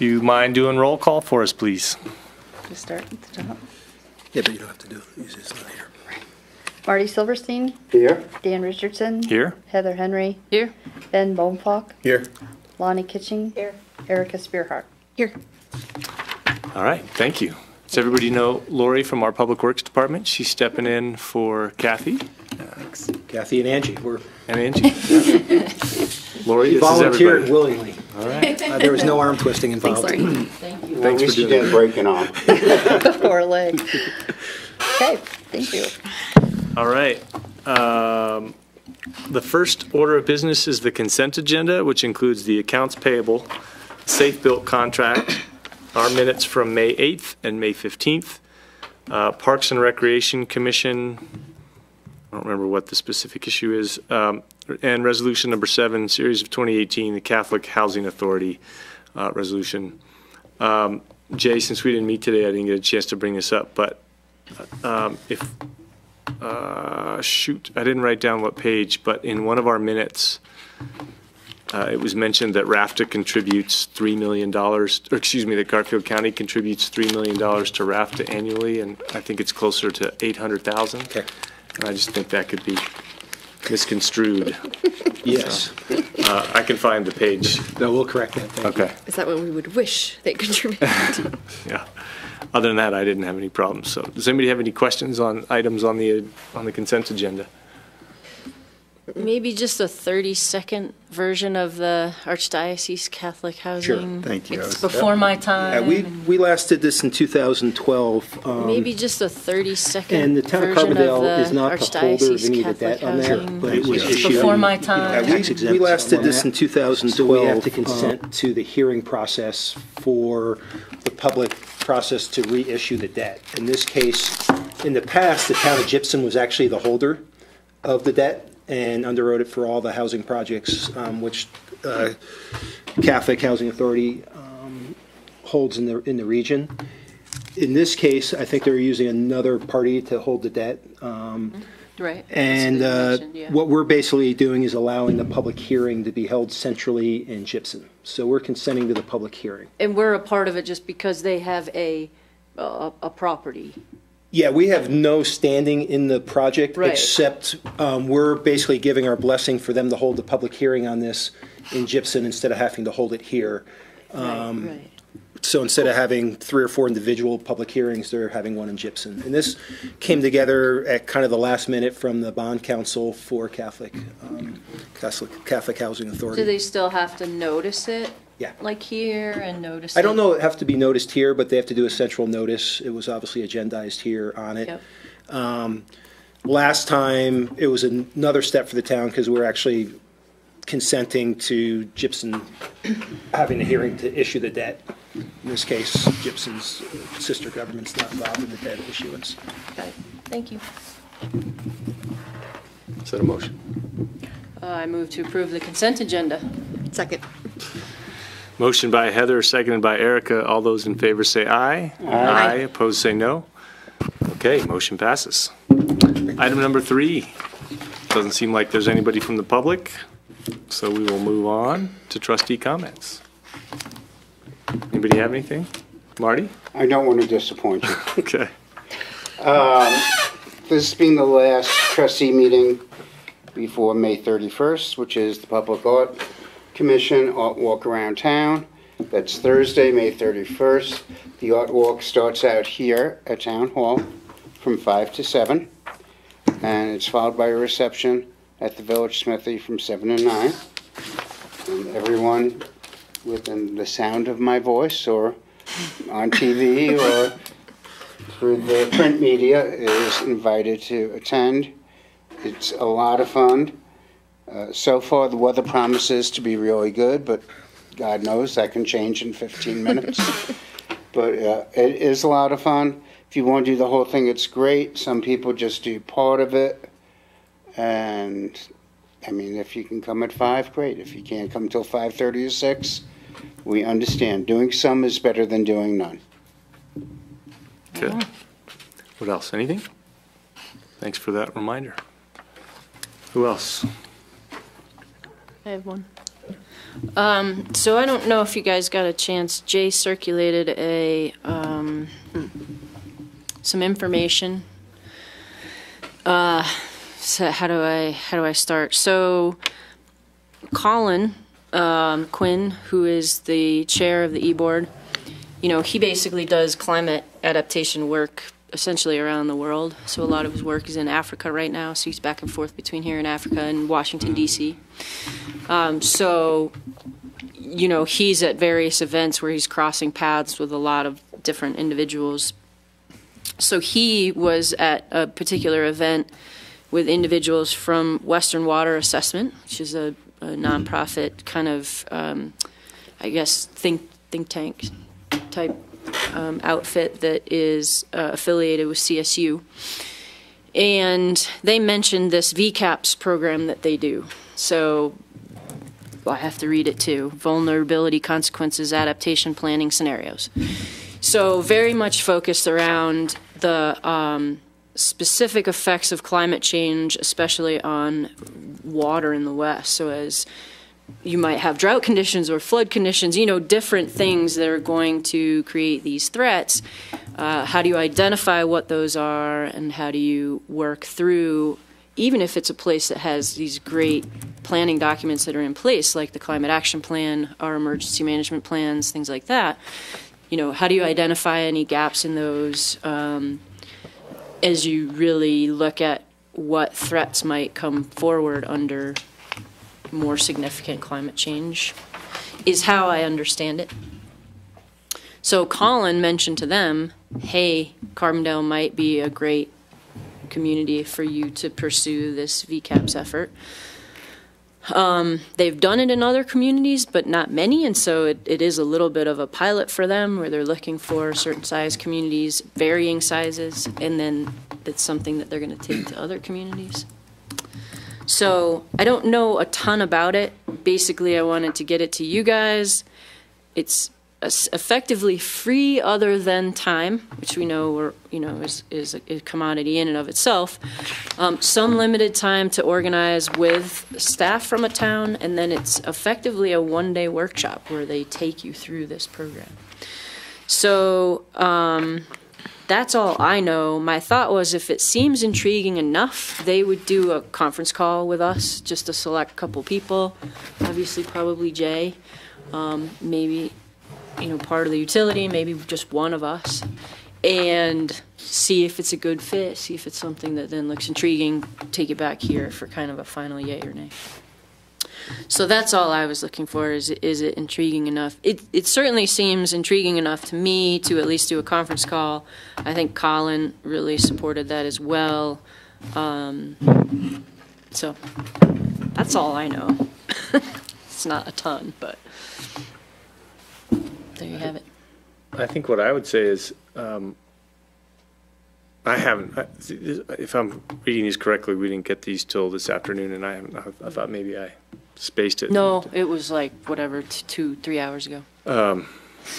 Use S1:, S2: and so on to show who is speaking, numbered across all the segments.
S1: you mind doing roll call for us, please?
S2: Just start at the top.
S3: Yeah, but you don't have to do it. It's not here.
S2: Marty Silverstein.
S4: Here.
S2: Dan Richardson.
S1: Here.
S2: Heather Henry.
S5: Here.
S2: Ben Bohnfalk.
S3: Here.
S2: Lonnie Kitching.
S5: Here.
S2: Erica Spearhart.
S5: Here.
S1: All right, thank you. Does everybody know Lori from our Public Works Department? She's stepping in for Kathy.
S3: Thanks. Kathy and Angie.
S1: And Angie. Lori, this is
S3: volunteered
S1: everybody.
S3: willingly.
S1: All right.
S3: There was no arm twisting involved.
S5: Thanks, Lori.
S2: Thank you.
S1: Thanks
S4: At
S1: for
S4: least you
S1: doing
S4: didn't break an arm.
S2: Poor leg. Okay, thank you.
S1: All right. The first order of business is the consent agenda, which includes the accounts payable, safe built contract, our minutes from May 8th and May 15th, Parks and Recreation Commission, I don't remember what the specific issue is, and resolution number 7, series of 2018, the Catholic Housing Authority resolution. Jay, since we didn't meet today, I didn't get a chance to bring this up, but shoot, I didn't write down what page, but in one of our minutes, it was mentioned that RAFTA contributes $3 million, or excuse me, that Garfield County contributes $3 million to RAFTA annually, and I think it's closer to $800,000.
S3: Okay.
S1: And I just think that could be misconstrued.
S3: Yes.
S1: So, I can find the page.
S3: No, we'll correct that. Thank you.
S1: Okay.
S5: Is that what we would wish they contributed?
S1: Yeah. Other than that, I didn't have any problems. So, does anybody have any questions on items on the consent agenda?
S5: Maybe just a 30-second version of the Archdiocese Catholic Housing.
S3: Thank you.
S5: It's before my time.
S3: We last did this in 2012.
S5: Maybe just a 30-second
S3: And the town of
S5: version
S3: Carbondale
S5: of
S3: is not the holder of any of the debt on there, but it was issued.
S5: Before my time.
S3: We last did this in 2012. So we have to consent to the hearing process for the public process to reissue the debt. In this case, in the past, the town of Gypsum was actually the holder of the debt and underwrote it for all the housing projects, which Catholic Housing Authority holds in the region. In this case, I think they're using another party to hold the debt.
S5: Right.
S3: And what we're basically doing is allowing the public hearing to be held centrally in Gypsum. So we're consenting to the public hearing.
S5: And we're a part of it just because they have a property.
S3: Yeah, we have no standing in the project,
S5: Right.
S3: except we're basically giving our blessing for them to hold the public hearing on this in Gypsum instead of having to hold it here.
S5: Right.
S3: So instead of having 3 or 4 individual public hearings, they're having one in Gypsum. And this came together at kind of the last minute from the bond council for Catholic Housing Authority.
S5: Do they still have to notice it?
S3: Yeah.
S5: Like here and notice
S3: I don't
S5: it?
S3: know it have to be noticed here, but they have to do a central notice. It was obviously agendized here on it.
S5: Yep.
S3: Last time, it was another step for the town because we're actually consenting to Gypsum having a hearing to issue the debt. In this case, Gypsum's sister government's not involved in the debt issuance.
S5: Got it. Thank you.
S1: Is that a motion?
S5: I move to approve the consent agenda. Second.
S1: Motion by Heather, seconded by Erica. All those in favor say aye. Aye. Opposed say no. Okay, motion passes. Item number 3. Doesn't seem like there's anybody from the public, so we will move on to trustee comments. Anybody have anything? Marty?
S4: I don't want to disappoint you.
S1: Okay.
S4: This being the last trustee meeting before May 31st, which is the Public Art Commission Art Walk Around Town. That's Thursday, May 31st. The art walk starts out here at Town Hall from 5 to 7. And it's followed by a reception at the Village Smithy from 7 to 9. And everyone within the sound of my voice or on TV or through the print media is invited to attend. It's a lot of fun. So far, the weather promises to be really good, but God knows that can change in 15 minutes. But it is a lot of fun. If you want to do the whole thing, it's great. Some people just do part of it. And, I mean, if you can come at 5, great. If you can't come till 5:30 or 6, we understand. Doing some is better than doing none.
S1: Good. What else? Anything? Thanks for that reminder. Who else?
S5: I have one. So I don't know if you guys got a chance. Jay circulated some information. So how do I start? So Colin Quinn, who is the chair of the E-Board, he basically does climate adaptation work essentially around the world. So a lot of his work is in Africa right now. So he's back and forth between here in Africa and Washington, D.C. So he's at various events where he's crossing paths with a lot of different individuals. So he was at a particular event with individuals from Western Water Assessment, which is a nonprofit kind of, I guess, think tank type outfit that is affiliated with CSU. And they mentioned this VCAPS program that they do. So I have to read it too. Vulnerability, Consequences, Adaptation, Planning Scenarios. So very much focused around the specific effects of climate change, especially on water in the West. So as you might have drought conditions or flood conditions, different things that are going to create these threats. How do you identify what those are, and how do you work through, even if it's a place that has these great planning documents that are in place, like the Climate Action Plan, our emergency management plans, things like that. How do you identify any gaps in those as you really look at what threats might come forward under more significant climate change, is how I understand it. So Colin mentioned to them, hey, Carbondale might be a great community for you to pursue this VCAPS effort. They've done it in other communities, but not many, and so it is a little bit of a pilot for them, where they're looking for certain size communities, varying sizes, and then it's something that they're going to take to other communities. So I don't know a ton about it. Basically, I wanted to get it to you guys. It's effectively free other than time, which we know is a commodity in and of itself. Some limited time to organize with staff from a town, and then it's effectively a one-day workshop where they take you through this program. So that's all I know. My thought was, if it seems intriguing enough, they would do a conference call with us, just to select a couple people. Obviously, probably Jay, maybe part of the utility, maybe just one of us, and see if it's a good fit, see if it's something that then looks intriguing, take it back here for kind of a final yay or nay. So that's all I was looking for, is it intriguing enough? It certainly seems intriguing enough to me to at least do a conference call. I think Colin really supported that as well. So that's all I know. It's not a ton, but there you have it.
S1: I think what I would say is, if I'm reading these correctly, we didn't get these till this afternoon, and I thought maybe I spaced it.
S5: No, it was like, whatever, 2-3 hours ago.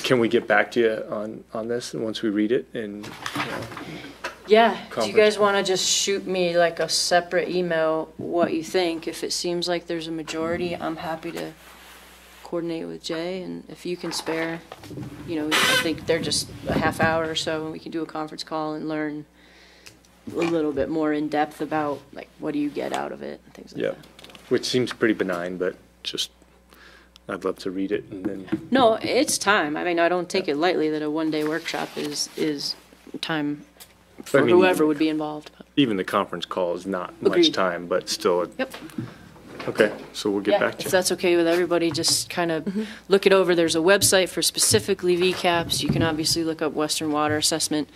S1: Can we get back to you on this once we read it? And
S5: yeah, do you guys want to just shoot me like a separate email what you think? If it seems like there's a majority, I'm happy to coordinate with Jay, and if you can spare, I think they're just a half hour or so, and we can do a conference call and learn a little bit more in depth about, like, what do you get out of it and things like that.
S1: Which seems pretty benign, but just I'd love to read it and then.
S5: No, it's time. I mean, I don't take it lightly that a one-day workshop is time for whoever would be involved.
S1: Even the conference call is not
S5: Agreed.
S1: much time, but still.
S5: Yep.
S1: Okay, so we'll get back to you.
S5: If that's okay with everybody, just kind of look it over. There's a website for specifically VCAPS. You can obviously look up Western Water Assessment,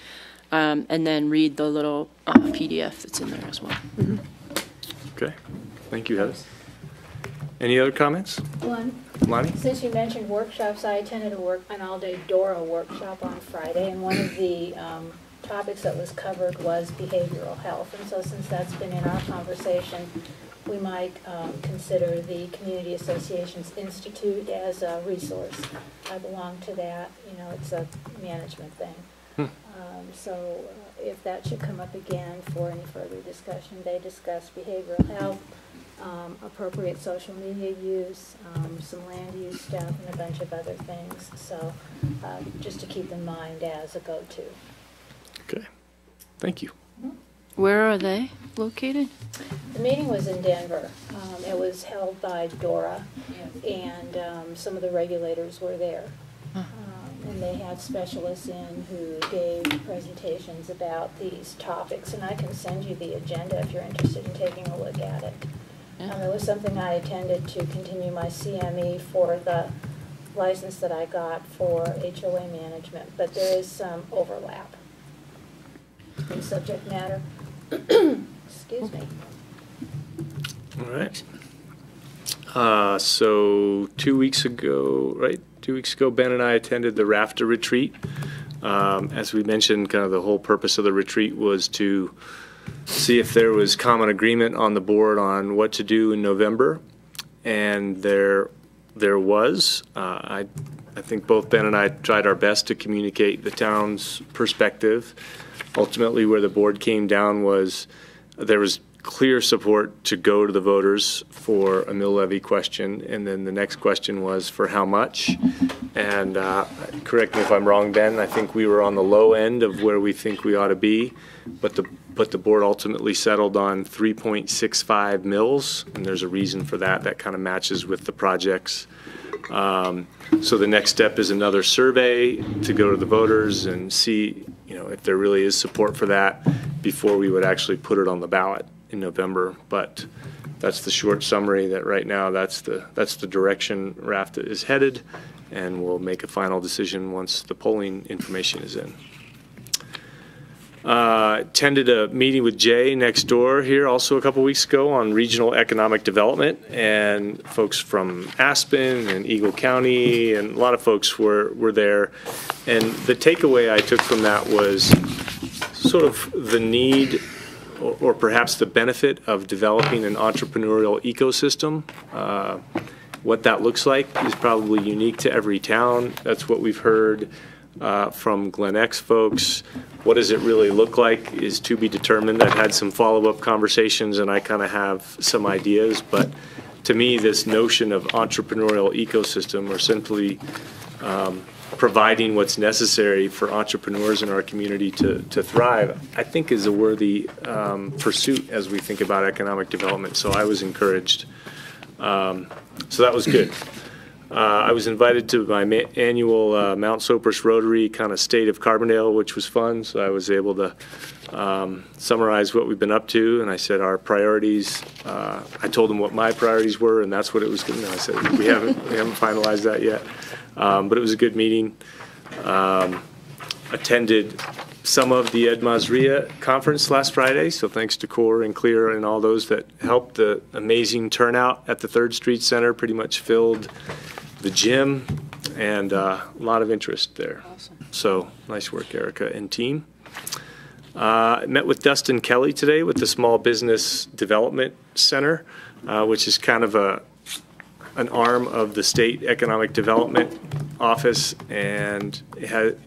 S5: and then read the little PDF that's in there as well.
S1: Okay, thank you, Heather. Any other comments?
S6: One,
S1: Lonnie?
S6: since you mentioned workshops, I attended an all-day DORA workshop on Friday, and one of the topics that was covered was behavioral health. And so since that's been in our conversation, we might consider the Community Associations Institute as a resource. I belong to that. It's a management thing. So if that should come up again for any further discussion, they discuss behavioral health, appropriate social media use, some land use stuff, and a bunch of other things. So just to keep in mind as a go-to.
S1: Okay, thank you.
S5: Where are they located?
S6: The meeting was in Denver. It was held by Dora, and some of the regulators were there. And they had specialists in who gave presentations about these topics, and I can send you the agenda if you're interested in taking a look at it. It was something I attended to continue my CME for the license that I got for HOA management, but there is some overlap in subject matter. Excuse me.
S1: All right. So 2 weeks ago, right? 2 weeks ago, Ben and I attended the RAFTA retreat. As we mentioned, kind of the whole purpose of the retreat was to see if there was common agreement on the board on what to do in November, and there was. I think both Ben and I tried our best to communicate the town's perspective. Ultimately, where the board came down was there was clear support to go to the voters for a mill levy question, and then the next question was for how much. And correct me if I'm wrong, Ben, I think we were on the low end of where we think we ought to be, but the board ultimately settled on 3.65 mills, and there's a reason for that. That kind of matches with the projects. So the next step is another survey to go to the voters and see, if there really is support for that before we would actually put it on the ballot in November. But that's the short summary, that right now that's the direction RAFTA is headed, and we'll make a final decision once the polling information is in. Attended a meeting with Jay next door here also a couple weeks ago on regional economic development, and folks from Aspen and Eagle County, and a lot of folks were there. And the takeaway I took from that was sort of the need or perhaps the benefit of developing an entrepreneurial ecosystem. What that looks like is probably unique to every town. That's what we've heard from Glen X folks. What does it really look like is to be determined. I've had some follow-up conversations, and I kind of have some ideas, but to me, this notion of entrepreneurial ecosystem, or simply providing what's necessary for entrepreneurs in our community to thrive, I think is a worthy pursuit as we think about economic development. So I was encouraged. So that was good. I was invited to my annual Mount Sopris Rotary kind of State of Carbondale, which was fun. So I was able to summarize what we've been up to, and I said our priorities. I told them what my priorities were, and that's what it was. I said we haven't finalized that yet, but it was a good meeting. Attended some of the Ed Masria conference last Friday, so thanks to Core and Clear and all those that helped. The amazing turnout at the 3rd Street Center pretty much filled the gym, and a lot of interest there. Awesome. So nice work, Erica and team. I met with Dustin Kelly today with the Small Business Development Center, which is kind of an arm of the State Economic Development Office, and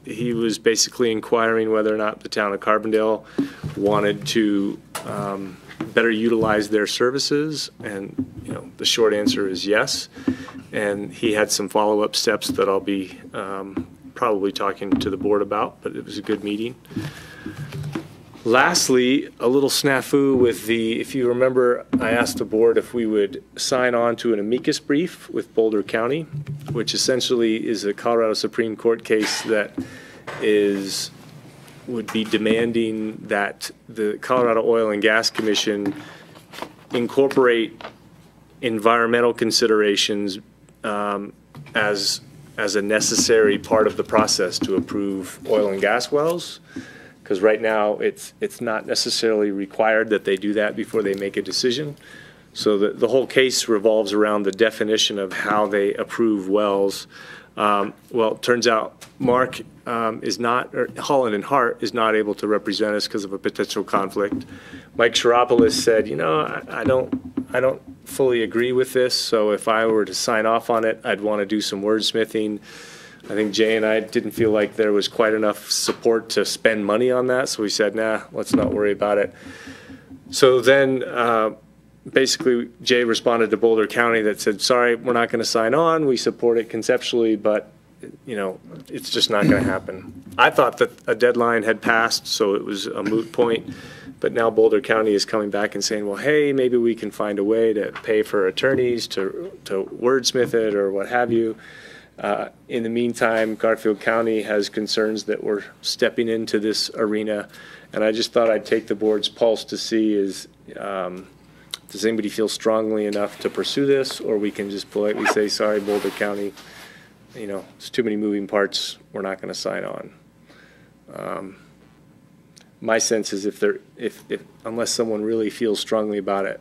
S1: he was basically inquiring whether or not the town of Carbondale wanted to better utilize their services, and the short answer is yes. And he had some follow-up steps that I'll be probably talking to the board about, but it was a good meeting. Lastly, a little snafu with if you remember, I asked the board if we would sign on to an amicus brief with Boulder County, which essentially is a Colorado Supreme Court case that would be demanding that the Colorado Oil and Gas Commission incorporate environmental considerations as a necessary part of the process to approve oil and gas wells. Because right now it's not necessarily required that they do that before they make a decision. So the whole case revolves around the definition of how they approve wells. Well, it turns out Mark Holland and Hart is not able to represent us because of a potential conflict. Mike Chiropoulos said, I don't fully agree with this, so if I were to sign off on it, I'd want to do some wordsmithing. I think Jay and I didn't feel like there was quite enough support to spend money on that, so we said, nah, let's not worry about it. So then basically, Jay responded to Boulder County that said, sorry, we're not going to sign on. We support it conceptually, but, you know, it's just not going to happen. I thought that a deadline had passed, so it was a moot point. But now Boulder County is coming back and saying, well, hey, maybe we can find a way to pay for attorneys to wordsmith it or what have you. In the meantime, Garfield County has concerns that we're stepping into this arena. And I just thought I'd take the board's pulse to see does anybody feel strongly enough to pursue this, or we can just politely say, sorry, Boulder County, you know, it's too many moving parts, we're not going to sign on. My sense is if unless someone really feels strongly about it,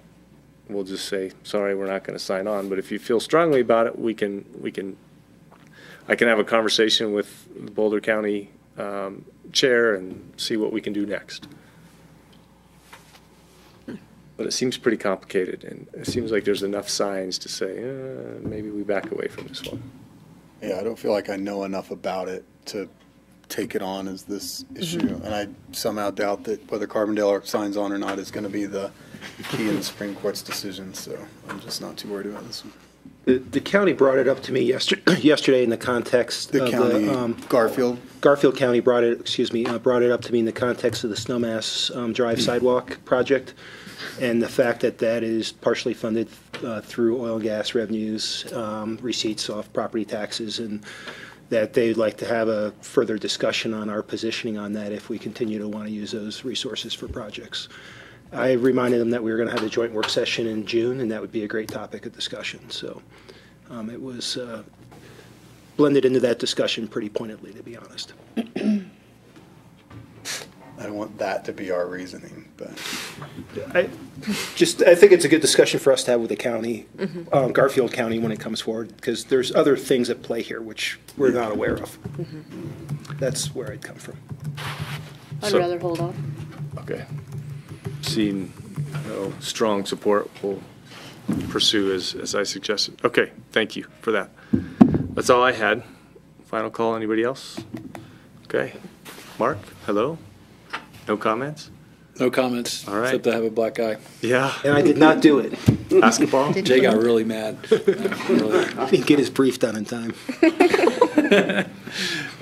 S1: we'll just say, sorry, we're not going to sign on. But if you feel strongly about it, I can have a conversation with the Boulder County chair and see what we can do next. But it seems pretty complicated, and it seems like there's enough signs to say, maybe we back away from this one.
S7: Yeah, I don't feel like I know enough about it to take it on as this issue. And I somehow doubt that whether Carbondale signs on or not is going to be the key in the Supreme Court's decision, so I'm just not too worried about this one.
S3: The county brought it up to me yesterday in the context
S7: The
S3: of
S7: county, Garfield?
S3: Garfield County brought it up to me in the context of the Snowmass Drive sidewalk project, and the fact that that is partially funded through oil and gas revenues, receipts off property taxes, and that they'd like to have a further discussion on our positioning on that if we continue to want to use those resources for projects. I reminded them that we were going to have a joint work session in June, and that would be a great topic of discussion. So it was blended into that discussion pretty pointedly, to be honest.
S7: I don't want that to be our reasoning, but
S3: I think it's a good discussion for us to have with the county, Garfield County, when it comes forward, because there's other things at play here which we're not aware of. That's where I'd come from.
S2: I'd rather hold off.
S1: Okay. Seeing no strong support, we'll pursue as I suggested. Okay, thank you for that. That's all I had. Final call, anybody else? Okay. Mark, hello? No comments?
S8: No comments.
S1: All right.
S8: Except I have a black eye.
S1: Yeah.
S3: And I did not do it.
S1: Basketball?
S8: Jay got really mad.
S3: I didn't get his brief done in time.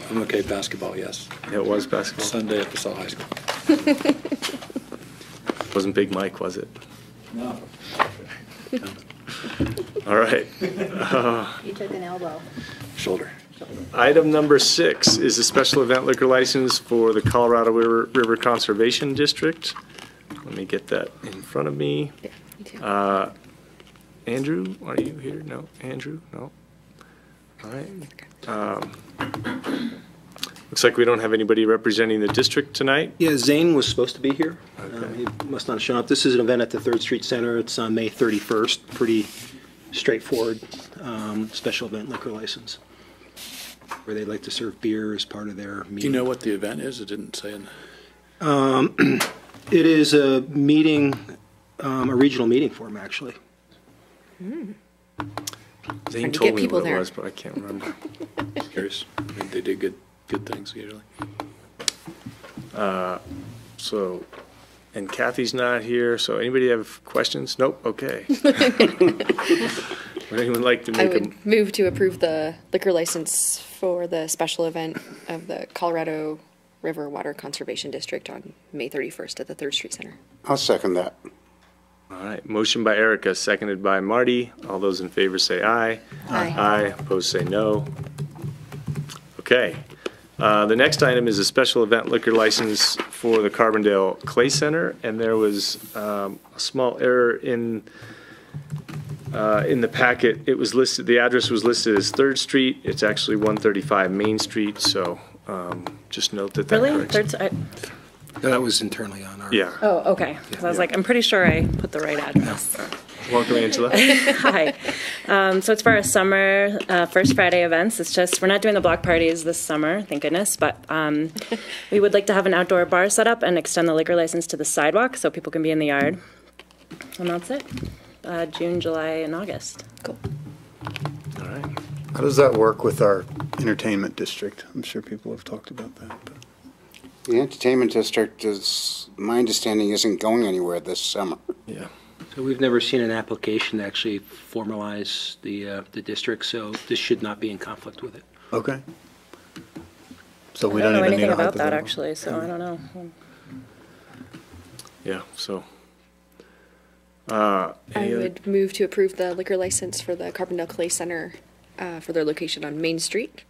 S8: I'm okay, basketball, yes.
S1: Yeah, it was basketball.
S8: Sunday at Passau High School.
S1: Wasn't Big Mike, was it?
S8: No.
S1: All right.
S6: You took an elbow.
S8: Shoulder.
S1: Item number 6 is a special event liquor license for the Colorado River Conservation District. Let me get that in front of me.
S2: Yeah, me too.
S1: Andrew, are you here? No. Andrew? No. All right. Looks like we don't have anybody representing the district tonight.
S3: Yeah, Zane was supposed to be here. He must not have shown up. This is an event at the 3rd Street Center. It's on May 31st. Pretty straightforward special event liquor license, where they like to serve beer as part of their meeting.
S8: Do you know what the event is? It didn't say.
S3: It is a meeting, a regional meeting for them, actually.
S1: Zane
S2: to
S1: told
S2: get
S1: me
S2: people
S1: what it
S2: there.
S1: was, but I can't remember.
S8: Curious. I mean, they do good things usually.
S1: So, and Kathy's not here, so anybody have questions? Nope, okay. Would anyone like to
S9: I
S1: make a,
S9: would move to approve the liquor license for the special event of the Colorado River Water Conservation District on May 31st at the 3rd Street Center.
S4: I'll second that.
S1: all right, motion by Erica, seconded by Marty. All those in favor say aye.
S9: Aye.
S1: Aye, opposed say no. Okay. The next item is a special event liquor license for the Carbondale Clay Center, and there was a small error in the packet. It was listed, the address was listed as 3rd Street. It's actually 135 Main Street, so just note that that
S5: Really?
S1: corrects.
S3: That was internally on our.
S1: Yeah.
S5: Oh, okay. 'Cause I was like, I'm pretty sure I put the right address.
S1: Welcome, Angela.
S5: Hi. So it's for our summer First Friday events. It's just, we're not doing the block parties this summer, thank goodness, but we would like to have an outdoor bar set up and extend the liquor license to the sidewalk so people can be in the yard. And that's it. June, July, and August.
S9: Cool.
S1: All right.
S7: how does that work with our entertainment district? I'm sure people have talked about that. But.
S4: The entertainment district is, my understanding, isn't going anywhere this summer.
S1: Yeah.
S3: So we've never seen an application to actually formalize the district, so this should not be in conflict with it.
S7: Okay. So
S5: I
S7: we
S5: don't know
S7: even need
S5: anything
S7: a
S5: about that,
S7: hypothetical.
S5: actually, so I don't know.
S1: Yeah, so.
S9: I
S1: Any other-
S9: would move to approve the liquor license for the Carbondale Clay Center for their location on Main Street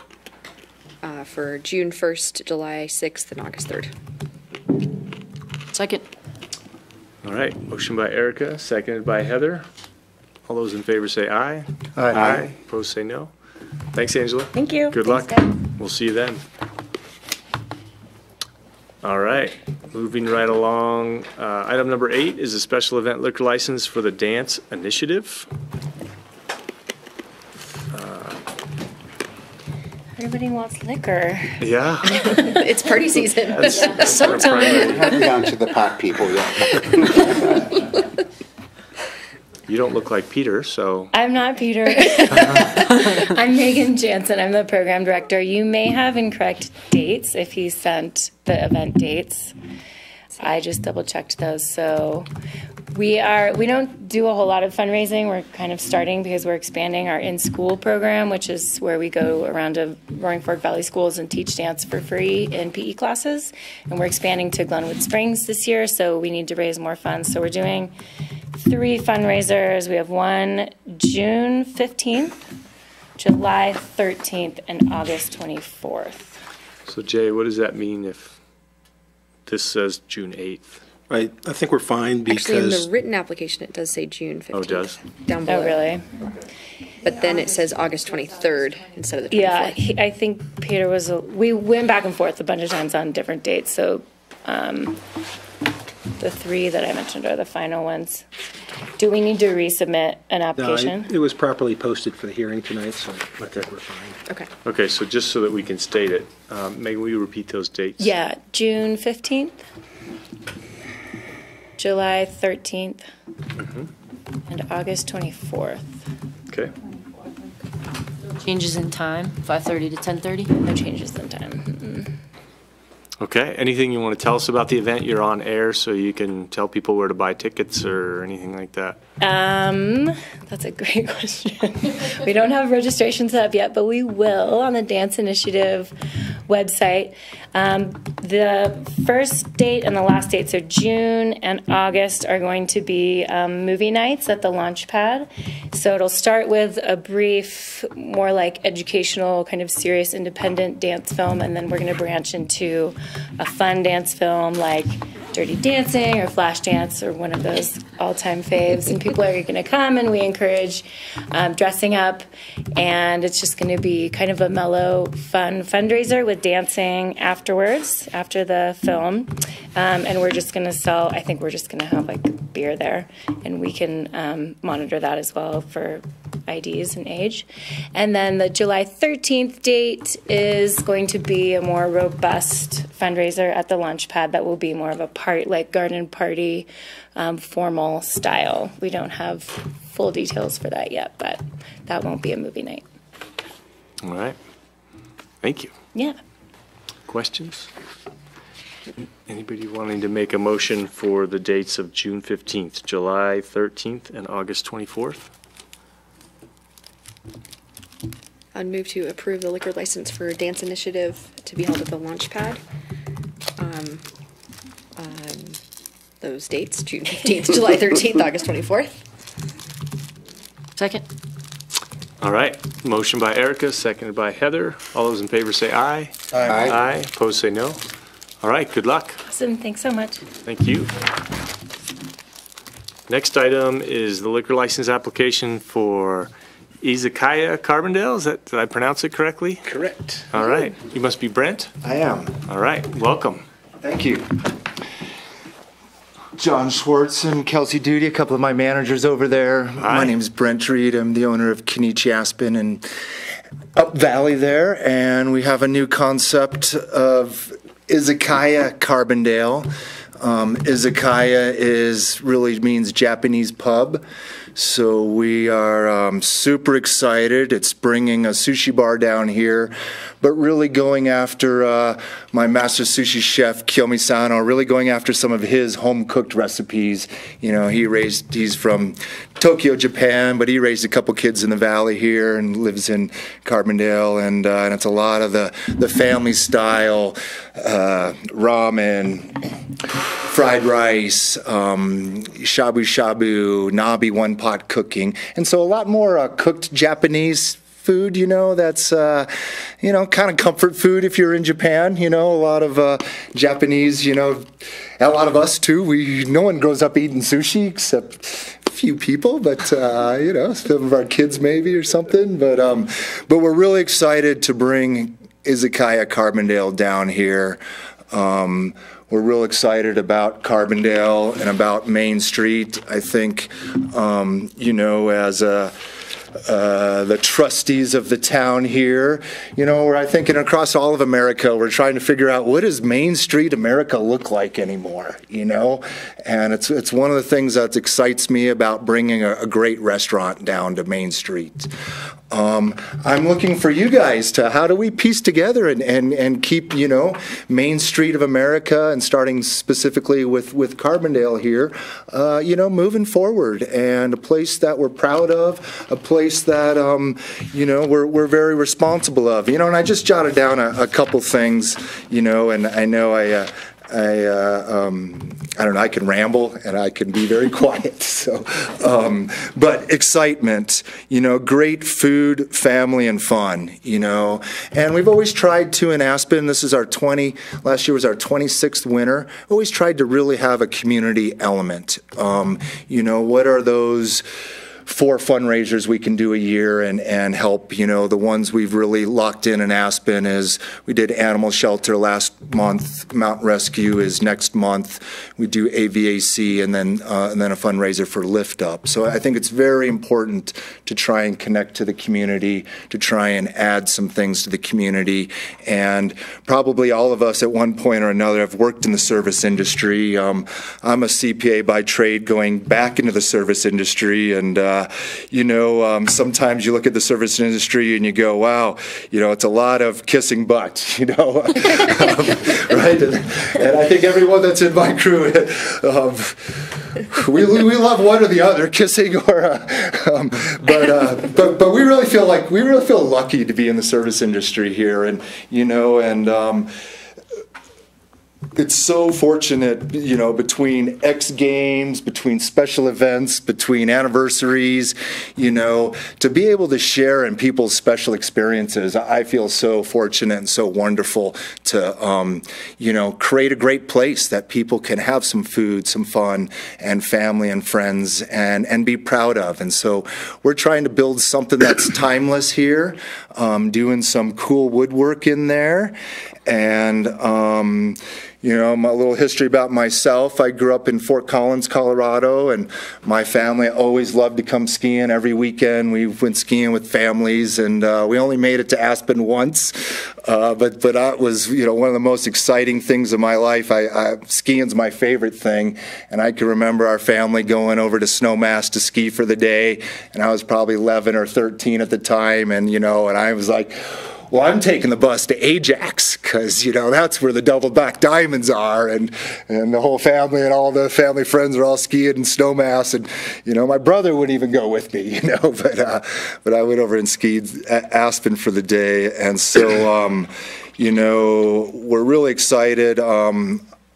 S9: for June 1st, July 6th, and August 3rd.
S5: Second.
S1: All right, motion by Erica, seconded by Heather. All those in favor say aye.
S7: Aye.
S1: Opposed say no. Thanks, Angela.
S5: Thank you.
S1: Good luck.
S5: Thanks, guys.
S1: We'll see you then. All right, moving right along. Item number 8 is a special event liquor license for the Dance Initiative.
S5: Everybody wants liquor.
S1: Yeah.
S9: It's party season.
S5: Sometime.
S4: Haven't gotten to the pot people yet.
S1: You don't look like Peter, so.
S10: I'm not Peter. I'm Megan Jansen. I'm the program director. You may have incorrect dates if he sent the event dates. I just double checked those. So we don't do a whole lot of fundraising. We're kind of starting because we're expanding our in-school program, which is where we go around to Roaring Fork Valley schools and teach dance for free in PE classes. And we're expanding to Glenwood Springs this year, so we need to raise more funds. So we're doing 3 fundraisers. We have one June 15th, July 13th, and August 24th.
S1: So Jay, what does that mean if this says June 8th?
S3: I think we're fine
S9: Actually, in
S3: because
S9: the written application, it does say June 15th.
S1: Oh, it does?
S9: Down below.
S10: Oh, really?
S9: But then it says August 23rd instead of the 24th.
S10: Yeah, I think Peter was, we went back and forth a bunch of times on different dates, so the 3 that I mentioned are the final ones. Do we need to resubmit an
S3: no,
S10: application?
S3: it was properly posted for the hearing tonight, so I think we're fine.
S9: Okay.
S1: Okay, so just so that we can state it, Megan, will you repeat those dates?
S10: Yeah, June 15th, July 13th, and August 24th.
S1: Okay.
S5: Changes in time, 5:30 to 10:30?
S10: No changes in time.
S1: Okay, anything you want to tell us about the event? You're on air, so you can tell people where to buy tickets or anything like that.
S10: That's a great question. We don't have registration set up yet, but we will on the Dance Initiative website. The first date and the last date, so June and August, are going to be movie nights at the launch pad. So it'll start with a brief, more like educational, kind of serious, independent dance film, and then we're going to branch into a fun dance film like Dirty Dancing or Flashdance or one of those all-time faves. And people are going to come, and we encourage dressing up, and it's just going to be kind of a mellow, fun fundraiser with dancing afterwards, after the film. And we're just going to sell, I think we're just going to have like beer there, and we can monitor that as well for IDs and age. And then the July 13th date is going to be a more robust fundraiser at the launch pad that will be more of a like garden party, formal style. We don't have full details for that yet, but that won't be a movie night.
S1: All right. Thank you.
S10: Yeah.
S1: Questions? Anybody wanting to make a motion for the dates of June 15th, July 13th, and August 24th?
S9: I'd move to approve the liquor license for Dance Initiative to be held at the launch pad. Those dates, June 15th, July 13th, August 24th.
S5: Second.
S1: All right. Motion by Erica, seconded by Heather. All those in favor say aye.
S4: Aye.
S1: Aye. Opposed say no. All right. Good luck.
S10: Awesome. Thanks so much.
S1: Thank you. Next item is the liquor license application for Izakaya Carbondale. Did I pronounce it correctly?
S11: Correct.
S1: All right. You must be Brent.
S11: I am.
S1: All right. Welcome.
S11: Thank you. John Schwartz and Kelsey Duty, a couple of my managers over there.
S1: Hi.
S11: My name's Brent Reed. I'm the owner of Kenichi Aspen and Up Valley there. And we have a new concept of Izakaya Carbondale. Izakaya really means Japanese pub. So we are super excited. It's bringing a sushi bar down here, but really going after my master sushi chef, Kiyomi Sano, really going after some of his home-cooked recipes. You know, he's from Tokyo, Japan, but he raised a couple kids in the valley here and lives in Carbondale, and it's a lot of the family-style ramen, fried rice, shabu-shabu, nabe one-pot cooking, and so a lot more cooked Japanese food, you know, that's, you know, kind of comfort food if you're in Japan, you know, a lot of Japanese, you know, a lot of us too, no one grows up eating sushi except a few people, but, you know, some of our kids maybe or something, but we're really excited to bring Izakaya Carbondale down here. We're real excited about Carbondale and about Main Street. I think, you know, as the trustees of the town here, you know, we're, I think, across all of America, we're trying to figure out what does Main Street America look like anymore, you know? And it's one of the things that excites me about bringing a great restaurant down to Main Street. I'm looking for you guys to, how do we piece together and keep, you know, Main Street of America, and starting specifically with Carbondale here, you know, moving forward, and a place that we're proud of, a place that, you know, we're very responsible of, you know. And I just jotted down a couple things, you know, and I know I don't know, I can ramble and I can be very quiet, so, but excitement, you know, great food, family, and fun, you know, and we've always tried to, in Aspen, this is last year was our 26th winter, always tried to really have a community element. You know, what are those 4 fundraisers we can do a year and help, you know. The ones we've really locked in Aspen is, we did animal shelter last month, mountain rescue is next month, we do AVAC, and then a fundraiser for Lift Up. So I think it's very important to try and connect to the community, to try and add some things to the community, and probably all of us at one point or another have worked in the service industry. I'm a CPA by trade, going back into the service industry, and you know, sometimes you look at the service industry and you go, wow, you know, it's a lot of kissing butt, you know, right? And I think everyone that's in my crew, we love one or the other, kissing or, but we really feel lucky to be in the service industry here, and you know, and it's so fortunate, you know, between X Games, between special events, between anniversaries, you know, to be able to share in people's special experiences. I feel so fortunate and so wonderful to, you know, create a great place that people can have some food, some fun, and family and friends, and be proud of. And so we're trying to build something that's timeless here, doing some cool woodwork in there, and you know, my little history about myself. I grew up in Fort Collins, Colorado, and my family always loved to come skiing every weekend. We went skiing with families, and we only made it to Aspen once, but that was, you know, one of the most exciting things of my life. Skiing's my favorite thing, and I can remember our family going over to Snowmass to ski for the day, and I was probably 11 or 13 at the time, and you know, and I was like, well, I'm taking the bus to Ajax because, you know, that's where the double back diamonds are, and the whole family and all the family friends are all skiing in Snowmass, and, you know, my brother wouldn't even go with me, you know, but I went over and skied at Aspen for the day, and so, you know, we're really excited.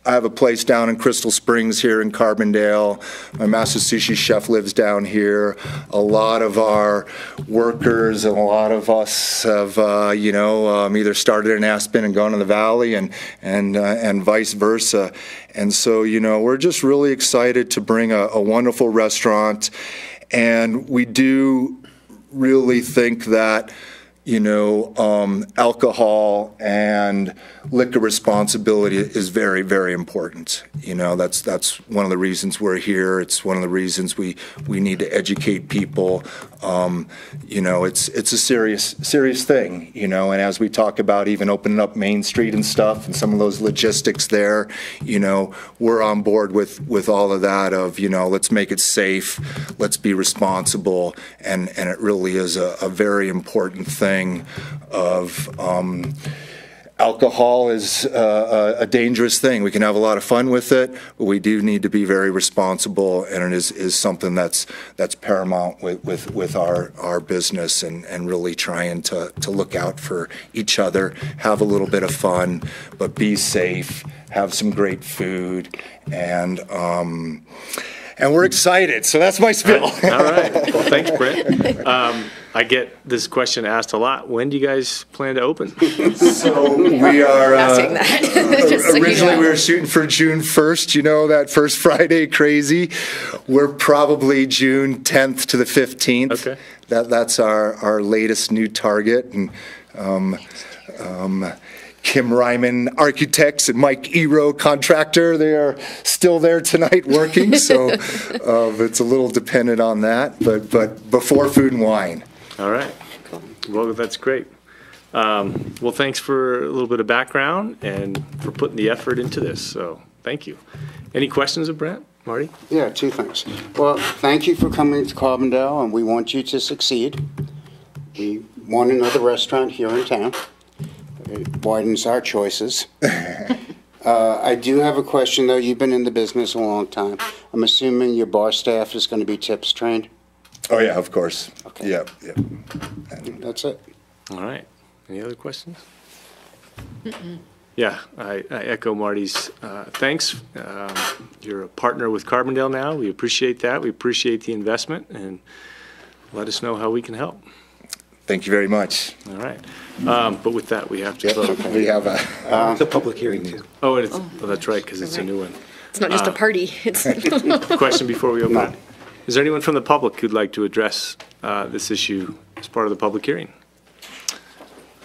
S11: I have a place down in Crystal Springs here in Carbondale. My master sushi chef lives down here. A lot of our workers and a lot of us have, you know, either started in Aspen and gone to the Valley, and vice versa. And so, you know, we're just really excited to bring a wonderful restaurant, and we do really think that, you know, alcohol and liquor responsibility is very, very important. You know, that's one of the reasons we're here. It's one of the reasons we need to educate people You know, it's a serious thing, you know, and as we talk about even opening up Main Street and stuff and some of those logistics there, you know, we're on board with all of that of, you know, let's make it safe, let's be responsible, and it really is a very important thing of, alcohol is a dangerous thing. We can have a lot of fun with it, but we do need to be very responsible, and it is something that's paramount with our business, and really trying to look out for each other, have a little bit of fun, but be safe, have some great food, and we're excited. So that's my spiel.
S1: All right. Well, thanks, Brent. I get this question asked a lot. When do you guys plan to open?
S11: So we are,
S9: Asking that. Just so you
S11: originally
S9: know.
S11: we were shooting for June 1st, you know, that first Friday crazy. We're probably June 10th to the 15th.
S1: Okay.
S11: That's our latest new target. And Kim Ryman Architects and Mike Ero Contractor, they are still there tonight working, so it's a little dependent on that, but before Food and Wine.
S1: All right. Cool. Well, that's great. Well, thanks for a little bit of background and for putting the effort into this, so thank you. Any questions of Brent? Marty?
S4: Yeah, two things. Well, thank you for coming to Carbondale, and we want you to succeed. We want another restaurant here in town. It widens our choices. I do have a question, though. You've been in the business a long time. I'm assuming your bar staff is going to be tips trained?
S11: Oh, yeah, of course.
S4: Okay.
S11: Yeah.
S4: That's it.
S1: All right. Any other questions? Yeah, I echo Marty's thanks. You're a partner with Carbondale now. We appreciate that. We appreciate the investment, and let us know how we can help.
S11: Thank you very much.
S1: All right. But with that, we have to vote.
S11: We have
S3: It's a public hearing, too.
S1: Oh, and that's right, because it's a new one.
S9: It's not just a party. It's
S1: Question before we open it. Is there anyone from the public who'd like to address this issue as part of the public hearing?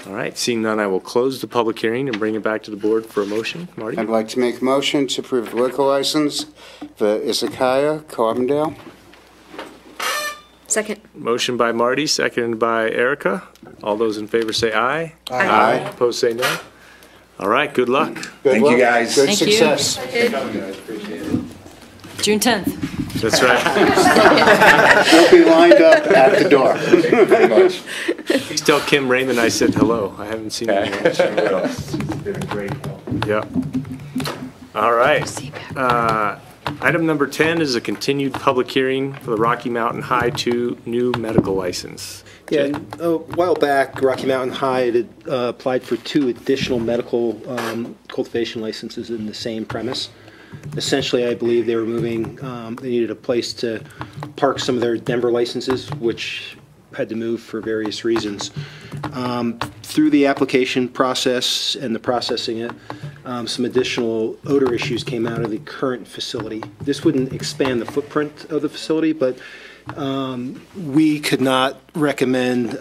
S1: All right, seeing none, I will close the public hearing and bring it back to the board for a motion. Marty?
S4: I'd like to make a motion to approve the liquor license for Izakaya, Carbondale.
S9: Second.
S1: Motion by Marty, seconded by Erica. All those in favor say aye.
S4: Aye.
S1: Opposed say no. All right, good luck.
S4: Good
S11: Thank
S4: luck.
S11: you, guys.
S4: Good
S5: Thank you.
S4: success.
S5: June 10th.
S1: That's right.
S4: We'll be lined up at the door.
S11: Very much.
S1: Please tell Kim Raymond I said hello. I haven't seen her yet.
S11: Been a great help.
S1: Yep. All right. Item number 10 is a continued public hearing for the Rocky Mountain High 2 new medical license.
S3: Yeah, a while back, Rocky Mountain High had applied for 2 additional medical cultivation licenses in the same premise. Essentially, I believe they were moving, they needed a place to park some of their Denver licenses, which had to move for various reasons. Through the application process and the processing it, some additional odor issues came out of the current facility. This wouldn't expand the footprint of the facility, but we could not recommend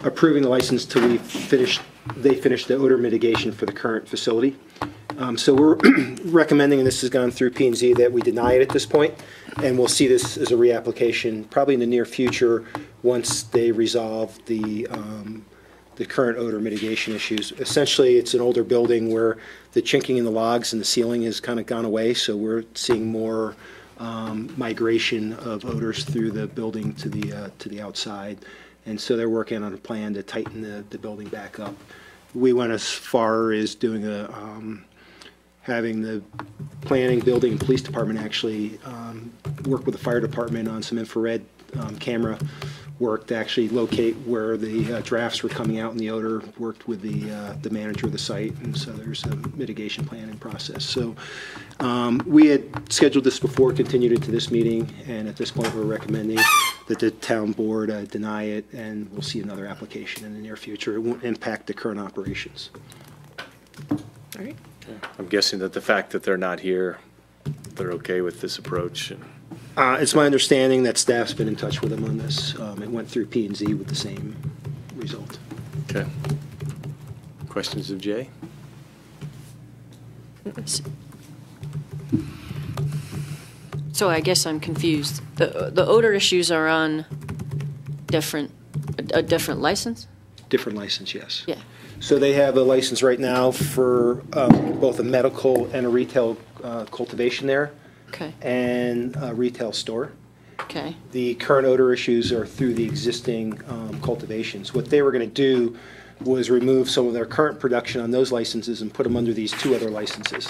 S3: approving the license till they finished the odor mitigation for the current facility. So we're recommending, and this has gone through P&Z, that we deny it at this point, and we'll see this as a reapplication probably in the near future once they resolve the current odor mitigation issues. Essentially, it's an older building where the chinking in the logs and the ceiling has kind of gone away, so we're seeing more migration of odors through the building to the outside, and so they're working on a plan to tighten the building back up. We went as far as doing having the planning, building, and police department actually work with the fire department on some infrared camera work to actually locate where the drafts were coming out in the odor, worked with the manager of the site, and so there's a mitigation plan in process. So we had scheduled this before, continued it to this meeting, and at this point we're recommending that the town board deny it, and we'll see another application in the near future. It won't impact the current operations.
S9: All right.
S1: I'm guessing that the fact that they're not here, they're okay with this approach.
S3: It's my understanding that staff's been in touch with them on this. It went through P&Z with the same result.
S1: Okay. Questions of Jay?
S5: So I guess I'm confused. The odor issues are on different, a different license?
S3: Different license, yes.
S5: Yeah.
S3: So they have a license right now for both a medical and a retail cultivation there,
S5: Okay,
S3: and a retail store.
S5: okay,
S3: The current odor issues are through the existing cultivations. What they were going to do was remove some of their current production on those licenses and put them under these two other licenses.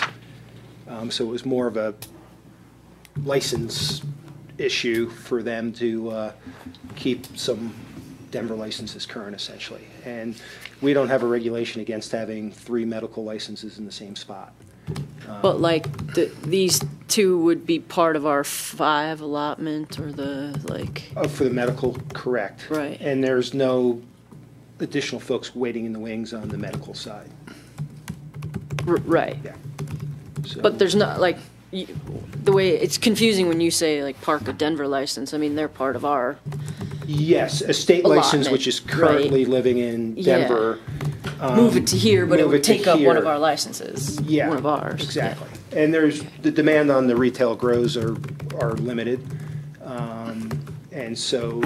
S3: So it was more of a license issue for them to keep some Denver licenses current, essentially. And we don't have a regulation against having 3 medical licenses in the same spot.
S5: but like, these two would be part of our 5 allotment, or the, like,
S3: For the medical, correct.
S5: Right.
S3: And there's no additional folks waiting in the wings on the medical side.
S5: right.
S3: Yeah. So-
S5: But there's not, like, the way, it's confusing when you say, like, Park a Denver license. I mean, they're part of our,
S3: Yes, a state license,
S5: Allotment,
S3: which is currently
S5: right.
S3: living in
S5: Yeah.
S3: Denver.
S5: move it to here, but it
S3: move
S5: would
S3: it to
S5: take up one of
S3: here.
S5: our licenses.
S3: Yeah.
S5: One of ours.
S3: Exactly. And there's, the demand on the retail grows are limited. And so,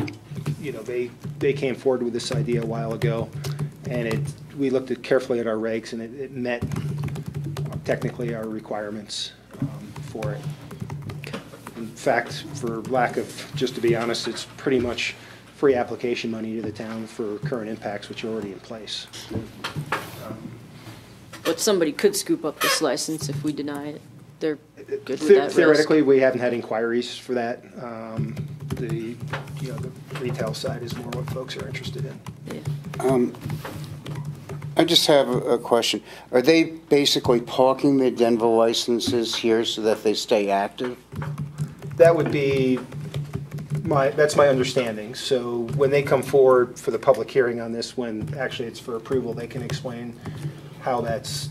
S3: you know, they came forward with this idea a while ago, and we looked carefully at our regs, and it met technically our requirements for it. In fact, for lack of, just to be honest, it's pretty much free application money to the town for current impacts, which are already in place.
S5: But somebody could scoop up this license if we deny it. They're good with that risk.
S3: Theoretically, we haven't had inquiries for that. The retail side is more what folks are interested in.
S5: Yeah.
S4: I just have a question. Are they basically parking their Denver licenses here so that they stay active?
S3: That would be that's my understanding. So when they come forward for the public hearing on this, when actually it's for approval, they can explain how that's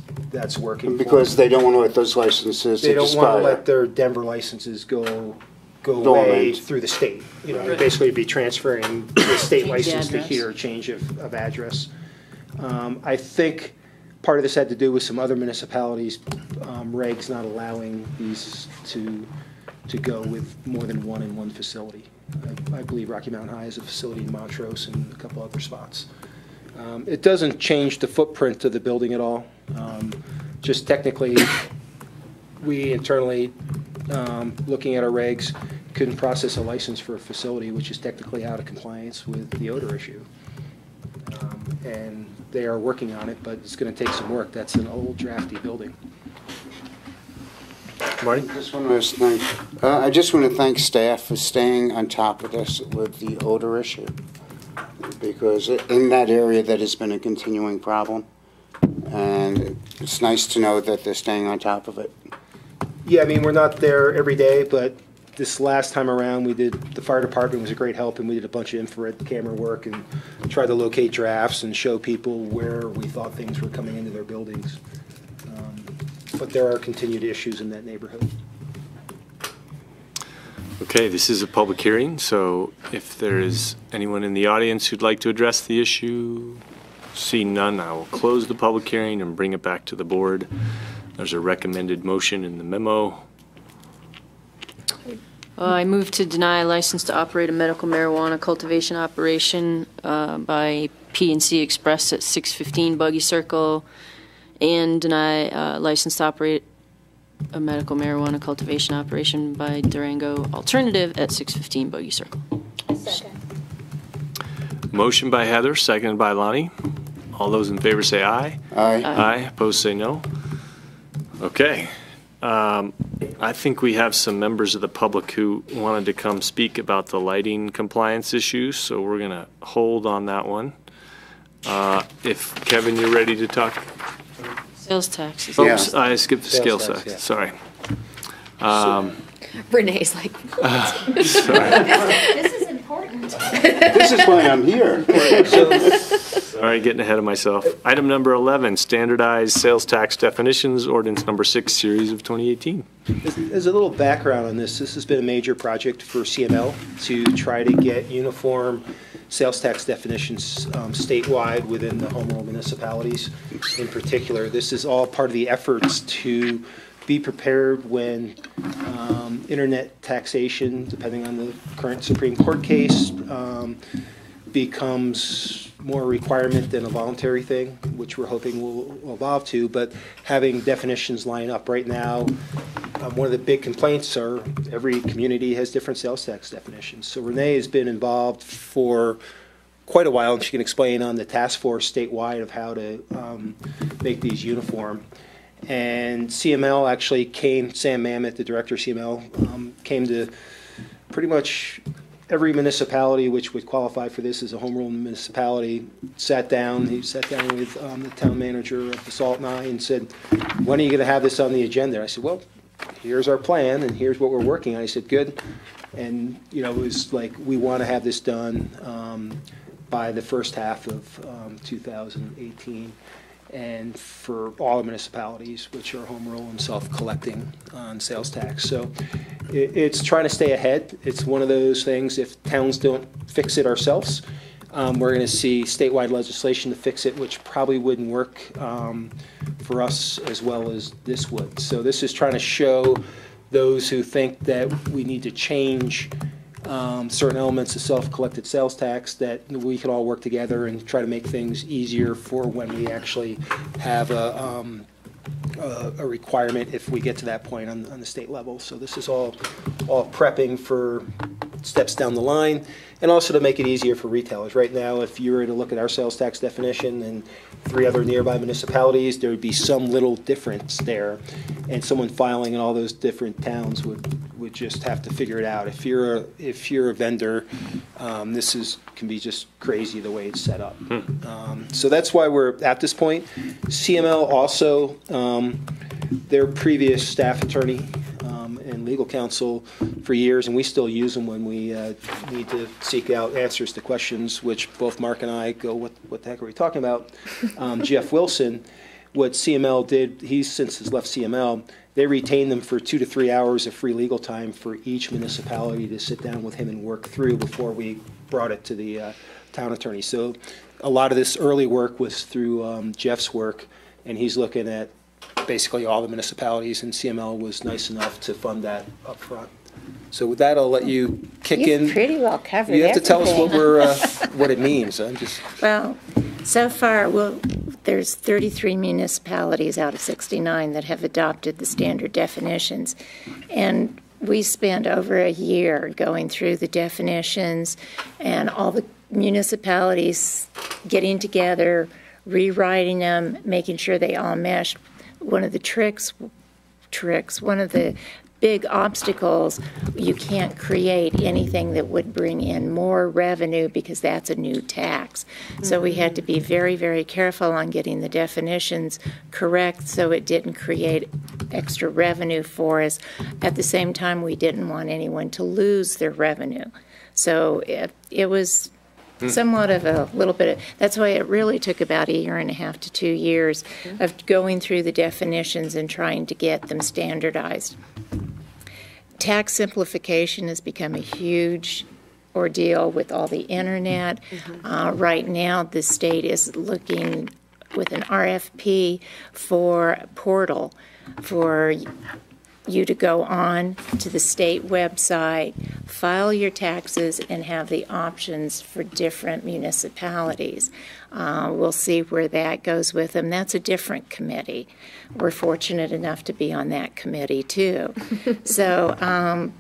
S3: working.
S4: Because they don't want to let those licenses
S3: They don't want to
S4: expire.
S3: let their Denver licenses go away through the state. You know,
S5: Right.
S3: basically be transferring the state
S5: Change the
S3: license to
S5: address.
S3: here, change of address. I think part of this had to do with some other municipalities' regs not allowing these to go with more than one in one facility. I believe Rocky Mountain High has a facility in Montrose and a couple other spots. It doesn't change the footprint of the building at all. Just technically, we internally, looking at our regs, couldn't process a license for a facility which is technically out of compliance with the odor issue. And they are working on it, but it's going to take some work. That's an old drafty building.
S1: Marty?
S4: I just want to thank staff for staying on top of this with the odor issue, because in that area that has been a continuing problem, and it's nice to know that they're staying on top of it.
S3: Yeah, I mean, we're not there every day, but this last time around, the fire department was a great help, and we did a bunch of infrared camera work and tried to locate drafts and show people where we thought things were coming into their buildings. But there are continued issues in that neighborhood.
S1: Okay, this is a public hearing, so if there is anyone in the audience who'd like to address the issue, see none, I will close the public hearing and bring it back to the board. There's a recommended motion in the memo.
S5: I move to deny a license to operate a medical marijuana cultivation operation by P&C Express at 615 Buggy Circle, and deny a license to operate a medical marijuana cultivation operation by Durango Alternative at 615 Buggy Circle.
S6: Second.
S1: Motion by Heather, seconded by Lonnie. All those in favor say aye.
S4: Aye.
S1: Aye. Opposed say no. Okay. I think we have some members of the public who wanted to come speak about the lighting compliance issues, so we're going to hold on that one. If, Kevin, you're ready to talk.
S5: Sales tax.
S1: Oops,
S4: Yeah.
S1: I skipped the scale
S3: Sales tax,
S1: tax,
S3: yeah.
S1: sorry.
S9: Renee's like,
S1: Sorry.
S6: This is important.
S4: This is why I'm here.
S1: Sorry, getting ahead of myself. Item number 11, standardized sales tax definitions, ordinance number 6, series of 2018.
S3: As a little background on this has been a major project for CML to try to get uniform sales tax definitions statewide within the home rule municipalities. In particular, this is all part of the efforts to be prepared when internet taxation, depending on the current Supreme Court case, becomes more a requirement than a voluntary thing, which we're hoping will evolve to, but having definitions line up. Right now, one of the big complaints are every community has different sales tax definitions. So Renee has been involved for quite a while, and she can explain on the task force statewide of how to make these uniform. And CML actually came, Sam Mamet, the director of CML, came to pretty much every municipality which would qualify for this as a home rule municipality, sat down. He sat down with the town manager of Basalt and I and said, when are you going to have this on the agenda? I said, well, here's our plan and here's what we're working on. He said, good. And, you know, it was like, we want to have this done by the first half of 2018. And for all the municipalities, which are home rule and self-collecting on sales tax. So it's trying to stay ahead. It's one of those things, if towns don't fix it ourselves, we're going to see statewide legislation to fix it, which probably wouldn't work for us as well as this would. So this is trying to show those who think that we need to change certain elements of self-collected sales tax that we can all work together and try to make things easier for when we actually have a requirement if we get to that point on the state level. So this is all prepping for steps down the line, and also to make it easier for retailers. Right now, if you were to look at our sales tax definition and 3 other nearby municipalities, there would be some little difference there, and someone filing in all those different towns would just have to figure it out. If you're a vendor, this can be just crazy the way it's set up. So that's why we're at this point. CML also, their previous staff attorney and legal counsel for years, and we still use them when we need to seek out answers to questions, which both Mark and I go, what the heck are we talking about? Jeff Wilson, what CML did, he since has left CML, they retained them for 2 to 3 hours of free legal time for each municipality to sit down with him and work through before we brought it to the town attorney. So a lot of this early work was through Jeff's work, and he's looking at basically all the municipalities, and CML was nice enough to fund that up front. So with that, I'll let you kick in.
S12: You've pretty well covered
S3: You have to tell us
S12: everything.
S3: what it means. I'm just.
S12: Well, so far, there's 33 municipalities out of 69 that have adopted the standard definitions, and we spent over a year going through the definitions and all the municipalities getting together, rewriting them, making sure they all meshed. One of the one of the big obstacles, you can't create anything that would bring in more revenue because that's a new tax. So we had to be very, very careful on getting the definitions correct so it didn't create extra revenue for us. At the same time, we didn't want anyone to lose their revenue. So it was somewhat of a little bit of, that's why it really took about 1.5 years to 2 years of going through the definitions and trying to get them standardized. Tax simplification has become a huge ordeal with all the internet. Right now, the state is looking with an RFP for a portal for you to go on to the state website, file your taxes, and have the options for different municipalities. We'll see where that goes with them. That's a different committee. We're fortunate enough to be on that committee too. So,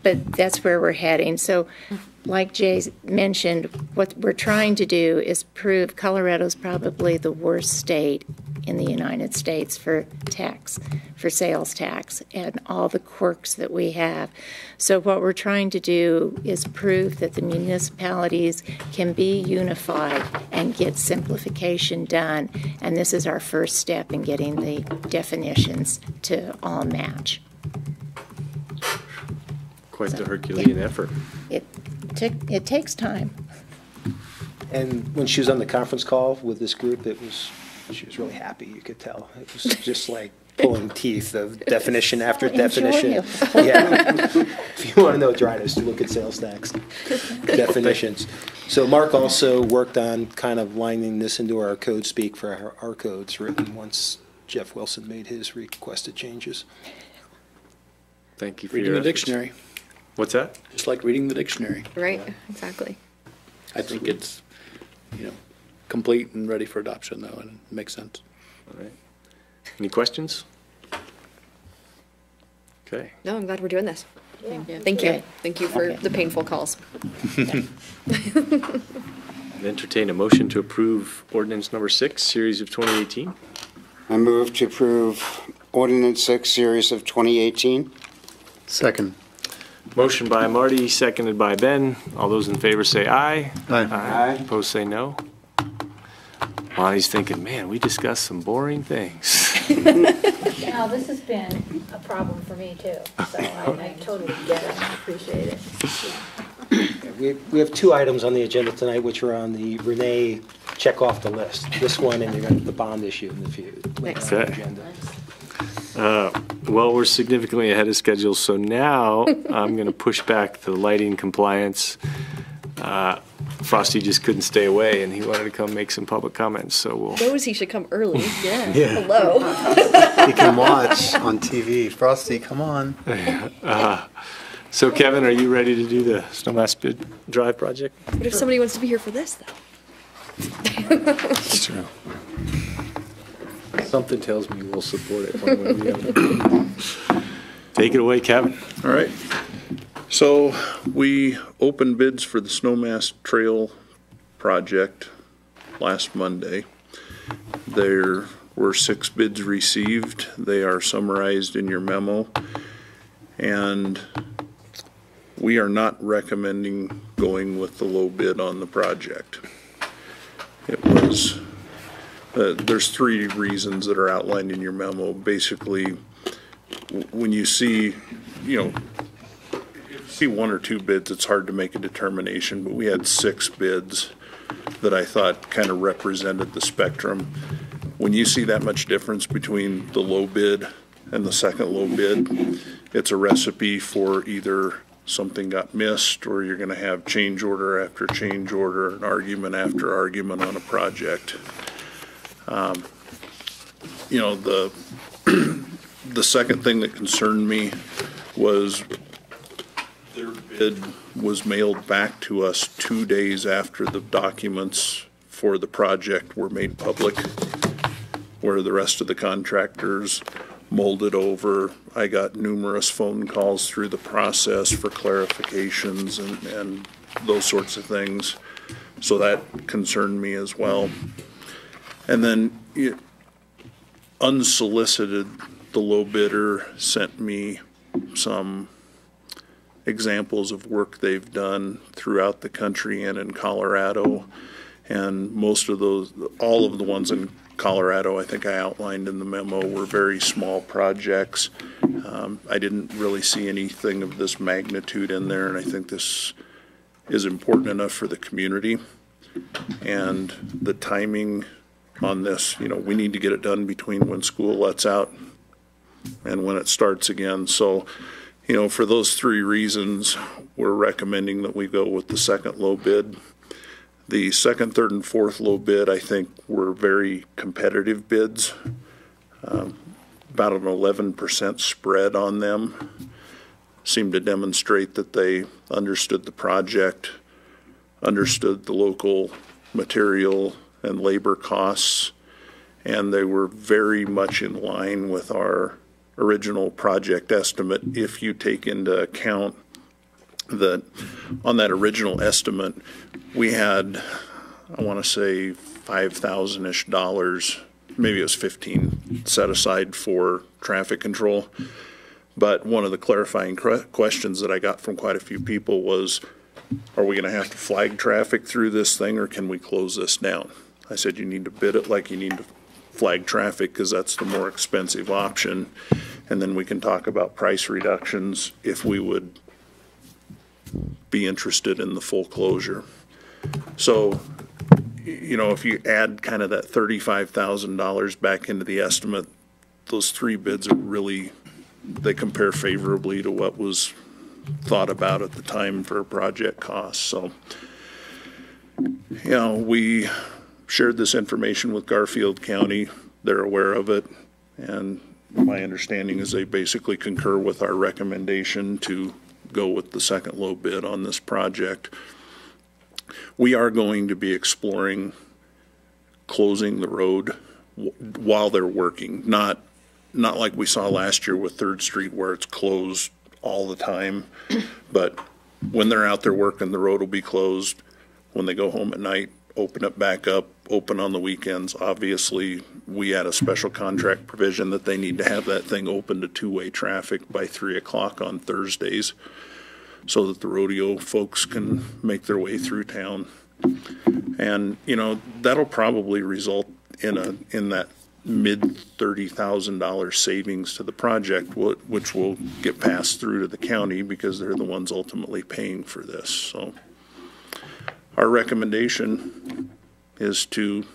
S12: but that's where we're heading. So, like Jay mentioned, what we're trying to do is prove Colorado's probably the worst state in the United States for tax, for sales tax, and all the quirks that we have. So what we're trying to do is prove that the municipalities can be unified and get simplification done, and this is our first step in getting the definitions to all match.
S1: Quite the Herculean effort.
S12: It takes time.
S3: And when she was on the conference call with this group, she was really happy, you could tell. It was just like pulling teeth of definition after definition. Yeah. If you want to know dryness, look at sales tax definitions. So Mark also worked on kind of lining this into our code speak for our codes written once Jeff Wilson made his requested changes.
S1: Thank you for
S8: Reading
S1: your
S8: the
S1: efforts.
S8: dictionary.
S1: What's that?
S8: Just like reading the dictionary.
S9: Right, exactly.
S8: I think it's complete and ready for adoption though, and it makes sense.
S1: All right. Any questions? Okay.
S9: No, I'm glad we're doing this.
S6: Yeah.
S9: Thank you. Thank you for the painful calls.
S1: Entertain a motion to approve ordinance number 6, series of 2018.
S4: I move to approve Ordinance 6, series of 2018.
S7: Second.
S1: Motion by Marty, seconded by Ben. All those in favor say aye.
S7: Aye.
S4: Aye.
S1: Opposed say no. Monty's thinking, man, we discussed some boring things.
S6: Now, this has been a problem for me too, so I totally get it and I appreciate it.
S3: We have 2 items on the agenda tonight, which are on the Renee check off the list. This one and the bond issue in the later on the
S1: Okay.
S3: agenda.
S1: Well, we're significantly ahead of schedule, so now I'm going to push back the lighting compliance. Frosty just couldn't stay away, and he wanted to come make some public comments, so we'll...
S9: Knows he should come early.
S7: Yeah.
S9: Hello.
S7: You can watch on TV. Frosty, come on.
S1: So Kevin, are you ready to do the Snowmass Bid Drive project?
S9: What if somebody wants to be here for this, though?
S1: That's true. Something tells me we'll support it one way or the other. Take it away, Kevin.
S8: All right. So we opened bids for the Snowmass Trail project last Monday. There were 6 bids received. They are summarized in your memo. And we are not recommending going with the low bid on the project. It was, there's 3 reasons that are outlined in your memo. Basically, when you see, see 1 or 2 bids, it's hard to make a determination, but we had 6 bids that I thought kind of represented the spectrum. When you see that much difference between the low bid and the second low bid, it's a recipe for either something got missed or you're going to have change order after change order and argument after argument on a project. The second thing that concerned me was their bid was mailed back to us 2 days after the documents for the project were made public, where the rest of the contractors mulled it over. I got numerous phone calls through the process for clarifications and those sorts of things. So that concerned me as well. And then unsolicited, the low bidder sent me some examples of work they've done throughout the country and in Colorado. And most of those, all of the ones in Colorado, I think I outlined in the memo, were very small projects. I didn't really see anything of this magnitude in there, and I think this is important enough for the community. And the timing on this, we need to get it done between when school lets out and when it starts again. So, for those 3 reasons, we're recommending that we go with the second low bid. The second, third, and fourth low bid, I think, were very competitive bids. About an 11% spread on them seemed to demonstrate that they understood the project, understood the local material and labor costs, and they were very much in line with our original project estimate if you take into account that on that original estimate we had, I want to say, $5,000-ish, maybe it was 15, set aside for traffic control. But one of the clarifying questions that I got from quite a few people was, are we going to have to flag traffic through this thing, or can we close this down? I said you need to bid it like you need to flag traffic, because that's the more expensive option, and then we can talk about price reductions if we would be interested in the full closure. So, if you add kind of that $35,000 back into the estimate, those 3 bids are really, they compare favorably to what was thought about at the time for project costs. So, we shared this information with Garfield County. They're aware of it, and my understanding is they basically concur with our recommendation to go with the second low bid on this project. We are going to be exploring closing the road while they're working, not like we saw last year with 3rd Street where it's closed all the time, but when they're out there working, the road will be closed. When they go home at night, open it back up, open on the weekends. Obviously, we had a special contract provision that they need to have that thing open to two-way traffic by 3 o'clock on Thursdays so that the rodeo folks can make their way through town. And, you know, that'll probably result in that mid $30,000 savings to the project, which will get passed through to the county because they're the ones ultimately paying for this. So our recommendation is to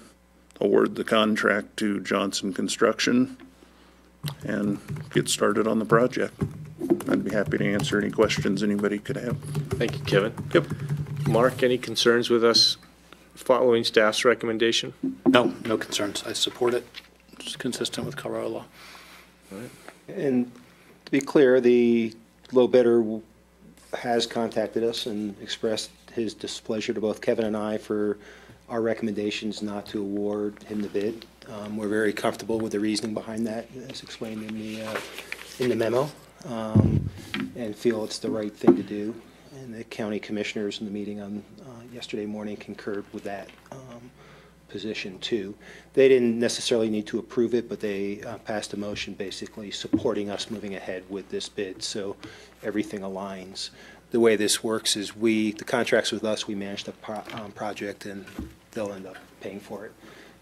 S8: award the contract to Johnson Construction and get started on the project. I'd be happy to answer any questions anybody could have.
S1: Thank you, Kevin.
S8: Yep.
S1: Mark, any concerns with us following staff's recommendation?
S13: No, no concerns. I support it. It's consistent with Colorado law.
S1: All right.
S3: And to be clear, the low bidder has contacted us and expressed his displeasure to both Kevin and I for our recommendations not to award him the bid. We're very comfortable with the reasoning behind that, as explained in the memo, and feel it's the right thing to do. And the county commissioners in the meeting on yesterday morning concurred with that position too. They didn't necessarily need to approve it, but they passed a motion basically supporting us moving ahead with this bid, so everything aligns. The way this works is the contract's with us, we manage the project, and they'll end up paying for it.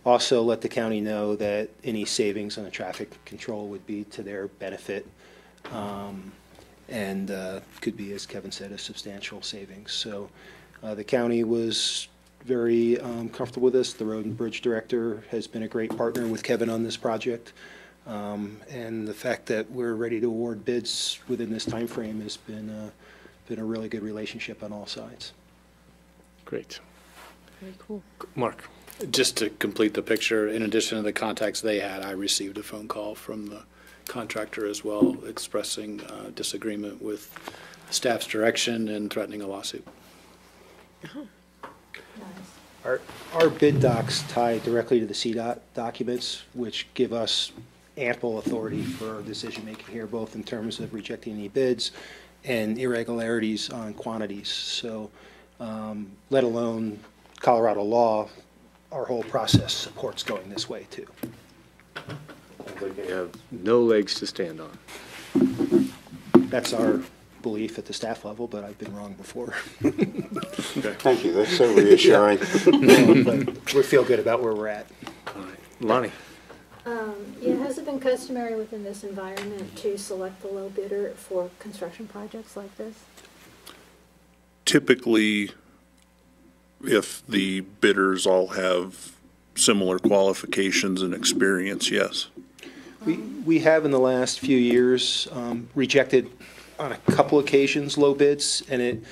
S3: Also, let the county know that any savings on the traffic control would be to their benefit, and could be, as Kevin said, a substantial savings. So the county was very comfortable with this. The road and bridge director has been a great partner with Kevin on this project. And the fact that we're ready to award bids within this time frame has been a really good relationship on all sides.
S1: Great.
S5: Very cool.
S1: Mark.
S13: Just to complete the picture, in addition to the contacts they had, I received a phone call from the contractor as well, expressing disagreement with staff's direction and threatening a lawsuit.
S5: Oh.
S3: Our bid docs tie directly to the CDOT documents, which give us ample authority for our decision-making here, both in terms of rejecting any bids and irregularities on quantities. So, let alone Colorado law, our whole process supports going this way too.
S1: You have no legs to stand on.
S3: That's our belief at the staff level, but I've been wrong before.
S1: Okay.
S4: Thank you, that's so reassuring.
S3: But we feel good about where we're at.
S1: All right. Lonnie.
S6: Yeah, has it been customary within this environment to select the low bidder for construction projects like this?
S8: Typically, if the bidders all have similar qualifications and experience, yes.
S3: We have in the last few years rejected on a couple occasions low bids, and it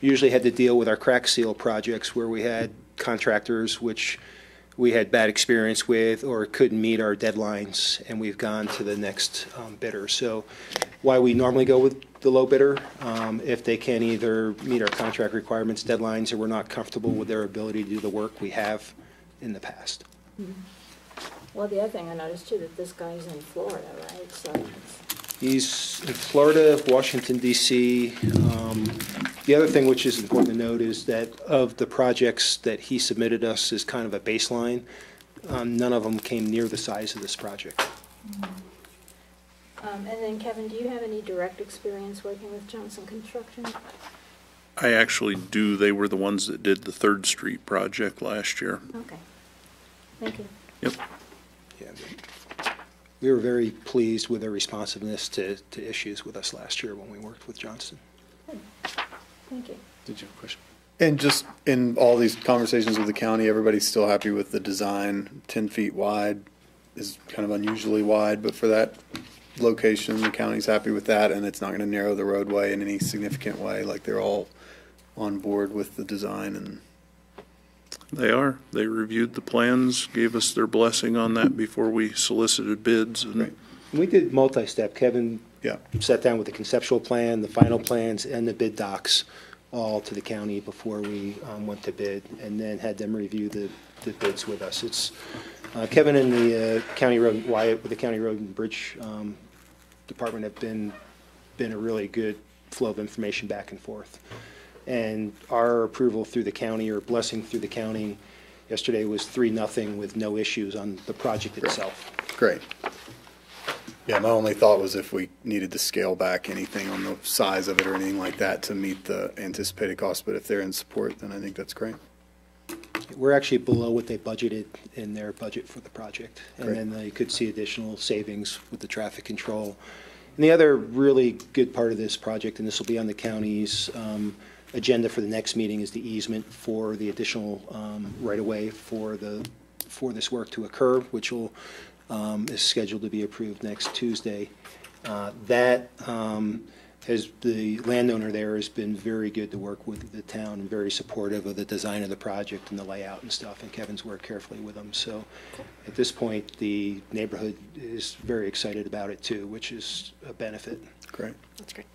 S3: usually had to deal with our crack seal projects where we had contractors which we had bad experience with or couldn't meet our deadlines, and we've gone to the next bidder. So why we normally go with the low bidder, if they can either meet our contract requirements, deadlines, or we're not comfortable with their ability to do the work we have in the past.
S6: Mm-hmm. Well, the other thing I noticed too, that this guy's in Florida, right? So
S3: he's in Florida, Washington, D.C. The other thing which is important to note is that of the projects that he submitted us as kind of a baseline, none of them came near the size of this project.
S6: and then Kevin, do you have any direct experience working with Johnson Construction?
S8: I actually do. They were the ones that did the 3rd Street project last year.
S6: Okay. Thank you.
S8: Yep.
S3: Yeah. We were very pleased with their responsiveness to issues with us last year when we worked with Johnson.
S6: Good. Thank you.
S1: Did you have a question?
S7: And just in all these conversations with the county, everybody's still happy with the design. 10 feet wide is kind of unusually wide, but for that location, the county's happy with that, and it's not going to narrow the roadway in any significant way. Like, they're all on board with the design. And
S8: They are. They reviewed the plans, gave us their blessing on that before we solicited bids. And
S3: Right. We did multi-step. Kevin
S7: yeah,
S3: sat down with the conceptual plan, the final plans, and the bid docs all to the county before we went to bid, and then had them review the bids with us. It's Kevin and the county road, Wyatt with the county road and bridge department have been a really good flow of information back and forth. And our approval through the county, or blessing through the county, yesterday was 3-0 with no issues on the project itself.
S7: Great. Yeah, my only thought was if we needed to scale back anything on the size of it or anything like that to meet the anticipated cost, but if they're in support, then I think that's great.
S3: We're actually below what they budgeted in their budget for the project. And
S7: Great.
S3: then they could see additional savings with the traffic control. And the other really good part of this project, and this will be on the county's agenda for the next meeting, is the easement for the additional right-of-way for this work to occur, which will is scheduled to be approved next Tuesday. The landowner there has been very good to work with the town and very supportive of the design of the project and the layout and stuff, and Kevin's worked carefully with them. So at this point, the neighborhood is very excited about it too, which is a benefit.
S7: Great.
S9: That's great.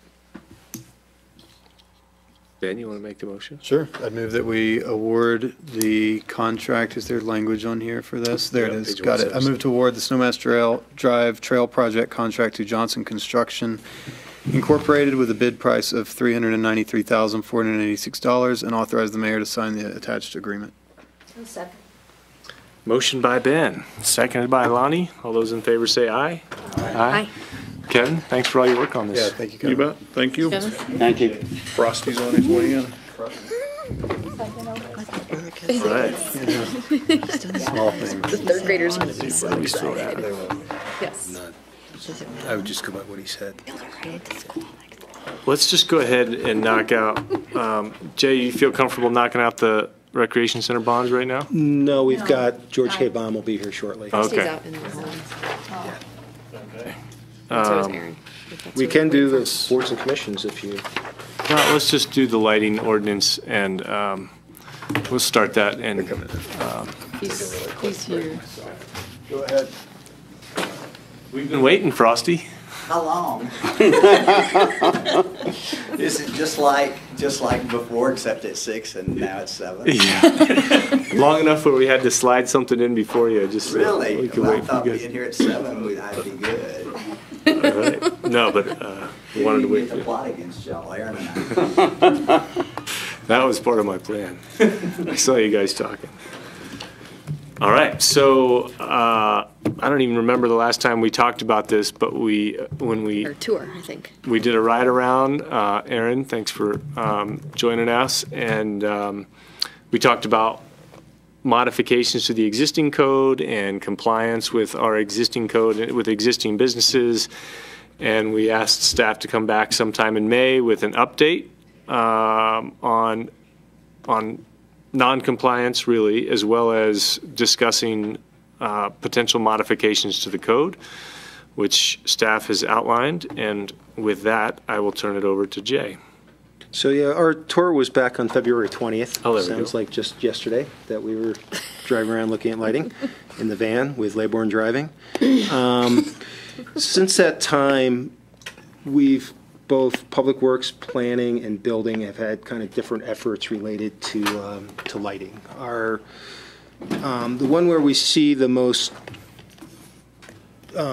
S1: Ben, you want to make the motion?
S7: Sure. I'd move that we award the contract. Is there language on here for this? There it is. Got it. I move to award the Snowmass Drive Trail Project contract to Johnson Construction Incorporated with a bid price of $393,486 and authorize the mayor to sign the attached agreement.
S6: Second.
S1: Motion by Ben, seconded by Lonnie. All those in favor say aye. Aye. Kevin, thanks for all your work on this.
S7: Yeah, thank you, Kevin.
S8: You bet. Thank you.
S4: Thank you.
S8: Frosty's on his way in.
S1: Right.
S7: Small thing.
S9: The third graders are going to be so
S1: Please throw that.
S9: excited. Yes.
S3: I would just go by what he said.
S1: Let's just go ahead and knock out, Jay, you feel comfortable knocking out the recreation center bonds right now?
S3: No, we've got George K. Baum will be here shortly.
S9: He's
S1: Okay.
S9: out in the hall.
S1: Okay.
S9: And so is Aaron. if that's
S3: We
S9: what
S3: can
S9: we're
S3: do
S9: waiting
S3: the boards and commissions if you.
S1: Let's just do the lighting ordinance, and we'll start that. And
S9: for. He's here.
S7: Go ahead.
S1: we've been waiting, Frosty.
S14: How long? Is it just like before, except at 6 and now it's 7?
S1: Yeah. Long enough where we had to slide something in before you. Just so
S14: Really?
S1: we could
S14: Well, I
S1: wait for
S14: thought
S1: you guys.
S14: being here at 7, I'd be good.
S1: All right. No, but we wanted to wait for
S14: The
S1: you.
S14: plot against y'all, Aaron and I.
S1: That was part of my plan. I saw you guys talking. All right, so I don't even remember the last time we talked about this, but when we
S9: Or tour, I think.
S1: we did a ride around. Aaron, thanks for joining us, and we talked about modifications to the existing code and compliance with our existing code with existing businesses, and we asked staff to come back sometime in May with an update on non-compliance, really, as well as discussing potential modifications to the code, which staff has outlined. And with that, I will turn it over to Jay.
S3: So yeah, our tour was back on February 20th.
S1: Oh, there we
S3: Sounds
S1: go.
S3: like just yesterday that we were driving around looking at lighting in the van with Laybourne driving. Since that time, we've both Public Works, Planning, and Building have had kind of different efforts related to lighting. The one where we see the most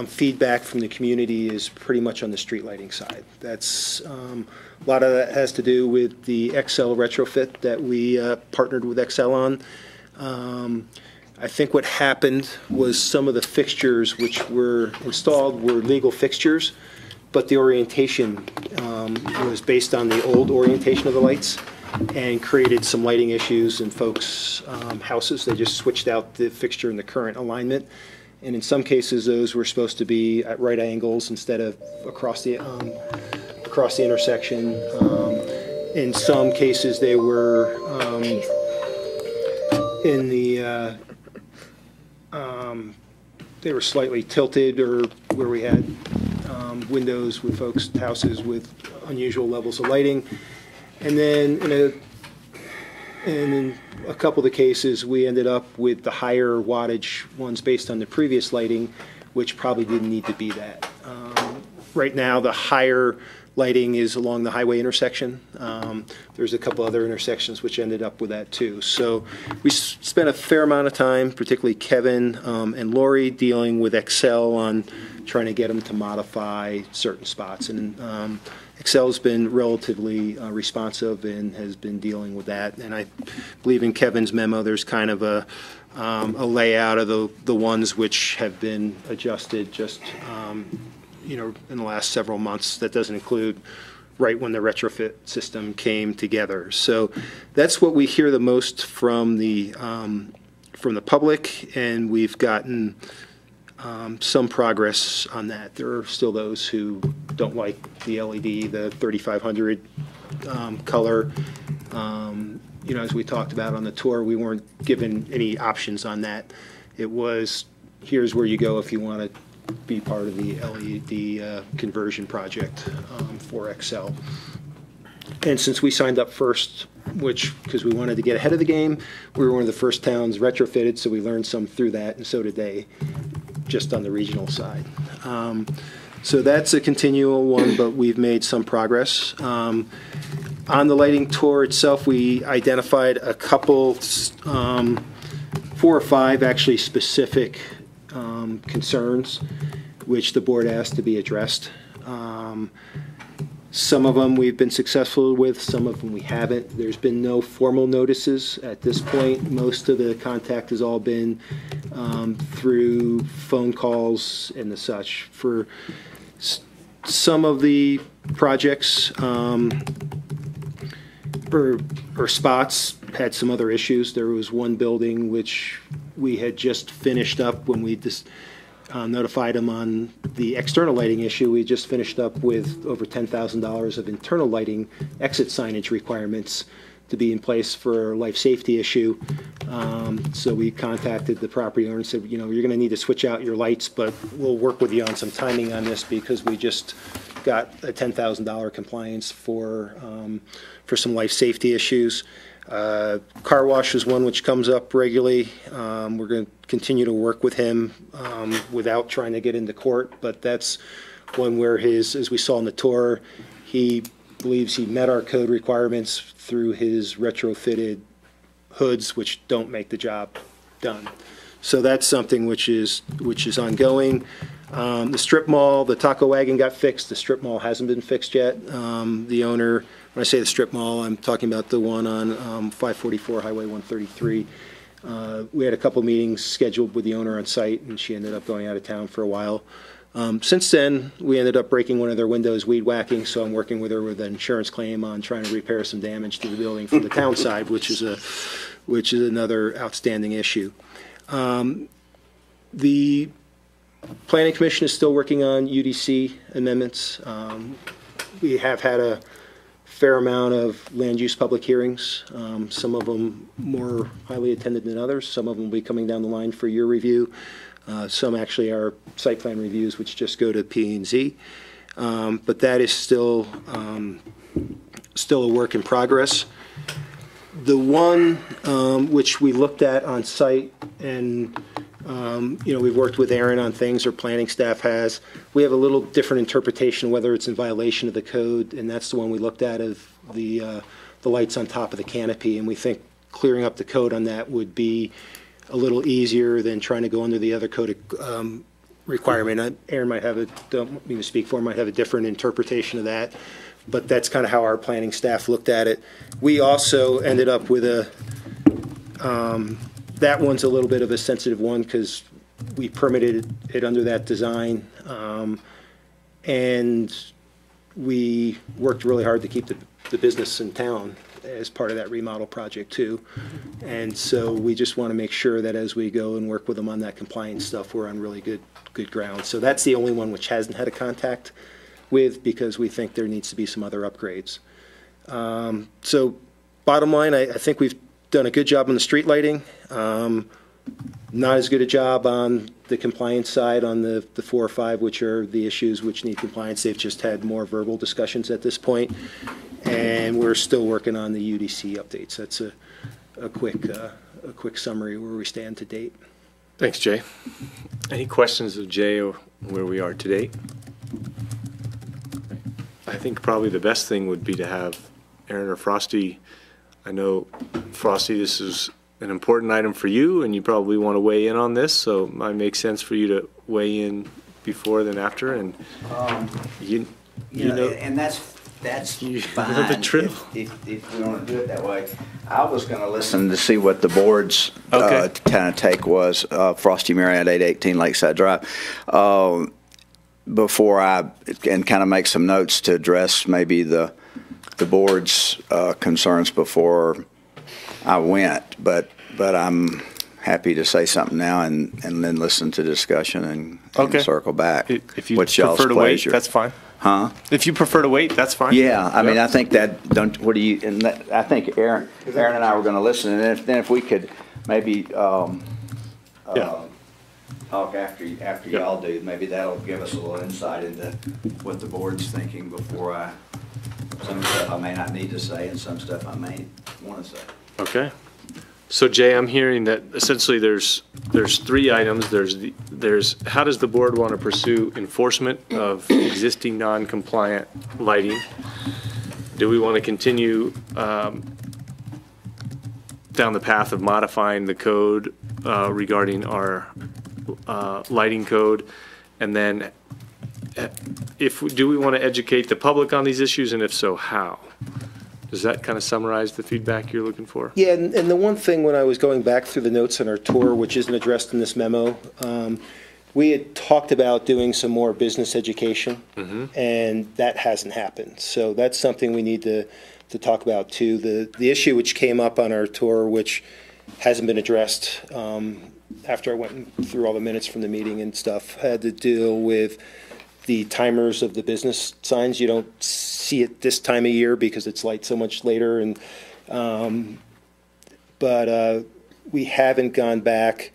S3: feedback from the community is pretty much on the street lighting side. That's a lot of that has to do with the XL retrofit that we partnered with XL on. I think what happened was some of the fixtures which were installed were legal fixtures, but the orientation was based on the old orientation of the lights and created some lighting issues in folks' houses. They just switched out the fixture in the current alignment. And in some cases, those were supposed to be at right angles instead of across the intersection. In some cases, they were they were slightly tilted, or where we had windows with folks' houses with unusual levels of lighting. And then in a couple of the cases, we ended up with the higher wattage ones based on the previous lighting, which probably didn't need to be that. right now, the higher lighting is along the highway intersection. There's a couple other intersections which ended up with that too. So we spent a fair amount of time, particularly Kevin and Lori, dealing with Excel on trying to get them to modify certain spots. And Excel's been relatively responsive and has been dealing with that. And I believe in Kevin's memo, there's kind of a layout of the ones which have been adjusted just in the last several months. That doesn't include right when the retrofit system came together. So that's what we hear the most from the public, and we've gotten some progress on that. There are still those who don't like the LED, the 3500 color. As we talked about on the tour, we weren't given any options on that. It was, here's where you go if you want to be part of the LED conversion project for Excel. And since we signed up first, because we wanted to get ahead of the game, we were one of the first towns retrofitted, so we learned some through that, and so did they, just on the regional side. So that's a continual one, but we've made some progress. On the lighting tour itself, we identified a couple, 4 or 5 actually specific concerns which the board asked to be addressed. Some of them we've been successful with, some of them we haven't. There's been no formal notices at this point. Most of the contact has all been through phone calls and the such. For some of the projects or spots had some other issues. There was one building which we had just finished up when we just notified them on the external lighting issue. We just finished up with over $10,000 of internal lighting exit signage requirements to be in place for a life safety issue. So we contacted the property owner and said, you're going to need to switch out your lights, but we'll work with you on some timing on this because we just got a $10,000 compliance for some life safety issues. Car wash is one which comes up regularly. We're going to continue to work with him without trying to get into court, but that's one where as we saw in the tour, he believes he met our code requirements through his retrofitted hoods, which don't make the job done. So that's something which is ongoing. The strip mall, the taco wagon got fixed. The strip mall hasn't been fixed yet. The owner, when I say the strip mall, I'm talking about the one on 544 Highway 133. We had a couple meetings scheduled with the owner on site, and she ended up going out of town for a while. Since then, we ended up breaking one of their windows, weed whacking, so I'm working with her with an insurance claim on trying to repair some damage to the building from the town side, which is another outstanding issue. The Planning Commission is still working on UDC amendments. We have had a fair amount of land use public hearings, some of them more highly attended than others. Some of them will be coming down the line for your review. Some actually are site plan reviews, which just go to P&Z. But that is still a work in progress. The one which we looked at on site, and we've worked with Aaron on things, or planning staff has. We have a little different interpretation whether it's in violation of the code, and that's the one we looked at of the lights on top of the canopy, and we think clearing up the code on that would be a little easier than trying to go under the other code requirement. Aaron might have don't mean to speak for him, might have a different interpretation of that, but that's kind of how our planning staff looked at it. We also ended up with that one's a little bit of a sensitive one because we permitted it under that design, and we worked really hard to keep the business in town as part of that remodel project too. And so we just want to make sure that as we go and work with them on that compliance stuff, we're on really good ground. So that's the only one which hasn't had a contact with, because we think there needs to be some other upgrades. So bottom line, I think we've done a good job on the street lighting. Not as good a job on the compliance side on the 4 or 5, which are the issues which need compliance. They've just had more verbal discussions at this point, and we're still working on the UDC updates. That's a quick summary where we stand to date.
S1: Thanks, Jay. Any questions of Jay or where we are to date? I think probably the best thing would be to have Aaron or Frosty. I know, Frosty, this is an important item for you, and you probably want to weigh in on this, so it might make sense for you to weigh in before than after, and you know,
S14: and that's fine
S1: the drill.
S14: if we want to do it that way. I was going to listen to see what the board's
S1: Okay.
S14: kind of take was. Frosty Marriott, 818 Lakeside Drive. Before and kind of make some notes to address maybe the board's concerns before I went, but I'm happy to say something now and then listen to discussion and circle back.
S1: If you
S14: What's y'all's
S1: prefer to
S14: pleasure?
S1: wait, that's fine.
S14: Huh?
S1: If you prefer to wait, that's fine.
S14: Yeah, I mean, I think that what do you? And that, I think Aaron and I were going to listen, and if we could maybe talk after y'all do, maybe that'll give us a little insight into what the board's thinking before some stuff I may not need to say and some stuff I may want to say.
S1: Okay. So Jay, I'm hearing that essentially there's three items. There's how does the board want to pursue enforcement of existing non-compliant lighting? Do we want to continue down the path of modifying the code regarding our lighting code? And then do we want to educate the public on these issues, and if so, how? Does that kind of summarize the feedback you're looking for?
S3: Yeah, and the one thing when I was going back through the notes on our tour, which isn't addressed in this memo, we had talked about doing some more business education, and that hasn't happened. So that's something we need to talk about too. The issue which came up on our tour, which hasn't been addressed after I went through all the minutes from the meeting and stuff, had to deal with the timers of the business signs. You don't see it this time of year because it's light so much later, and but we haven't gone back.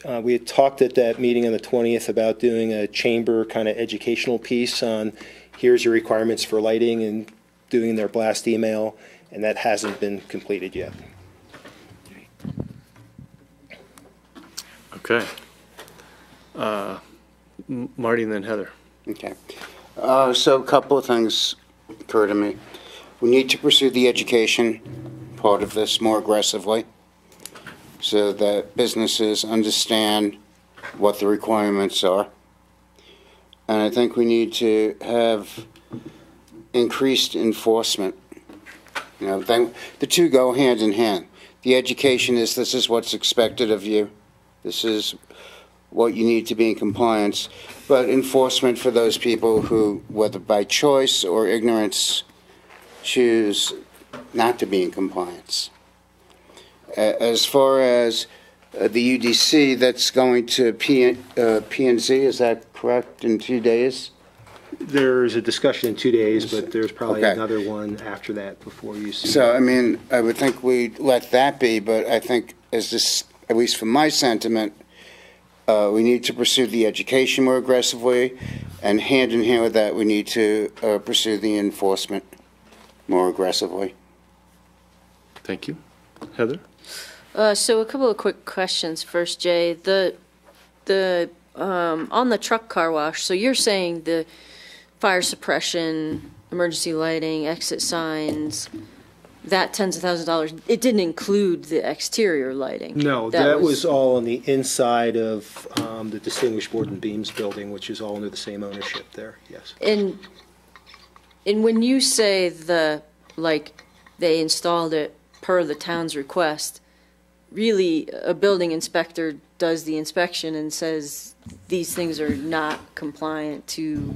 S3: We had talked at that meeting on the 20th about doing a chamber kind of educational piece on here's your requirements for lighting and doing their blast email, and that hasn't been completed yet.
S1: Okay. Marty and then Heather.
S4: Okay. So a couple of things occur to me. We need to pursue the education part of this more aggressively so that businesses understand what the requirements are. And I think we need to have increased enforcement. You know, the two go hand in hand. The education is this is what's expected of you. This is what you need to be in compliance, but enforcement for those people who, whether by choice or ignorance, choose not to be in compliance. As far as the UDC, that's going to P&Z, is that correct, in 2 days?
S3: There's a discussion in 2 days, but there's probably another one after that before you see.
S4: So, I mean, I would think we'd let that be, but I think as this, at least from my sentiment, we need to pursue the education more aggressively, and hand in hand with that, we need to pursue the enforcement more aggressively.
S1: Thank you. Heather?
S5: So a couple of quick questions. First, Jay, on the truck car wash, so you're saying the fire suppression, emergency lighting, exit signs, that tens of thousands of dollars, it didn't include the exterior lighting?
S3: No, that was all on the inside of the Distinguished Board and Beams building, which is all under the same ownership there, yes.
S5: And when you say they installed it per the town's request, really a building inspector does the inspection and says these things are not compliant to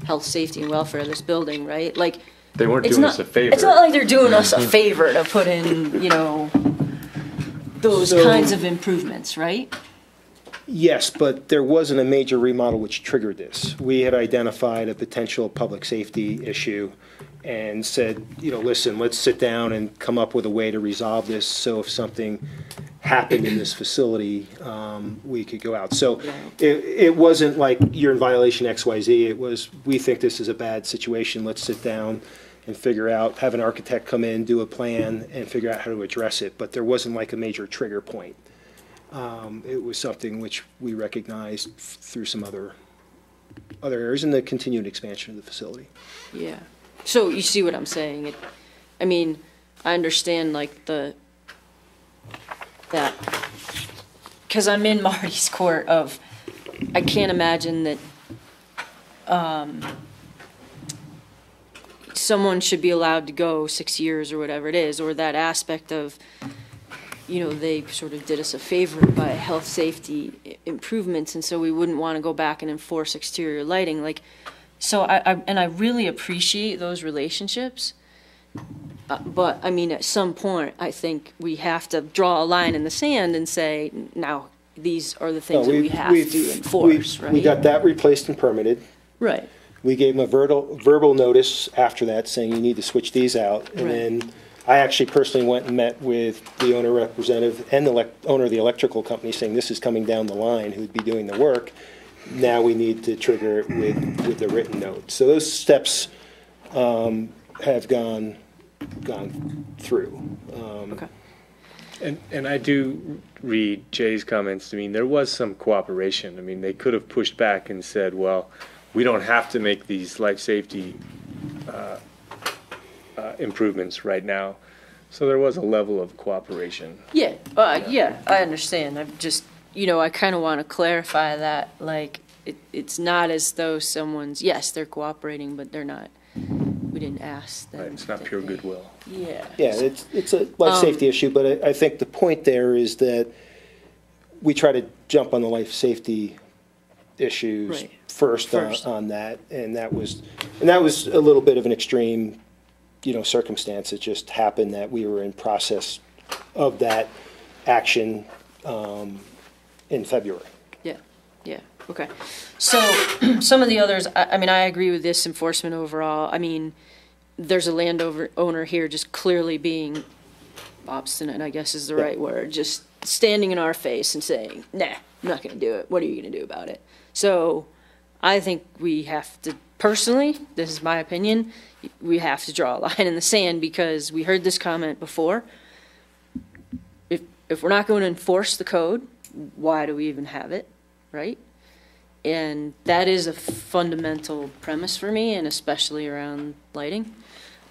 S5: health, safety, and welfare of this building, right? Like,
S1: they weren't doing us a favor.
S5: It's not like they're doing us a favor to put in, those kinds of improvements, right?
S3: Yes, but there wasn't a major remodel which triggered this. We had identified a potential public safety issue and said, listen, let's sit down and come up with a way to resolve this, so if something happened in this facility, we could go out. So it wasn't like you're in violation XYZ. It was, we think this is a bad situation. Let's sit down and figure out, have an architect come in, do a plan, and figure out how to address it. But there wasn't like a major trigger point. It was something which we recognized through some other other areas and the continued expansion of the facility.
S5: Yeah. So you see what I'm saying? I mean, I understand like that, because I'm in Marty's court of, I can't imagine that someone should be allowed to go 6 years or whatever it is, or that aspect of, you know, they sort of did us a favor by health safety improvements, and so we wouldn't want to go back and enforce exterior lighting. Like, so I really appreciate those relationships. But, I mean, at some point, I think we have to draw a line in the sand and say, now, these are the things that we have to enforce, right?
S3: We got that replaced and permitted.
S5: Right.
S3: We gave them a verbal notice after that saying you need to switch these out. And then I actually personally went and met with the owner representative and the owner of the electrical company saying this is coming down the line, who'd be doing the work. Now we need to trigger it with the written note. So those steps have gone through.
S5: Okay.
S1: And I do read Jay's comments. I mean, there was some cooperation. I mean, they could have pushed back and said, well, we don't have to make these life safety improvements right now. So there was a level of cooperation.
S5: Yeah, yeah, I understand. I'm just, you know, I kind of want to clarify that, like, it's not as though someone's, yes, they're cooperating, but they're not, we didn't ask them.
S1: Right, it's not pure goodwill.
S5: Yeah.
S3: Yeah, it's a life safety issue, but I think the point there is that we try to jump on the life safety issues first. On that, and that was a little bit of an extreme, you know, circumstance. It just happened that we were in process of that action in February.
S5: Yeah, okay. So some of the others, I mean, I agree with this enforcement overall. I mean, there's a landowner here just clearly being obstinate, I guess is the right word, just standing in our face and saying, nah, I'm not going to do it. What are you going to do about it? So I think we have to, personally, this is my opinion, we have to draw a line in the sand because we heard this comment before. If we're not going to enforce the code, why do we even have it, right? And that is a fundamental premise for me, and especially around lighting.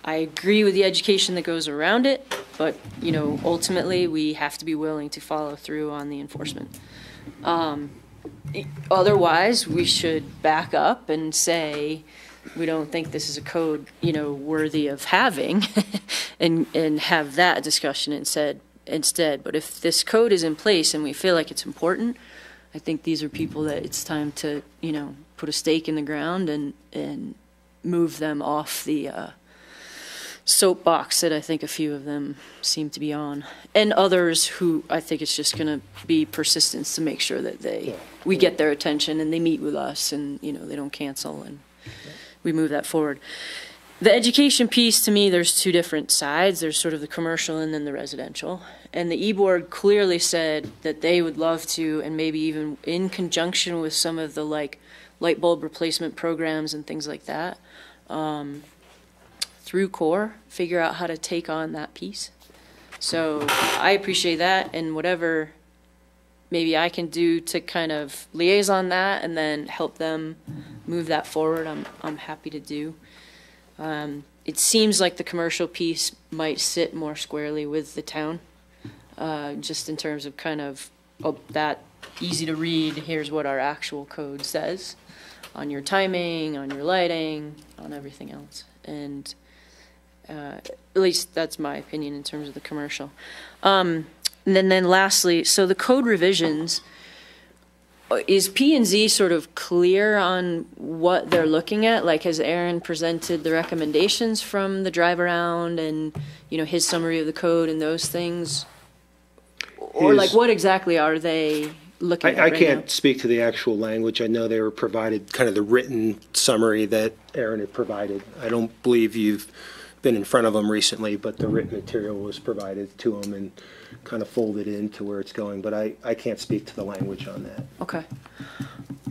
S5: I agree with the education that goes around it, but, you know, ultimately we have to be willing to follow through on the enforcement. Otherwise, we should back up and say we don't think this is a code, you know, worthy of having, and have that discussion instead. But if this code is in place and we feel like it's important, I think these are people that it's time to, you know, put a stake in the ground and move them off the soapbox that I think a few of them seem to be on, and others who I think it's just going to be persistence to make sure that we get their attention and they meet with us, and, you know, they don't cancel, and we move that forward. The education piece, to me, there's two different sides. There's sort of the commercial and then the residential. And the E-Board clearly said that they would love to, and maybe even in conjunction with some of the, like, light bulb replacement programs and things like that, through CORE, figure out how to take on that piece. So I appreciate that, and whatever maybe I can do to kind of liaison that and then help them move that forward, I'm happy to do. It seems like the commercial piece might sit more squarely with the town, just in terms of kind of that easy to read, here's what our actual code says on your timing, on your lighting, on everything else. And at least that's my opinion in terms of the commercial. And then lastly, so the code revisions, is P&Z sort of clear on what they're looking at? Like, has Aaron presented the recommendations from the drive around and, you know, his summary of the code and those things? Or like, what exactly are they looking at
S3: I
S5: right
S3: can't
S5: now?
S3: speak to the actual language. I know they were provided kind of the written summary that Aaron had provided. I don't believe you've been in front of them recently, but the written material was provided to them and kind of folded into where it's going, but I can't speak to the language on that.
S5: Okay.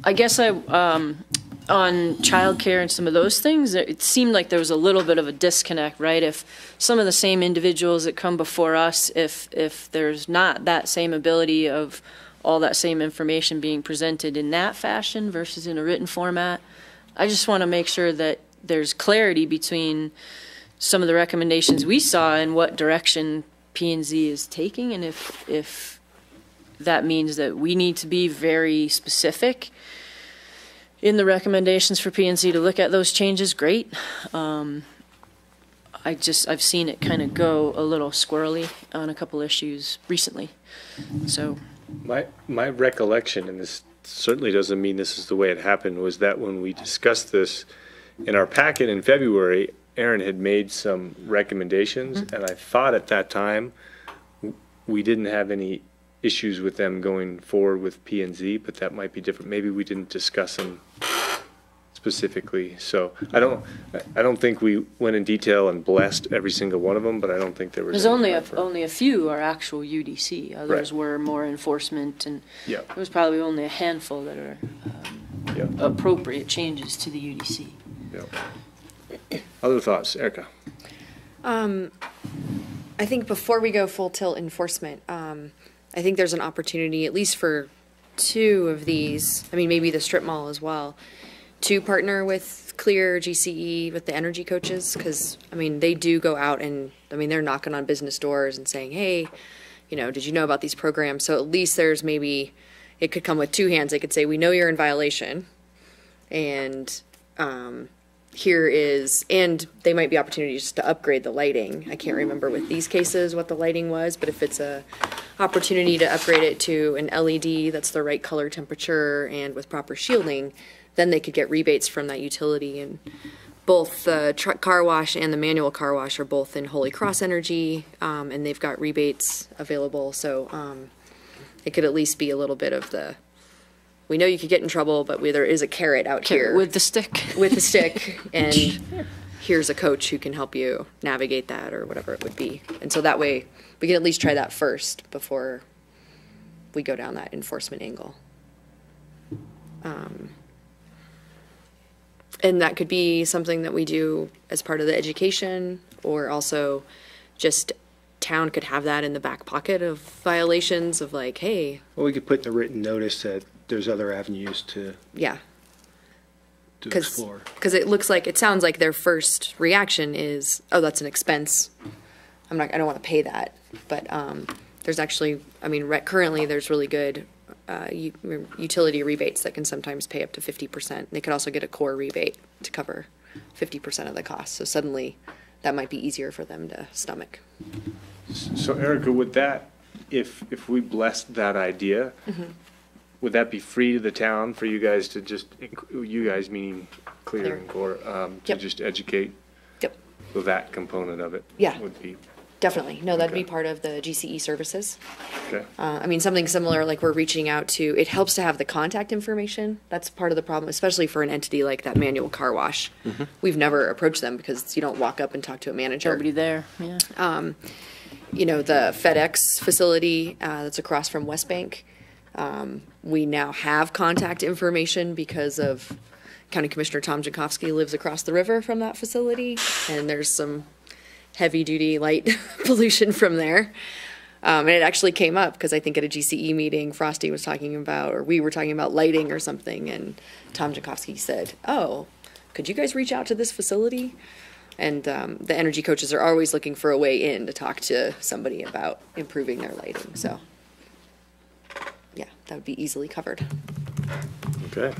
S5: I guess on childcare and some of those things, it seemed like there was a little bit of a disconnect, right? If some of the same individuals that come before us, if there's not that same ability of all that same information being presented in that fashion versus in a written format, I just want to make sure that there's clarity between some of the recommendations we saw and what direction P&Z is taking, and if that means that we need to be very specific in the recommendations for P&Z to look at those changes, great. I've seen it kind of go a little squirrely on a couple issues recently. So
S1: my recollection, and this certainly doesn't mean this is the way it happened, was that when we discussed this in our packet in February, Aaron had made some recommendations, and I thought at that time we didn't have any issues with them going forward with P&Z, but that might be different. Maybe we didn't discuss them specifically. So I don't think we went in detail and blessed every single one of them, but I don't think there was.
S5: There's only a few are actual UDC. Others were more enforcement, and there was probably only a handful that are appropriate changes to the UDC.
S1: Other thoughts, Erica?
S9: I think before we go full tilt enforcement, I think there's an opportunity, at least for 2 of these, I mean, maybe the strip mall as well, to partner with Clear, GCE, with the energy coaches, because, I mean, they do go out and, I mean, they're knocking on business doors and saying, hey, you know, did you know about these programs? So at least there's maybe, it could come with 2 hands. They could say, we know you're in violation, and here is, and they might be opportunities to upgrade the lighting. I can't remember with these cases what the lighting was, but if it's a opportunity to upgrade it to an LED that's the right color temperature and with proper shielding, then they could get rebates from that utility. And both the truck car wash and the manual car wash are both in Holy Cross Energy, and they've got rebates available. So it could at least be a little bit of the, we know you could get in trouble, but there is a carrot out here.
S5: With the stick.
S9: With the stick. And here's a coach who can help you navigate that or whatever it would be. And so that way we can at least try that first before we go down that enforcement angle. And that could be something that we do as part of the education, or also just town could have that in the back pocket of violations of like, hey.
S3: Well, we could put in a written notice that there's other avenues to explore.
S9: Because it sounds like their first reaction is, oh, that's an expense. I don't want to pay that. But there's actually, I mean, currently there's really good utility rebates that can sometimes pay up to 50%. They could also get a core rebate to cover 50% of the cost. So suddenly that might be easier for them to stomach.
S1: So Erica, would that, if we blessed that idea, would that be free to the town for you guys to just, you guys meaning Clear and Core, to just educate?
S9: Yep.
S1: So that component of it would be.
S9: Definitely. No, that'd be part of the GCE services.
S1: Okay.
S9: I mean, something similar, like we're reaching out to, it helps to have the contact information. That's part of the problem, especially for an entity like that manual car wash. We've never approached them because you don't walk up and talk to a manager.
S5: Nobody there, yeah.
S9: You know, the FedEx facility that's across from West Bank, we now have contact information because of County Commissioner Tom Jankowski lives across the river from that facility, and there's some heavy-duty light pollution from there. And it actually came up because I think at a GCE meeting, Frosty was talking about, or we were talking about lighting or something, and Tom Jankowski said, oh, could you guys reach out to this facility? And the energy coaches are always looking for a way in to talk to somebody about improving their lighting. So, yeah, that would be easily covered.
S1: Okay.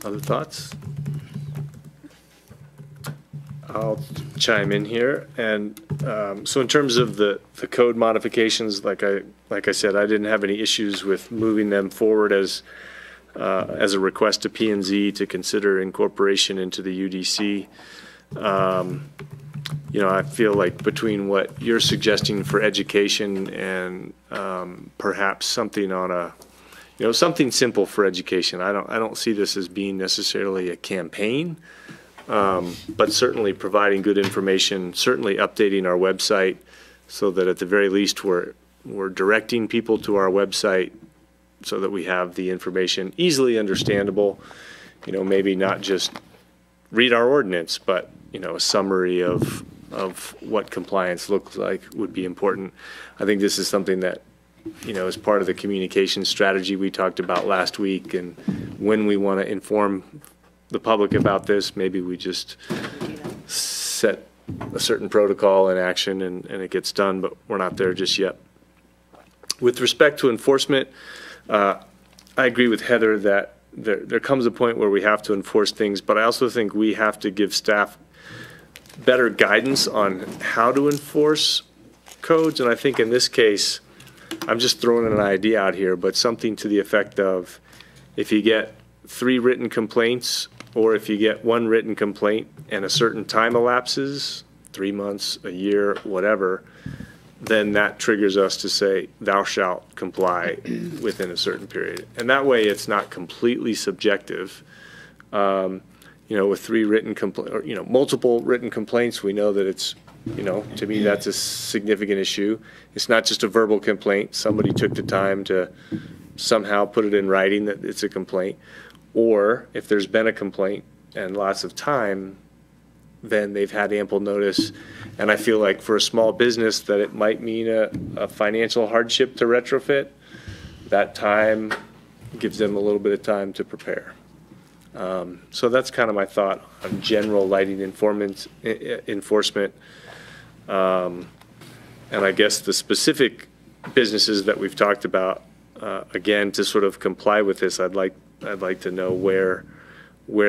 S1: Other thoughts? I'll chime in here, and so in terms of the code modifications, like I said, I didn't have any issues with moving them forward as a request to P&Z to consider incorporation into the UDC. You know, I feel like between what you're suggesting for education and perhaps something on a, you know, something simple for education. I don't see this as being necessarily a campaign. But certainly providing good information, certainly updating our website so that at the very least we're directing people to our website so that we have the information easily understandable. You know, maybe not just read our ordinance, but, you know, a summary of what compliance looks like would be important. I think this is something that, you know, as part of the communication strategy we talked about last week, and when we want to inform the public about this, maybe we just set a certain protocol in action and it gets done, but we're not there just yet. With respect to enforcement, I agree with Heather that there comes a point where we have to enforce things, but I also think we have to give staff better guidance on how to enforce codes. And I think in this case, I'm just throwing an idea out here, but something to the effect of, if you get 3 written complaints, or if you get 1 written complaint and a certain time elapses, 3 months, a year, whatever, then that triggers us to say, thou shalt comply within a certain period. And that way it's not completely subjective. With 3 written complaints, or, multiple written complaints, we know that it's, to me, that's a significant issue. It's not just a verbal complaint. Somebody took the time to somehow put it in writing that it's a complaint. Or if there's been a complaint and lots of time, then they've had ample notice. And I feel like for a small business that it might mean a financial hardship to retrofit. That time gives them a little bit of time to prepare. So that's kind of my thought on general lighting enforcement. And I guess the specific businesses that we've talked about, again, to sort of comply with this, I'd like to know where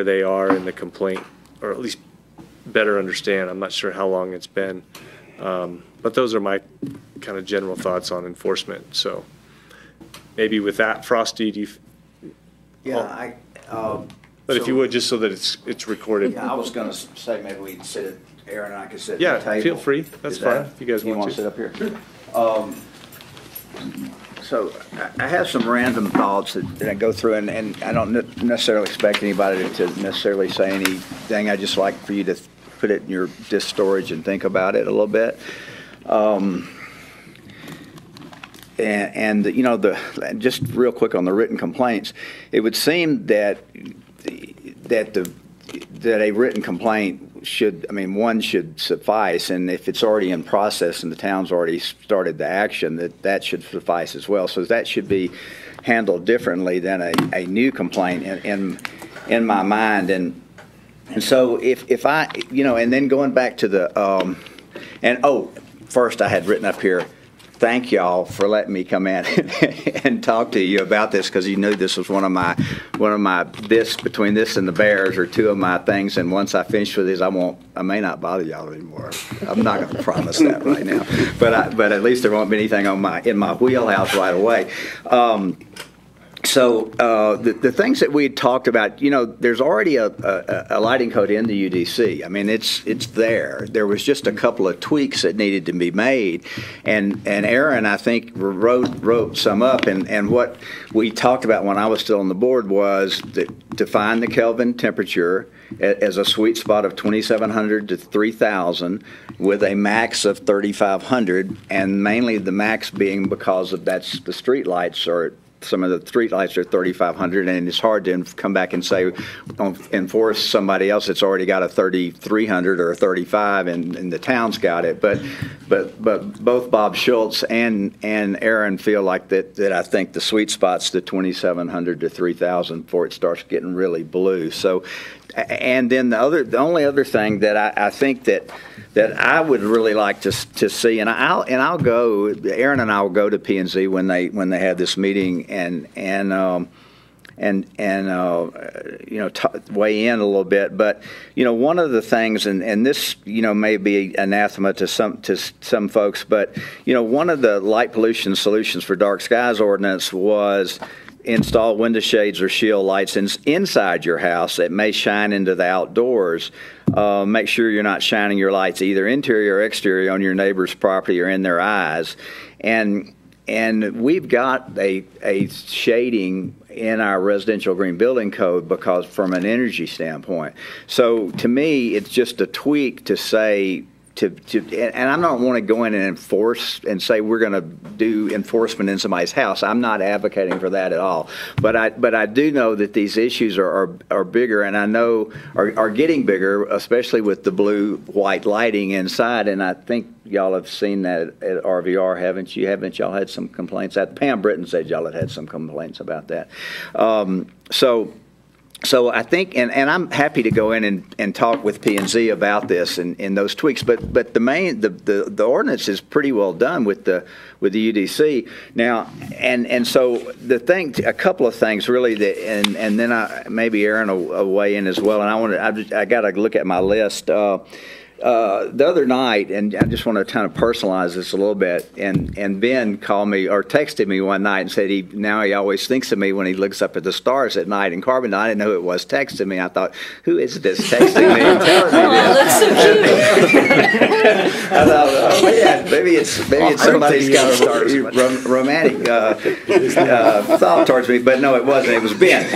S1: they are in the complaint, or at least better understand. I'm not sure how long it's been, but those are my kind of general thoughts on enforcement. So maybe with that, Frosty, do you?
S14: Yeah,
S1: but if you would, just so that it's recorded.
S14: Yeah, I was going to say maybe we can sit at, Aaron and I could sit at
S1: yeah,
S14: the table.
S1: feel free. That's fine. If you guys want to
S14: sit up here. So I have some random thoughts that I go through, and I don't necessarily expect anybody to necessarily say anything. I just like for you to put it in your disk storage and think about it a little bit. Just real quick on the written complaints, it would seem that a written complaint one should suffice, and if it's already in process and the town's already started the action, that should suffice as well. So that should be handled differently than a new complaint in my mind. And so if I, and then going back to the, first I had written up here, thank y'all for letting me come in and talk to you about this, because you knew this was one of my between this and the Bears are 2 of my things. And once I finish with these, I may not bother y'all anymore. I'm not going to promise that right now, but at least there won't be anything in my wheelhouse right away. So the things that we had talked about, there's already a lighting code in the UDC. I mean, it's there. There was just a couple of tweaks that needed to be made, and Aaron, I think, wrote some up. And what we talked about when I was still on the board was that define the Kelvin temperature as a sweet spot of 2,700 to 3,000 with a max of 3,500, and mainly the max being because that's the street lights are. Some of the street lights are 3,500, and it's hard to come back and say, enforce somebody else that's already got a 3,300 or a 35, and the town's got it. But both Bob Schultz and Aaron feel like that I think the sweet spot's the 2,700 to 3,000 before it starts getting really blue. So, and then the only other thing that I think that I would really like to see, and I'll go. Aaron and I will go to P&Z when they have this meeting and weigh in a little bit. But one of the things, and this may be anathema to some folks, but one of the light pollution solutions for dark skies ordinance was install window shades or shield lights inside your house that may shine into the outdoors. Make sure you're not shining your lights either interior or exterior on your neighbor's property or in their eyes. And we've got a shading in our residential green building code because from an energy standpoint. So to me, it's just a tweak to say, and I don't want to go in and enforce and say we're going to do enforcement in somebody's house. I'm not advocating for that at all. But I do know that these issues are bigger, and I know are getting bigger, especially with the blue-white lighting inside. And I think y'all have seen that at RVR, haven't you? Haven't y'all had some complaints? Pam Britton said y'all had some complaints about that. So I think, and I'm happy to go in and talk with P&Z about this and those tweaks, but the ordinance is pretty well done with the UDC now, and so the thing, a couple of things really that, and then maybe Aaron will weigh in as well, and I got to look at my list. The other night, and I just want to kind of personalize this a little bit, and Ben called me or texted me one night and said he always thinks of me when he looks up at the stars at night in Carbondale. I didn't know who it was texting me. I thought, who is this texting me and telling me this?
S5: That's so cute.
S14: I thought, oh man, maybe it's somebody's got a romantic thought towards me, but no, it wasn't. It was Ben.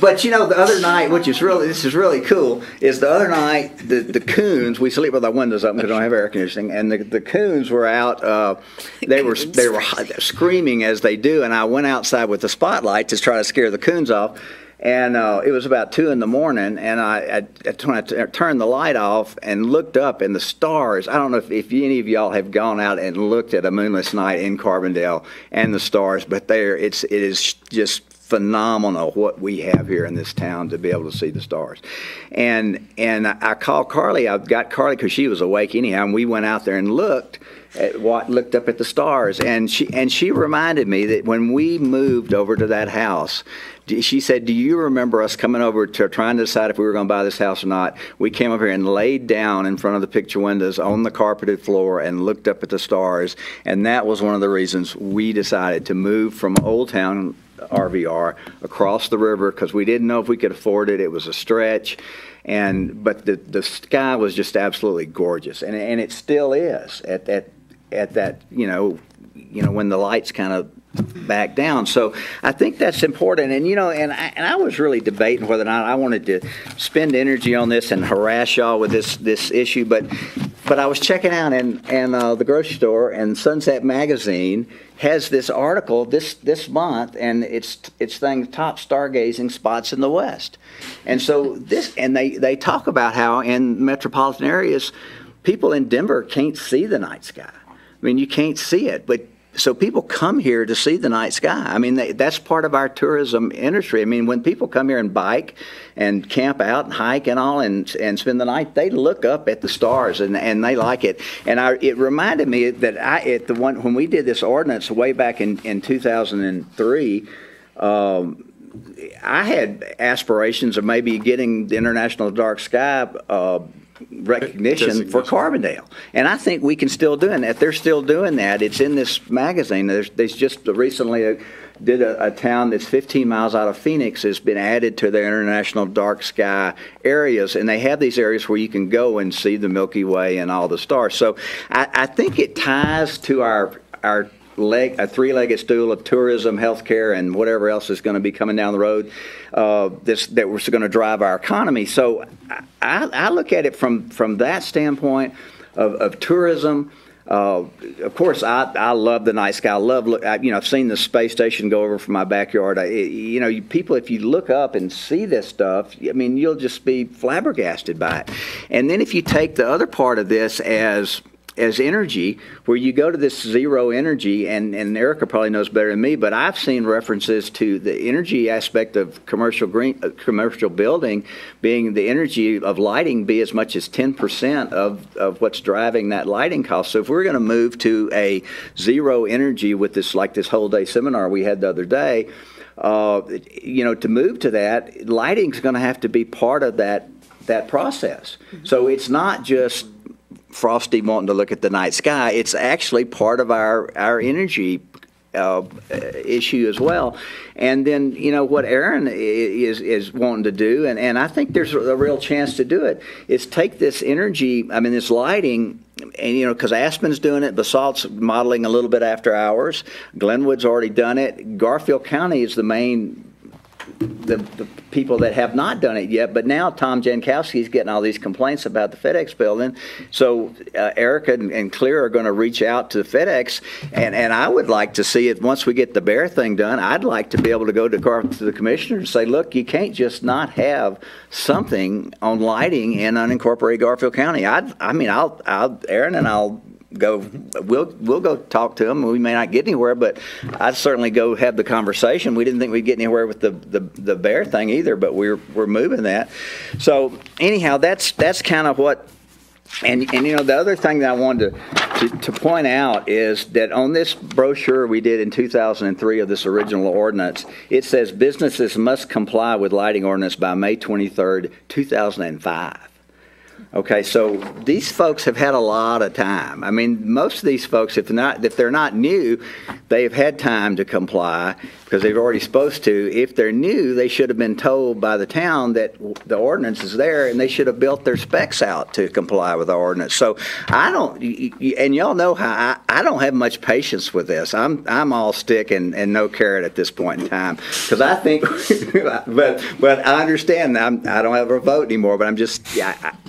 S14: But you know, the other night, this is really cool, is the other night the coons, we sleep with our windows open because we don't have air conditioning, and the coons were out. They were screaming as they do, and I went outside with the spotlight to try to scare the coons off. And it was about 2 in the morning, and I turned the light off and looked up, and the stars. I don't know if any of y'all have gone out and looked at a moonless night in Carbondale and the stars, but it is just phenomenal what we have here in this town to be able to see the stars. And I called Carly. I got Carly because she was awake anyhow, and we went out there and looked up at the stars, and she reminded me that when we moved over to that house, she said, do you remember us coming over to trying to decide if we were going to buy this house or not? We came over here and laid down in front of the picture windows on the carpeted floor and looked up at the stars, and that was one of the reasons we decided to move from Old Town RVR across the river, because we didn't know if we could afford it. It was a stretch, but the sky was just absolutely gorgeous, and it still is at that when the lights kind of back down. So I think that's important, and I was really debating whether or not I wanted to spend energy on this and harass y'all with this issue, but I was checking out, and the grocery store and Sunset Magazine has this article this month, and it's saying top stargazing spots in the West, and so they talk about how in metropolitan areas people in Denver can't see the night sky. I mean, you can't see it, but so people come here to see the night sky. I mean, that's part of our tourism industry. I mean, when people come here and bike and camp out and hike and all and spend the night, they look up at the stars and they like it. And it reminded me that when we did this ordinance way back in 2003, I had aspirations of maybe getting the International Dark Sky recognition for Carbondale, and I think we can still do that. They're still doing that. It's in this magazine. There's just recently did a town that's 15 miles out of Phoenix has been added to their International Dark Sky areas, and they have these areas where you can go and see the Milky Way and all the stars. So I think it ties to our a three-legged stool of tourism, healthcare, and whatever else is going to be coming down the road that was going to drive our economy. So I look at it from that standpoint of tourism. Of course, I love the night sky. I've seen the space station go over from my backyard. People, if you look up and see this stuff, I mean, you'll just be flabbergasted by it. And then if you take the other part of this as energy, where you go to this zero energy, and Erica probably knows better than me, but I've seen references to the energy aspect of commercial building being the energy of lighting be as much as 10% of what's driving that lighting cost. So if we're going to move to a zero energy with this, like this whole day seminar we had the other day, to move to that, lighting is going to have to be part of that process. So it's not just Frosty wanting to look at the night sky. It's actually part of our energy issue as well. And then, what Aaron is wanting to do, and I think there's a real chance to do it, is take this energy, this lighting, and because Aspen's doing it, Basalt's modeling a little bit after hours, Glenwood's already done it, Garfield County is the people that have not done it yet, but now Tom Jankowski's getting all these complaints about the FedEx building. So Erica and Clear are going to reach out to FedEx, and I would like to see it once we get the Bear thing done. I'd like to be able to go to the commissioner and say, look, you can't just not have something on lighting in unincorporated Garfield County. Aaron and I'll we'll go talk to them. We may not get anywhere, but I'd certainly go have the conversation. We didn't think we'd get anywhere with the bear thing either, but we're moving that. So anyhow, that's kind of what. And you know, the other thing that I wanted to point out is that on this brochure we did in 2003 of this original ordinance, it says businesses must comply with lighting ordinance by May 23rd, 2005. Okay, so these folks have had a lot of time. I mean, most of these folks, if they're not new, they've had time to comply because they're already supposed to. If they're new, they should have been told by the town that the ordinance is there, and they should have built their specs out to comply with the ordinance. So I don't, and y'all know how I don't have much patience with this. I'm all stick and no carrot at this point in time because I think, but I understand. I don't have a vote anymore. But I'm just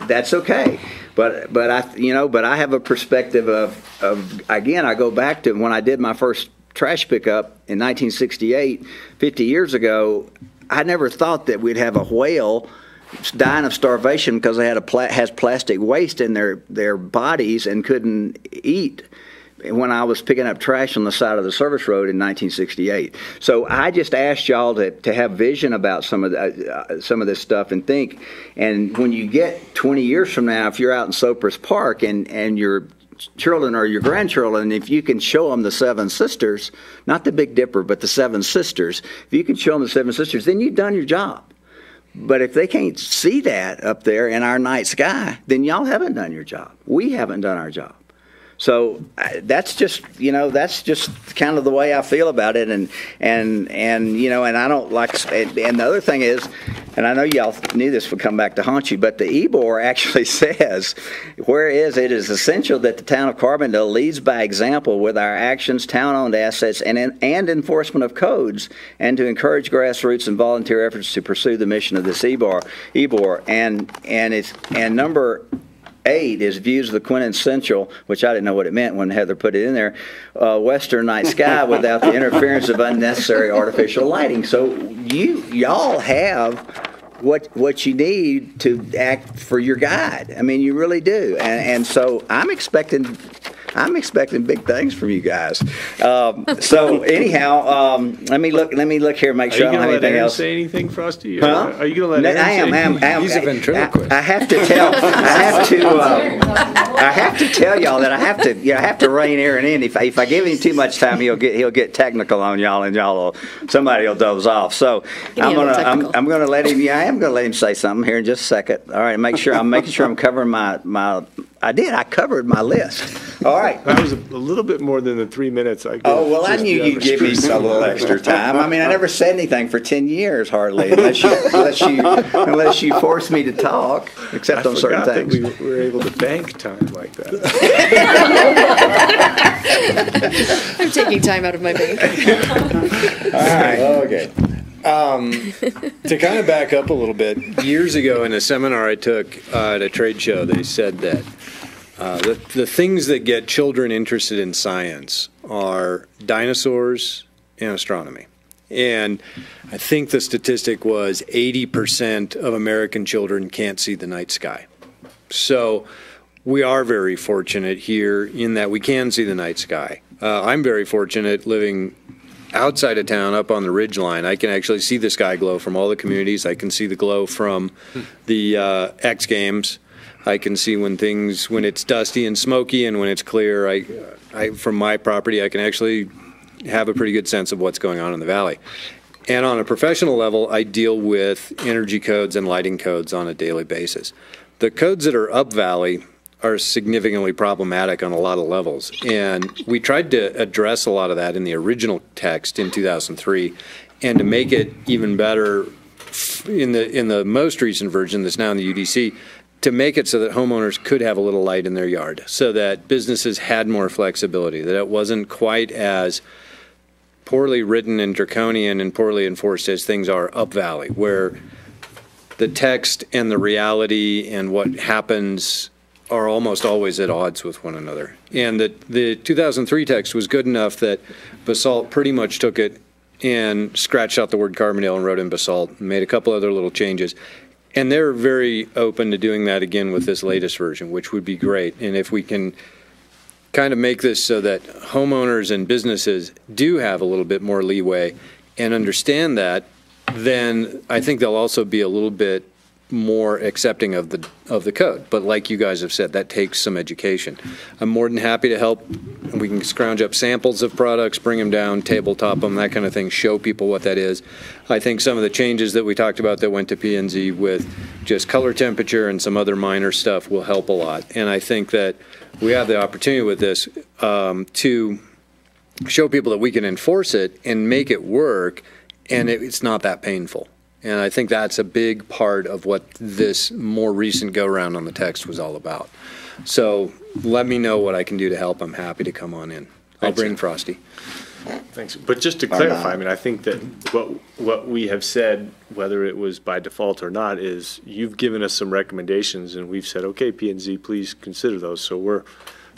S14: that's okay. But I have a perspective of again, I go back to when I did my first trash pickup in 1968, 50 years ago. I never thought that we'd have a whale dying of starvation because they has plastic waste in their bodies and couldn't eat when I was picking up trash on the side of the service road in 1968. So I just asked y'all to have vision about some of this stuff and think. And when you get 20 years from now, if you're out in Sopris Park and your children or your grandchildren, if you can show them the Seven Sisters, not the Big Dipper, but the Seven Sisters, if you can show them the Seven Sisters, then you've done your job. But if they can't see that up there in our night sky, then y'all haven't done your job. We haven't done our job. So that's just kind of the way I feel about it, and I don't like. And the other thing is, and I know y'all knew this would come back to haunt you, but the EBOR actually says, whereas it is essential that the town of Carbondale leads by example with our actions, town-owned assets, and enforcement of codes, and to encourage grassroots and volunteer efforts to pursue the mission of this EBOR, and number 8 is views of the quintessential, which I didn't know what it meant when Heather put it in there, western night sky without the interference of unnecessary artificial lighting. So y'all have what you need to act for your guide. I mean, you really do. And so I'm expecting big things from you guys. So anyhow, let me look here and make sure I don't have anything else.
S1: Say anything, Frosty?
S14: Huh?
S1: Are you going to let Aaron say anything?
S13: He's a ventriloquist.
S14: I have to tell y'all that I have to rein Aaron in. If I give him too much time, he'll get technical on y'all, and somebody will doze off. So I'm gonna let him. Yeah, I am gonna let him say something here in just a second. All right, I'm making sure I'm covering my. I covered my list. All right.
S1: That was a little bit more than the 3 minutes I gave.
S14: Oh, well, I knew you'd give me a little extra time. I mean, I never said anything for 10 years, hardly, unless you forced me to talk, except on certain things.
S1: That we were able to bank time like that.
S9: I'm taking time out of my bank.
S14: All right.
S13: Okay. To kind of back up a little bit, years ago in a seminar I took at a trade show, they said that the things that get children interested in science are dinosaurs and astronomy. And I think the statistic was 80% of American children can't see the night sky. So we are very fortunate here in that we can see the night sky. I'm very fortunate living outside of town up on the ridge line. I can actually see the sky glow from all the communities. I can see the glow from the X Games. I can see when it's dusty and smoky, and when it's clear. I from my property, I can actually have a pretty good sense of what's going on in the valley. And on a professional level, I deal with energy codes and lighting codes on a daily basis. The codes that are up valley are significantly problematic on a lot of levels. And we tried to address a lot of that in the original text in 2003, and to make it even better in the most recent version that's now in the UDC, to make it so that homeowners could have a little light in their yard, so that businesses had more flexibility, that it wasn't quite as poorly written and draconian and poorly enforced as things are up valley, where the text and the reality and what happens are almost always at odds with one another. And the 2003 text was good enough that Basalt pretty much took it and scratched out the word Carbondale and wrote in Basalt, and made a couple other little changes. And they're very open to doing that again with this latest version, which would be great. And if we can
S15: kind of make this so that homeowners and businesses do have a little bit more leeway and understand that, then I think they'll also be a little bit more accepting of the code. But like you guys have said, that takes some education. I'm more than happy to help. We can scrounge up samples of products, bring them down, tabletop them, that kind of thing, show people what that is. I think some of the changes that we talked about that went to P&Z with just color temperature and some other minor stuff will help a lot. And I think that we have the opportunity with this to show people that we can enforce it and make it work, and it's not that painful. And I think that's a big part of what this more recent go-round on the text was all about. So let me know what I can do to help. I'm happy to come on in. I'll bring Frosty.
S1: Thanks. But just to clarify, I mean, I think that what we have said, whether it was by default or not, is you've given us some recommendations, and we've said, okay, P&Z, please consider those. So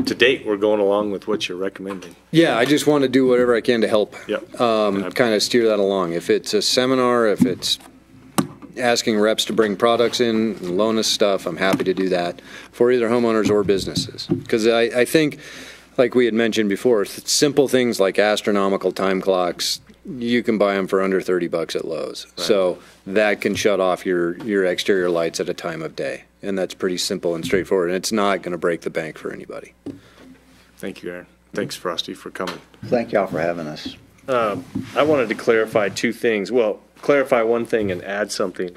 S1: to date, we're going along with what you're recommending.
S15: Yeah, I just want to do whatever I can to help
S1: Yep.
S15: kind of steer that along. If it's a seminar, if it's asking reps to bring products in and loan us stuff, I'm happy to do that for either homeowners or businesses. Because I think, like we had mentioned before, simple things like astronomical time clocks, you can buy them for under $30 at Lowe's. Right. So that can shut off your exterior lights at a time of day. And that's pretty simple and straightforward. And it's not going to break the bank for anybody.
S1: Thank you, Aaron. Thanks, Frosty, for coming.
S14: Thank y'all for having us.
S1: I wanted to clarify two things. Well, clarify one thing and add something.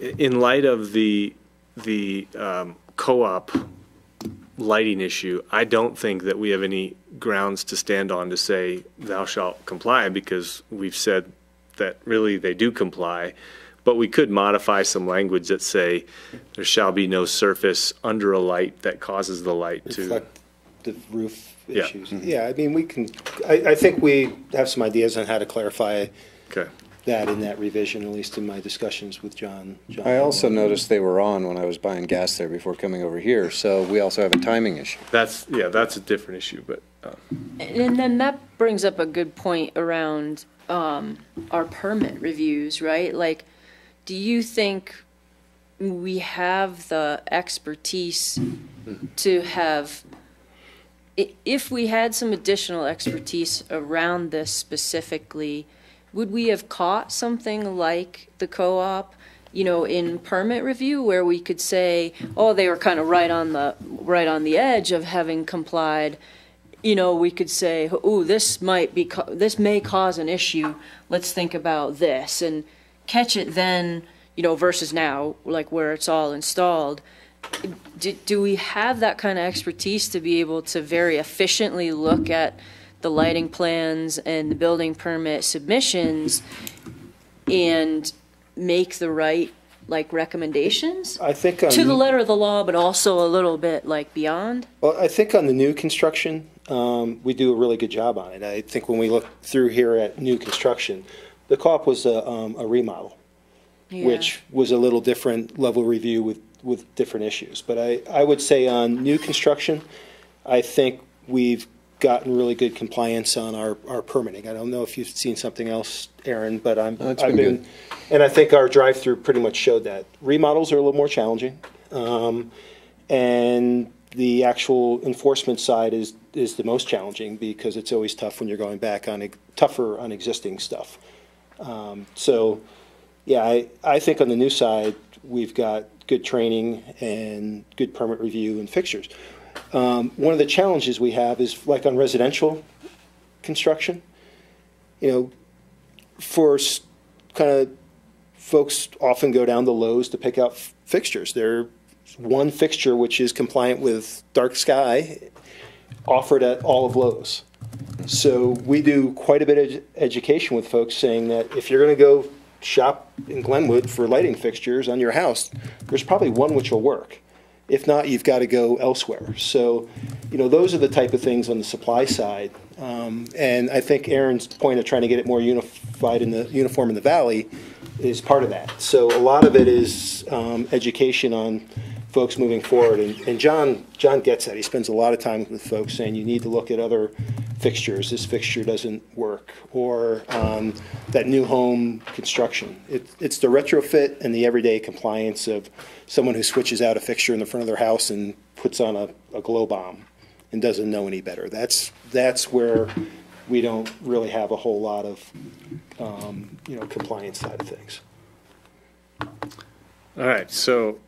S1: In light of the co-op lighting issue, I don't think that we have any grounds to stand on to say thou shalt comply, because we've said that really they do comply. But we could modify some language that say there shall be no surface under a light that causes the light to
S3: reflect the roof
S1: Yeah.
S3: issues. Yeah, I mean, we can, I think we have some ideas on how to clarify that in that revision, at least in my discussions with John.
S15: I also noticed they were on when I was buying gas there before coming over here, so we also have a timing issue.
S1: That's a different issue, but.
S5: And then that brings up a good point around our permit reviews, right? Like, do you think we have the expertise to have, if we had some additional expertise around this specifically, would we have caught something like the co-op, in permit review, where we could say, oh, they were kind of right on the edge of having complied? We could say, oh, this may cause an issue. Let's think about this and catch it then, versus now, like where it's all installed. Do we have that kind of expertise to be able to very efficiently look at the lighting plans and the building permit submissions and make the right recommendations?
S3: I think
S5: to the letter of the law, but also a little bit beyond?
S3: Well, I think on the new construction, we do a really good job on it. I think when we look through here at new construction, the co-op was a remodel, which was a little different level review with different issues. But I would say on new construction, I think we've gotten really good compliance on our permitting. I don't know if you've seen something else, Aaron, but I've been good. And I think our drive-through pretty much showed that. Remodels are a little more challenging, and the actual enforcement side is the most challenging, because it's always tough when you're going back tougher on existing stuff. So, yeah, I think on the new side we've got good training and good permit review and fixtures. One of the challenges we have is like on residential construction, for kind of folks often go down to Lowe's to pick out fixtures. There's one fixture which is compliant with dark sky offered at all of Lowe's. So we do quite a bit of education with folks saying that if you're going to go shop in Glenwood for lighting fixtures on your house, there's probably one which will work. If not, you've got to go elsewhere. So, those are the type of things on the supply side. And I think Aaron's point of trying to get it more uniform in the valley is part of that. So a lot of it is education on folks moving forward. And John gets that. He spends a lot of time with folks saying you need to look at other fixtures. This fixture doesn't work. Or that new home construction. It's the retrofit and the everyday compliance of someone who switches out a fixture in the front of their house and puts on a glow bomb. and doesn't know any better. That's where we don't really have a whole lot of, compliance side of things.
S1: All right, so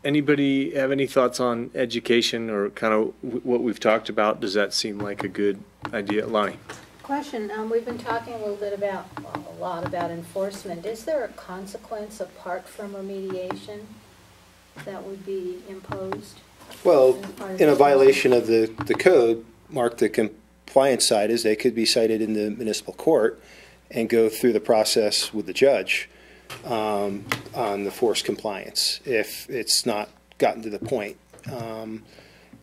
S1: anybody have any thoughts on education or kind of what we've talked about? Does that seem like a good idea? Lonnie?
S6: Question, we've been talking a little bit about, a lot about enforcement. Is there a consequence apart from remediation that would be imposed?
S3: Well, in a violation of the code, Mark, the compliance side is they could be cited in the municipal court and go through the process with the judge on the forced compliance if it's not gotten to the point.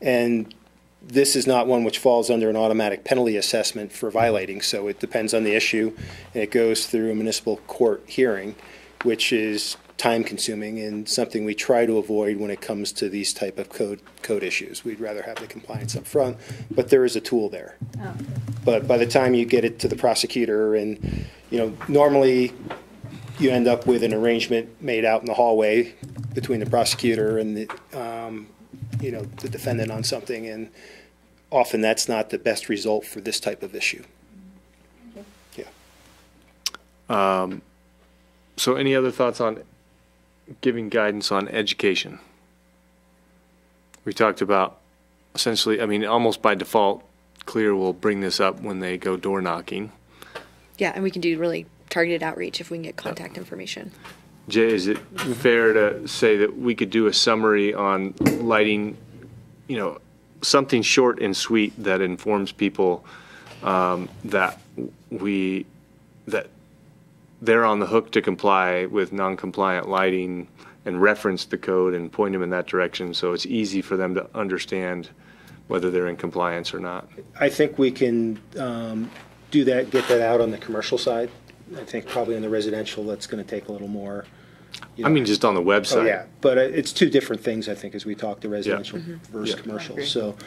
S3: And this is not one which falls under an automatic penalty assessment for violating, so it depends on the issue, and it goes through a municipal court hearing, which is time-consuming and something we try to avoid when it comes to these type of code issues. We'd rather have the compliance up front, but there is a tool there.
S6: Oh.
S3: But by the time you get it to the prosecutor, and normally you end up with an arrangement made out in the hallway between the prosecutor and the defendant on something, and often that's not the best result for this type of issue. Yeah.
S1: So any other thoughts on giving guidance on education? We talked about essentially, almost by default, Clear will bring this up when they go door knocking.
S9: Yeah, and we can do really targeted outreach if we can get contact information.
S1: Jay, is it fair to say that we could do a summary on lighting, something short and sweet that informs people that they're on the hook to comply with non-compliant lighting, and reference the code and point them in that direction, so it's easy for them to understand whether they're in compliance or not?
S3: I think we can do that, get that out on the commercial side. I think probably on the residential, that's going to take a little more.
S1: Just on the website.
S3: Oh, yeah, but it's two different things, I think, as we talk to residential versus commercial. So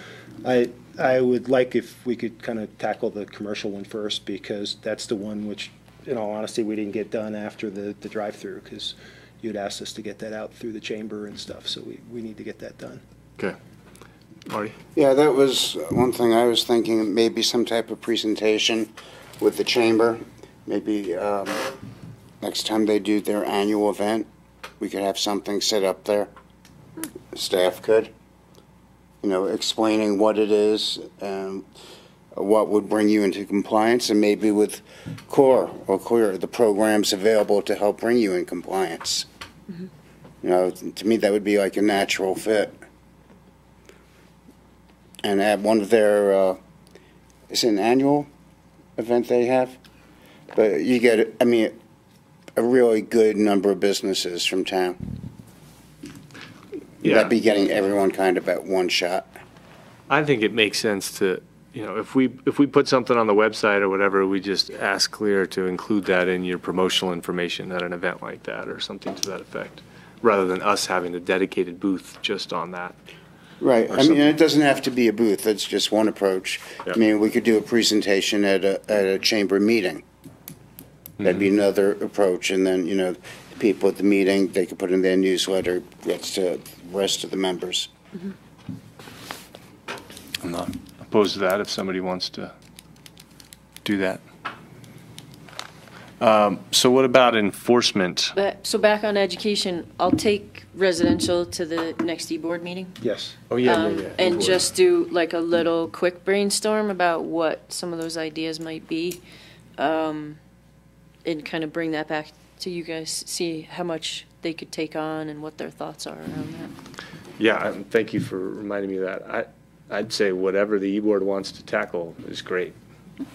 S3: I would like if we could kind of tackle the commercial one first, because that's the one which, in all honesty, we didn't get done after the drive-through, because you'd asked us to get that out through the chamber and stuff, so we need to get that done.
S1: Okay. Marty?
S4: Yeah, that was one thing I was thinking, maybe some type of presentation with the chamber. Maybe next time they do their annual event, we could have something set up there. Staff could, explaining what it is and what would bring you into compliance, and maybe with CORE or CLEAR, the programs available to help bring you in compliance. Mm-hmm. To me, that would be like a natural fit. And at one of their, is it an annual event they have? But you get, a really good number of businesses from town.
S1: Yeah.
S4: That'd be getting everyone kind of at one shot.
S1: I think it makes sense to, if we put something on the website or whatever, we just ask Clear to include that in your promotional information at an event like that or something to that effect, rather than us having a dedicated booth just on that.
S4: Right. It doesn't have to be a booth. That's just one approach. Yep. We could do a presentation at a chamber meeting. That'd be another approach. And then, the people at the meeting, they could put in their newsletter. That's to the rest of the members.
S1: Mm-hmm. I'm not opposed to that if somebody wants to do that. So what about enforcement?
S5: So back on education, I'll take residential to the next e-board meeting.
S3: Yes.
S1: Oh, yeah.
S5: And
S1: e-board.
S5: just do like a little quick brainstorm about what some of those ideas might be, and kind of bring that back to you guys, see how much they could take on and what their thoughts are around that.
S1: Yeah, thank you for reminding me of that. I'd say whatever the e-board wants to tackle is great,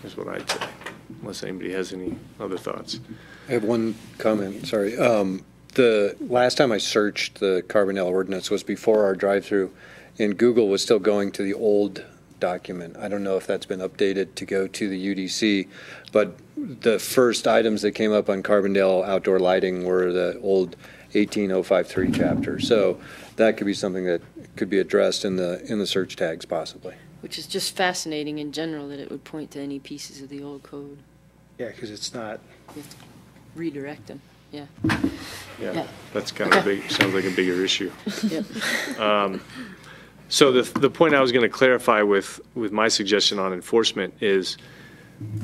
S1: is what I'd say, unless anybody has any other thoughts.
S15: I have one comment, sorry. The last time I searched the Carbondale ordinance was before our drive-through, and Google was still going to the old document. I don't know if that's been updated to go to the UDC, but the first items that came up on Carbondale outdoor lighting were the old 18053 chapter. So that could be something that could be addressed in the search tags possibly.
S5: Which is just fascinating in general that it would point to any pieces of the old code.
S3: Yeah, because it's not.
S5: You have to redirect them. Yeah.
S1: Yeah. That's kind of big. Sounds like a bigger issue.
S5: Yep.
S1: So the point I was going to clarify with my suggestion on enforcement is,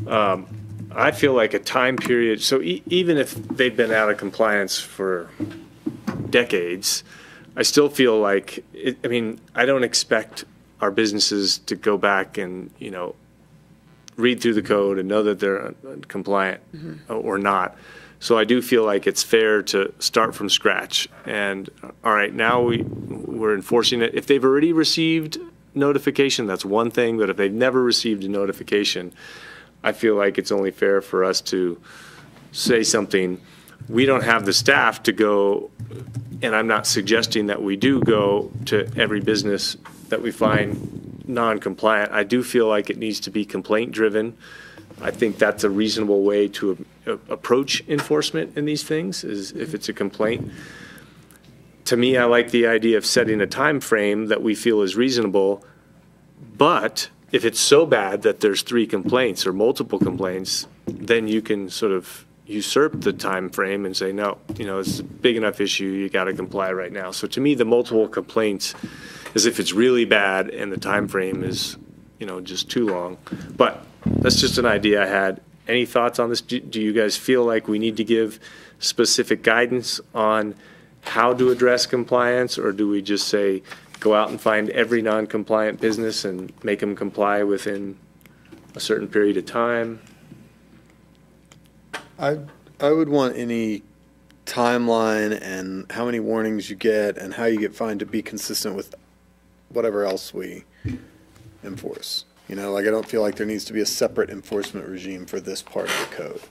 S1: I feel like a time period, so even if they've been out of compliance for decades, I still feel like, I don't expect our businesses to go back and, read through the code and know that they're compliant or not. So I do feel like it's fair to start from scratch. And all right, now we're enforcing it. If they've already received notification, that's one thing. But if they've never received a notification, I feel like it's only fair for us to say something. We don't have the staff to go, and I'm not suggesting that we do go to every business that we find non-compliant. I do feel like it needs to be complaint-driven. I think that's a reasonable way to approach enforcement in these things, is if it's a complaint. To me, I like the idea of setting a time frame that we feel is reasonable, but if it's so bad that there's 3 complaints or multiple complaints, then you can sort of usurp the time frame and say, no, it's a big enough issue, you got to comply right now. So to me, the multiple complaints is if it's really bad and the time frame is, just too long. But that's just an idea I had. Any thoughts on this? Do you guys feel like we need to give specific guidance on how to address compliance, or do we just say go out and find every non-compliant business and make them comply within a certain period of time?
S7: I would want any timeline and how many warnings you get and how you get fined to be consistent with whatever else we enforce. I don't feel like there needs to be a separate enforcement regime for this part of the code.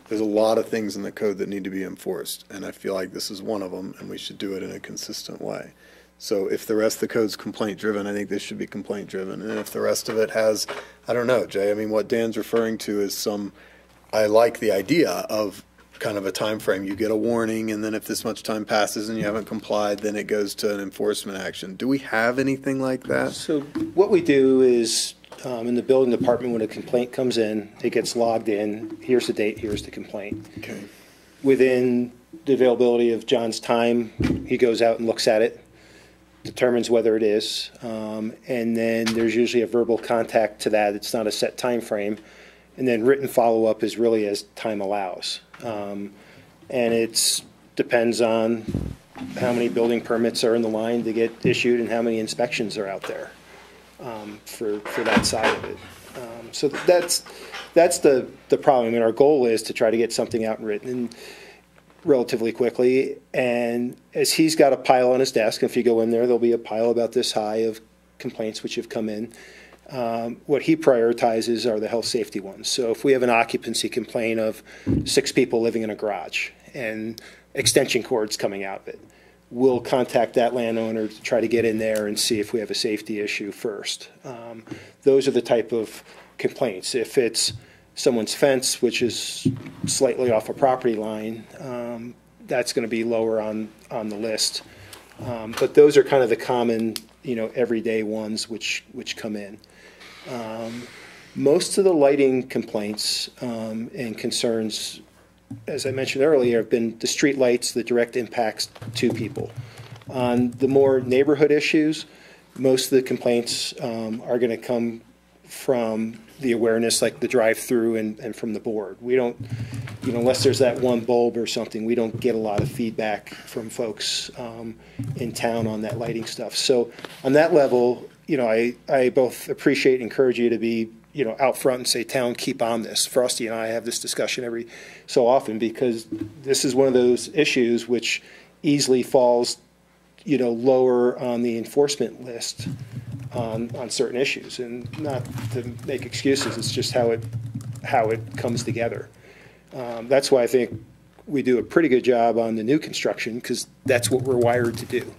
S7: There's a lot of things in the code that need to be enforced, and I feel like this is one of them, and we should do it in a consistent way. So if the rest of the code's complaint-driven, I think this should be complaint-driven. And if the rest of it has, I don't know, Jay, what Dan's referring to is I like the idea of kind of a time frame. You get a warning, and then if this much time passes and you haven't complied, then it goes to an enforcement action. Do we have anything like that?
S3: So what we do is, in the building department, when a complaint comes in, it gets logged in. Here's the date, here's the complaint.
S7: Okay.
S3: Within the availability of John's time, he goes out and looks at it, determines whether it is, and then there's usually a verbal contact to that. It's not a set time frame. And then written follow-up is really as time allows. And it depends on how many building permits are in the line to get issued and how many inspections are out there for that side of it. So that's the problem. Our goal is to try to get something out and written relatively quickly. And as he's got a pile on his desk, if you go in there, there'll be a pile about this high of complaints which have come in. What he prioritizes are the health safety ones. So if we have an occupancy complaint of 6 people living in a garage and extension cords coming out of it, we'll contact that landowner to try to get in there and see if we have a safety issue first. Those are the type of complaints. If it's someone's fence, which is slightly off a property line, that's going to be lower on the list. But those are kind of the common, everyday ones which come in. Most of the lighting complaints and concerns, as I mentioned earlier, have been the street lights, the direct impacts to people. On the more neighborhood issues, most of the complaints are going to come from the awareness, like the drive-through and from the board. We don't, unless there's that one bulb or something, we don't get a lot of feedback from folks in town on that lighting stuff. So on that level, I both appreciate and encourage you to be, out front and say, town, keep on this. Frosty and I have this discussion every so often because this is one of those issues which easily falls, lower on the enforcement list on certain issues. And not to make excuses, it's just how it comes together. That's why I think we do a pretty good job on the new construction because that's what we're wired to do.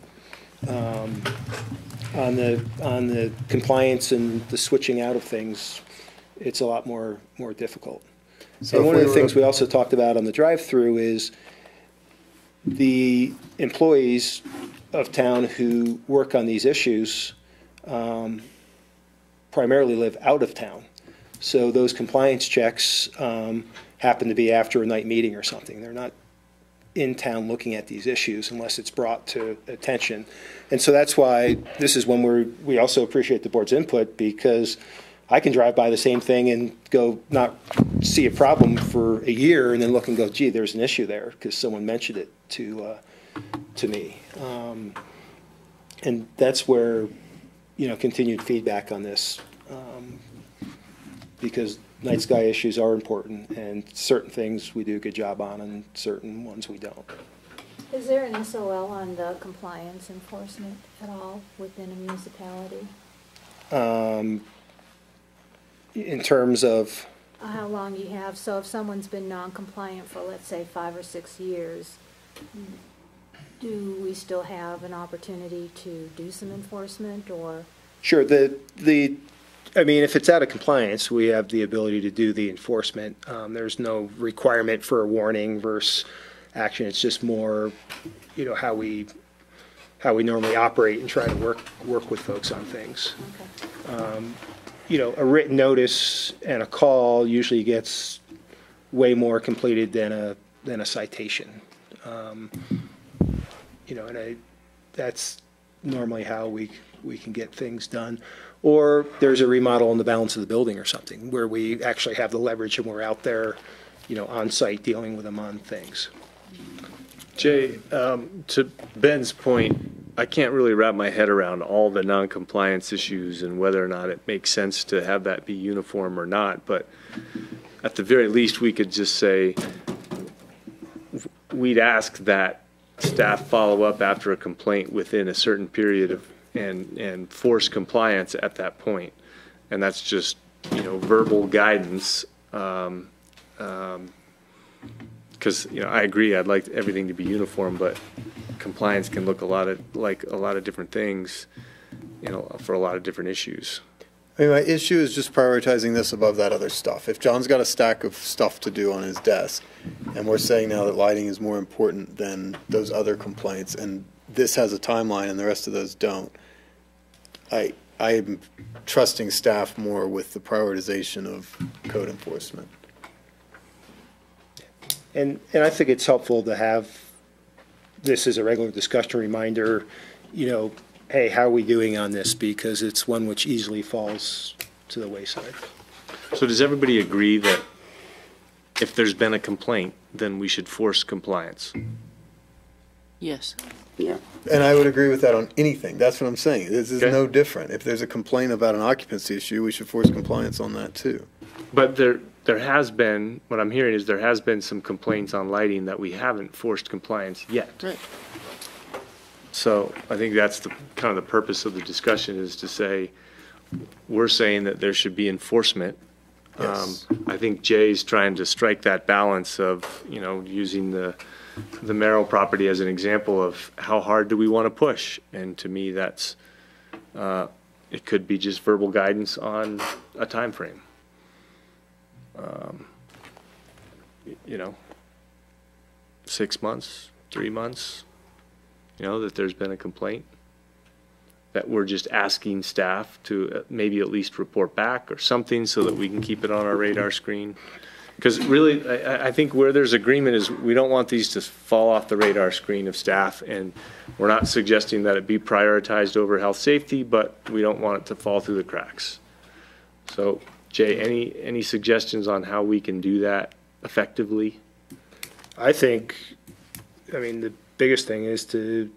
S3: On the compliance and the switching out of things, it's a lot more difficult. So and one of the things we also talked about on the drive-through is the employees of town who work on these issues primarily live out of town. So those compliance checks happen to be after a night meeting or something. They're not in town looking at these issues unless it's brought to attention. And so that's why this is when we also appreciate the board's input, because I can drive by the same thing and go not see a problem for a year and then look and go, gee, there's an issue there because someone mentioned it to me. And that's where, continued feedback on this, because night sky issues are important, and certain things we do a good job on and certain ones we don't.
S6: Is there an SOL on the compliance enforcement at all within a municipality?
S3: In terms of?
S6: How long you have, so if someone's been non-compliant for, let's say, 5 or 6 years, do we still have an opportunity to do some enforcement, or? Sure,
S3: if it's out of compliance, we have the ability to do the enforcement. There's no requirement for a warning versus action. It's just more, how we normally operate and try to work with folks on things.
S6: Okay.
S3: A written notice and a call usually gets way more completed than a citation. That's normally how we can get things done. Or there's a remodel in the balance of the building or something where we actually have the leverage and we're out there, on site dealing with them on things.
S1: Jay, to Ben's point, I can't really wrap my head around all the non-compliance issues and whether or not it makes sense to have that be uniform or not. But at the very least, we could just say, we'd ask that staff follow up after a complaint within a certain period of, and force compliance at that point. And that's just, verbal guidance. Because I agree, I'd like everything to be uniform, but compliance can look like a lot of different things, for a lot of different issues.
S7: My issue is just prioritizing this above that other stuff. If John's got a stack of stuff to do on his desk, and we're saying now that lighting is more important than those other complaints, and this has a timeline and the rest of those don't, I am trusting staff more with the prioritization of code enforcement.
S3: And I think it's helpful to have this as a regular discussion reminder, hey, how are we doing on this? Because it's one which easily falls to the wayside.
S1: So does everybody agree that if there's been a complaint, then we should force compliance?
S5: Yes.
S4: Yeah.
S7: And I would agree with that on anything. That's what I'm saying. This is no different. If there's a complaint about an occupancy issue, we should force compliance on that too.
S1: But there has been, what I'm hearing is there has been some complaints on lighting that we haven't forced compliance yet.
S5: Right.
S1: So I think that's kind of the purpose of the discussion, is to say, we're saying that there should be enforcement.
S7: Yes.
S1: I think Jay's trying to strike that balance of, using the Merrill property as an example of how hard do we want to push. And to me, that's, it could be just verbal guidance on a time frame. 6 months, 3 months, that there's been a complaint, that we're just asking staff to maybe at least report back or something so that we can keep it on our radar screen. Because really, I think where there's agreement is we don't want these to fall off the radar screen of staff, and we're not suggesting that it be prioritized over health safety, but we don't want it to fall through the cracks. So Jay, any suggestions on how we can do that effectively?
S3: I think, the biggest thing is to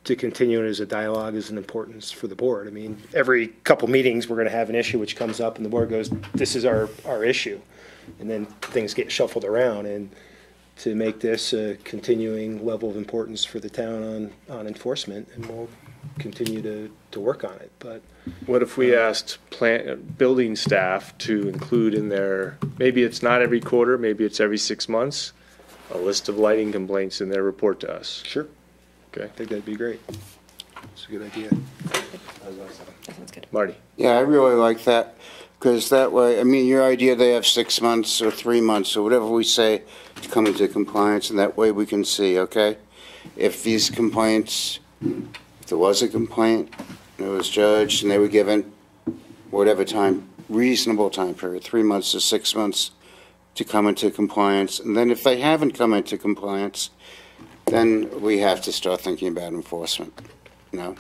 S3: continue it as a dialogue as an importance for the board. Every couple meetings, we're going to have an issue which comes up and the board goes, this is our issue. And then things get shuffled around, and to make this a continuing level of importance for the town on enforcement, and we'll continue to work on it. But
S1: what if we asked building staff to include in their, maybe it's not every quarter, maybe it's every 6 months, a list of lighting complaints in their report to us?
S3: Sure.
S1: Okay.
S3: I think that'd be great. It's a good idea.
S9: That sounds good.
S1: Marty?
S4: Yeah, I really like that, because that way, your idea they have 6 months or 3 months or whatever we say to come into compliance, and that way we can see, okay, if these complaints, if there was a complaint, it was judged and they were given whatever time, reasonable time period, 3 months to 6 months, to come into compliance. And then if they haven't come into compliance, then we have to start thinking about enforcement. You know,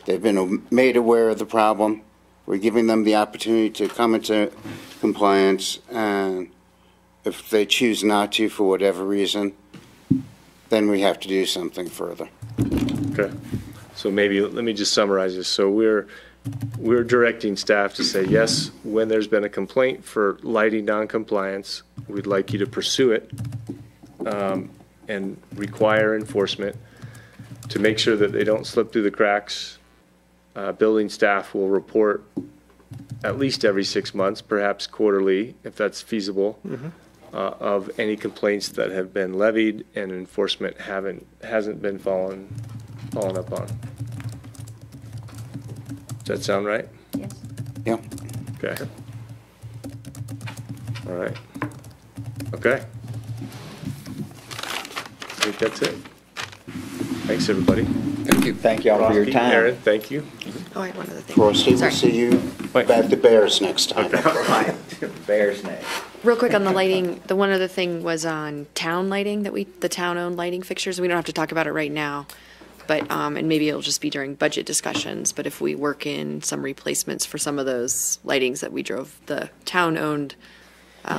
S4: they've been made aware of the problem. We're giving them the opportunity to come into compliance, and if they choose not to for whatever reason, then we have to do something further.
S1: Okay. So maybe, let me just summarize this. So we're directing staff to say, yes, when there's been a complaint for lighting noncompliance, we'd like you to pursue it and require enforcement to make sure that they don't slip through the cracks. Building staff will report at least every 6 months, perhaps quarterly, if that's feasible, of any complaints that have been levied and enforcement hasn't been following up on. Does that sound right?
S12: Yes.
S4: Yeah.
S1: Okay. All right. Okay. I think that's it. Thanks, everybody.
S14: Thank you. Thank you all for your time.
S1: Aaron, thank you.
S9: Oh, I had one other thing.
S4: Frosty, we'll
S9: Sorry.
S4: see you at the Bears next time.
S14: Bears next.
S9: Real quick on the lighting, the one other thing was on town lighting the town-owned lighting fixtures. We don't have to talk about it right now, but, and maybe it'll just be during budget discussions, but if we work in some replacements for some of those lightings that we drove, the town-owned,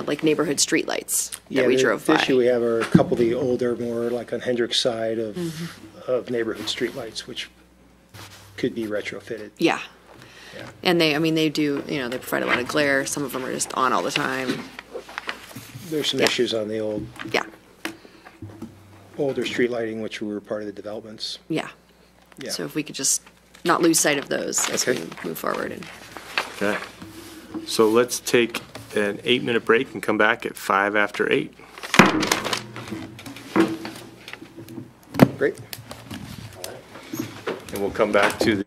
S9: like neighborhood streetlights that we drove by.
S3: The issue we have are a couple of the older, more like on Hendrick's side of neighborhood streetlights, which could be retrofitted.
S9: Yeah. And they do, they provide a lot of glare. Some of them are just on all the time.
S3: There's some issues on the older street lighting, which were part of the developments.
S9: Yeah.
S3: Yeah.
S9: So if we could just not lose sight of those as we move forward.
S1: Okay. So let's take an 8-minute break and come back at 5 after 8.
S3: Great.
S1: And we'll come back to the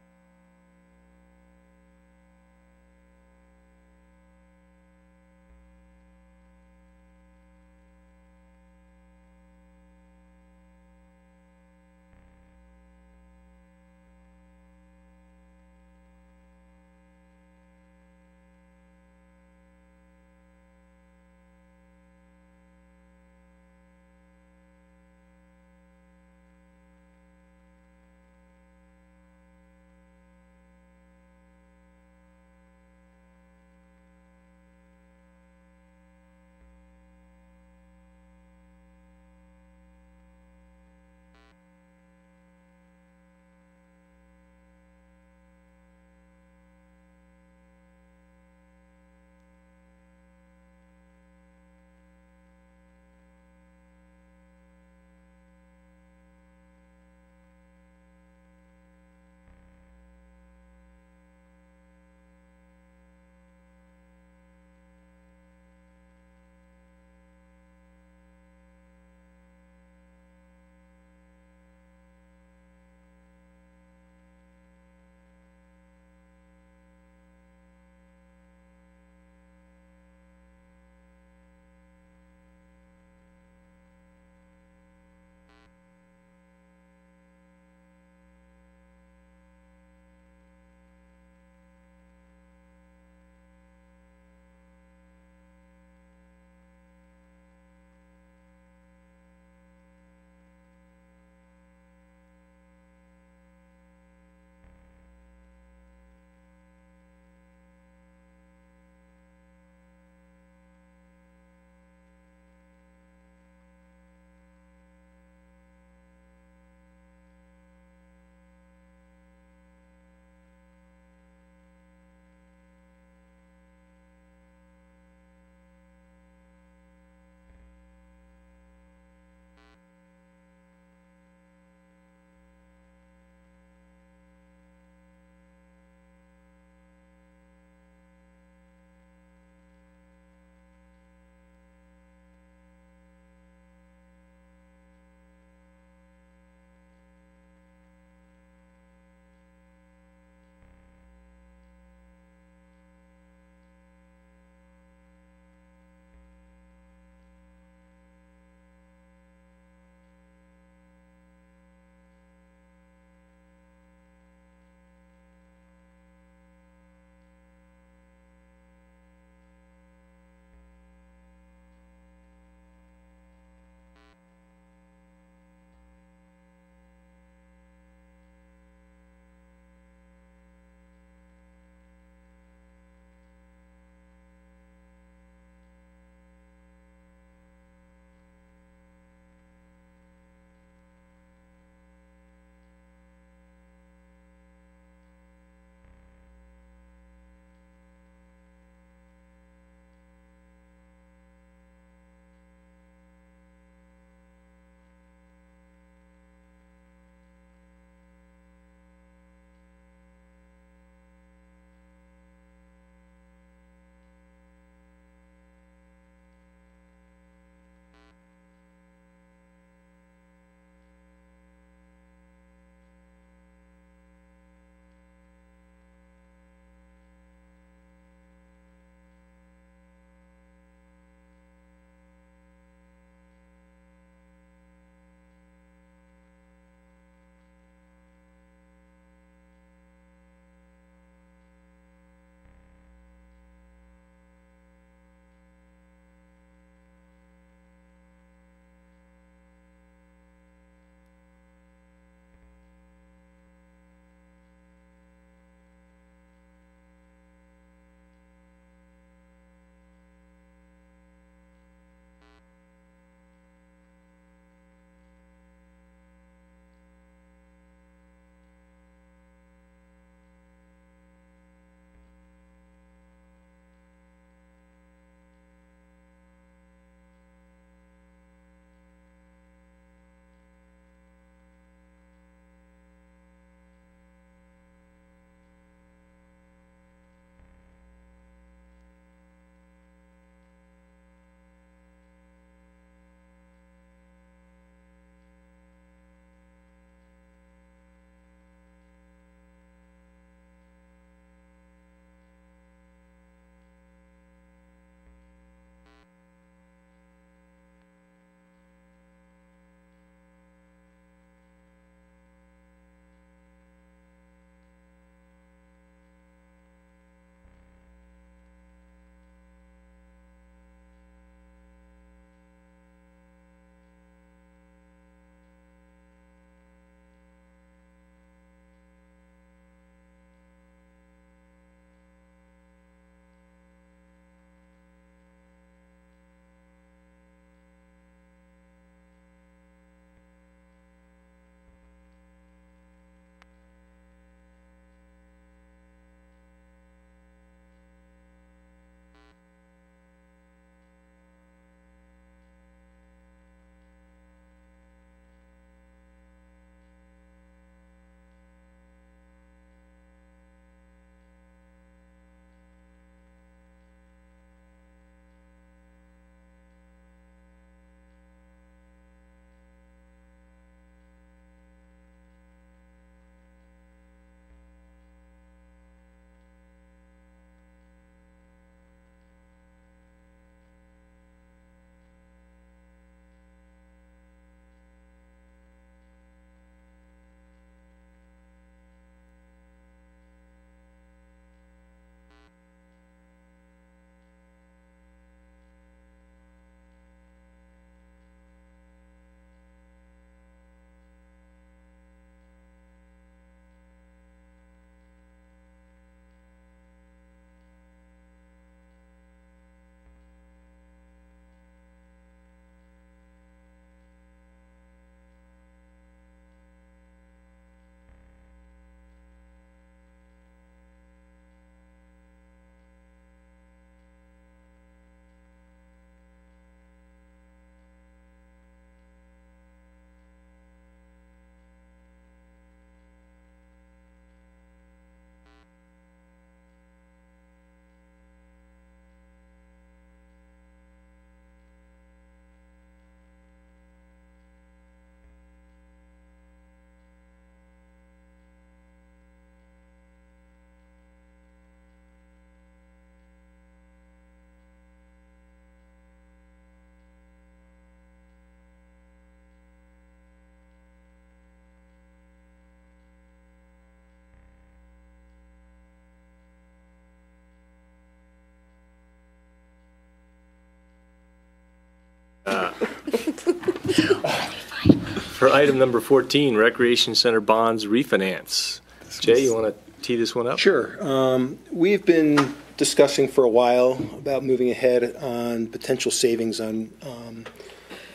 S1: for item number 14, Recreation Center bonds refinance. Jay, you want to tee this one up?
S3: Sure. We've been discussing for a while about moving ahead on potential savings on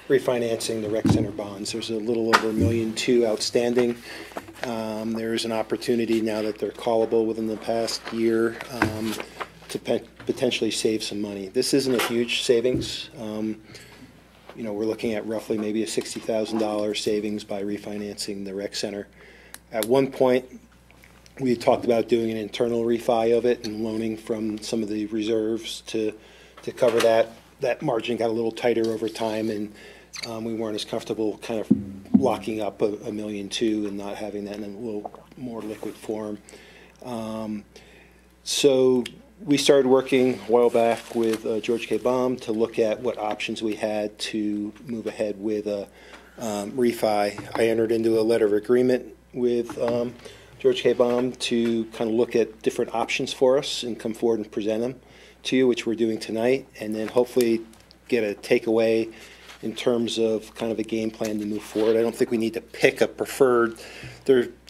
S3: refinancing the rec center bonds. There's a little over $1.2 million outstanding. There is an opportunity now that they're callable within the past year to potentially save some money. This isn't a huge savings. You know, we're looking at roughly maybe a $60,000 savings by refinancing the rec center. At one point, we had talked about doing an internal refi of it and loaning from some of the reserves to cover that. That margin got a little tighter over time, and we weren't as comfortable kind of locking up $1.2 million and not having that in a little more liquid form. So we started working a while back with George K. Baum to look at what options we had to move ahead with a refi. I entered into a letter of agreement with George K. Baum to kind of look at different options for us and come forward and present them to you, which we're doing tonight, and then hopefully get a takeaway in terms of kind of a game plan to move forward. I don't think we need to pick a preferred.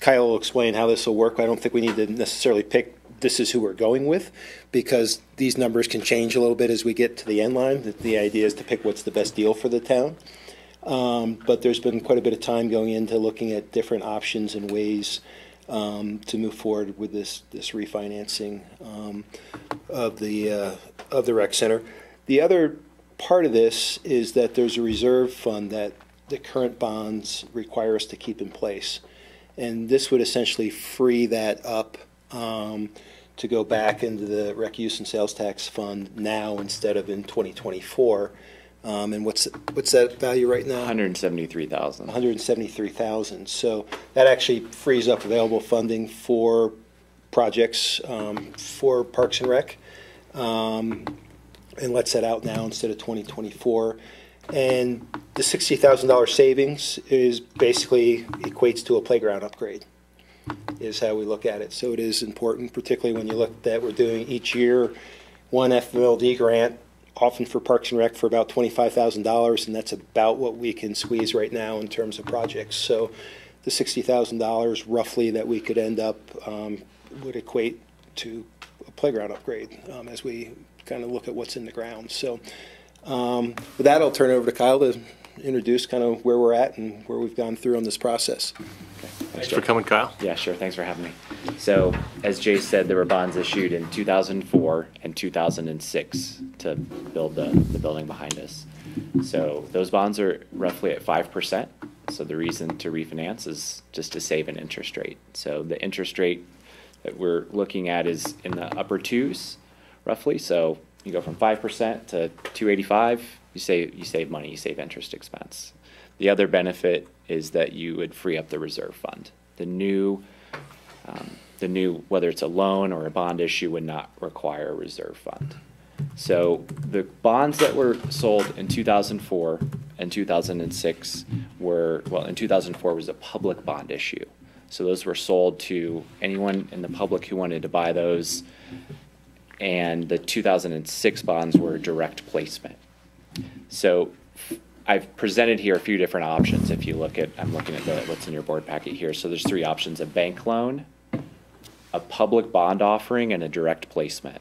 S3: Kyle will explain how this will work, but I don't think we need to necessarily pick this is who we're going with, because these numbers can change a little bit as we get to the end line. The idea is to pick what's the best deal for the town. But there's been quite a bit of time going into looking at different options and ways to move forward with this refinancing of the rec center. The other part of this is that there's a reserve fund that the current bonds require us to keep in place, and this would essentially free that up to go back into the rec use and sales tax fund now instead of in 2024. And what's that value right now?
S16: $173,000.
S3: $173,000. So that actually frees up available funding for projects for Parks and Rec, and lets that out now instead of 2024. And the $60,000 savings is basically equates to a playground upgrade, is how we look at it. So it is important, particularly when you look that we're doing each year one FMLD grant, often for Parks and Rec, for about $25,000, and that's about what we can squeeze right now in terms of projects. So the $60,000 roughly that we could end up would equate to a playground upgrade as we kind of look at what's in the ground. So with that, I'll turn it over to Kyle to introduce kind of where we're at and where we've gone through on this process.
S16: Okay.
S1: Thanks for coming, Kyle.
S16: Yeah, sure. Thanks for having me. So, as Jay said, there were bonds issued in 2004 and 2006 to build the building behind us. So, those bonds are roughly at 5%. So, the reason to refinance is just to save an interest rate. So, the interest rate that we're looking at is in the upper twos, roughly. So, you go from 5% to 2.85. You save money, you save interest expense. The other benefit is that you would free up the reserve fund. The new, whether it's a loan or a bond issue, would not require a reserve fund. So the bonds that were sold in 2004 and 2006 were, well, in 2004 was a public bond issue. So those were sold to anyone in the public who wanted to buy those, and the 2006 bonds were a direct placement. So I've presented here a few different options. If you look at, I'm looking at what's in your board packet here. So there's three options: a bank loan, a public bond offering, and a direct placement.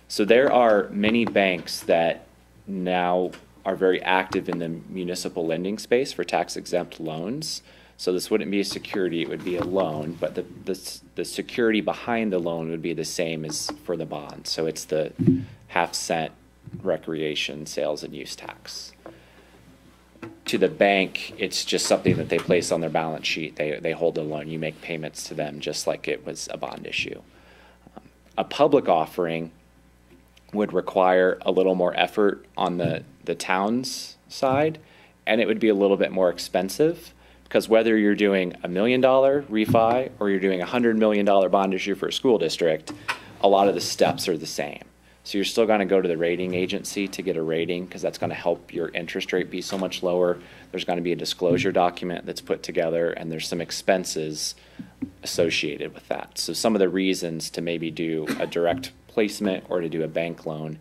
S16: So there are many banks that now are very active in the municipal lending space for tax-exempt loans. So this wouldn't be a security, it would be a loan, but the security behind the loan would be the same as for the bond. So it's the half-cent recreation sales and use tax. To the bank, it's just something that they place on their balance sheet. They hold a loan. You make payments to them just like it was a bond issue. A public offering would require a little more effort on the town's side, and it would be a little bit more expensive, because whether you're doing $1 million refi or you're doing a $100 million bond issue for a school district, a lot of the steps are the same. So you're still going to go to the rating agency to get a rating, because that's going to help your interest rate be so much lower. There's going to be a disclosure document that's put together, and there's some expenses associated with that. So some of the reasons to maybe do a direct placement or to do a bank loan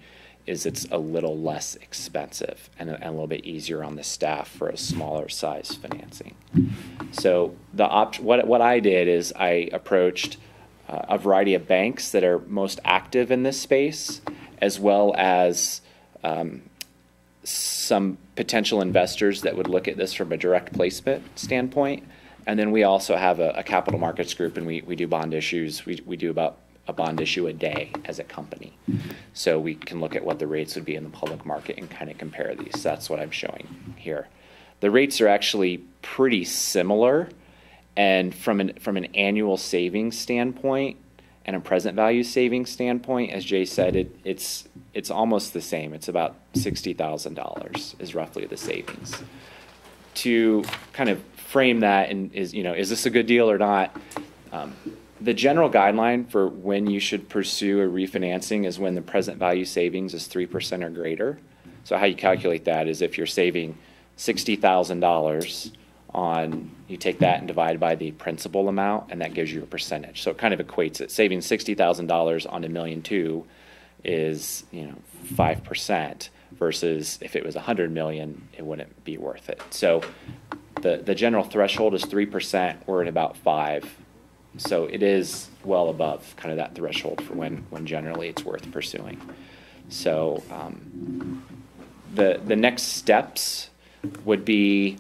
S16: is it's a little less expensive and a little bit easier on the staff for a smaller size financing. So what I did is I approached a variety of banks that are most active in this space, as well as some potential investors that would look at this from a direct placement standpoint. And then we also have a capital markets group, and we do bond issues. We do about a bond issue a day as a company. So we can look at what the rates would be in the public market and kind of compare these. That's what I'm showing here. The rates are actually pretty similar, and from an annual savings standpoint and a present value savings standpoint, as Jay said, it's almost the same. It's about $60,000 is roughly the savings. To kind of frame that, and is this a good deal or not? The general guideline for when you should pursue a refinancing is when the present value savings is 3% or greater. So how you calculate that is if you're saving $60,000 on, you take that and divide by the principal amount, and that gives you a percentage. So it kind of equates it. Saving $60,000 on $1.2 million is 5%, versus if it was $100 million, it wouldn't be worth it. So the general threshold is 3%. We're at about 5%. So it is well above kind of that threshold for when generally it's worth pursuing. So the next steps would be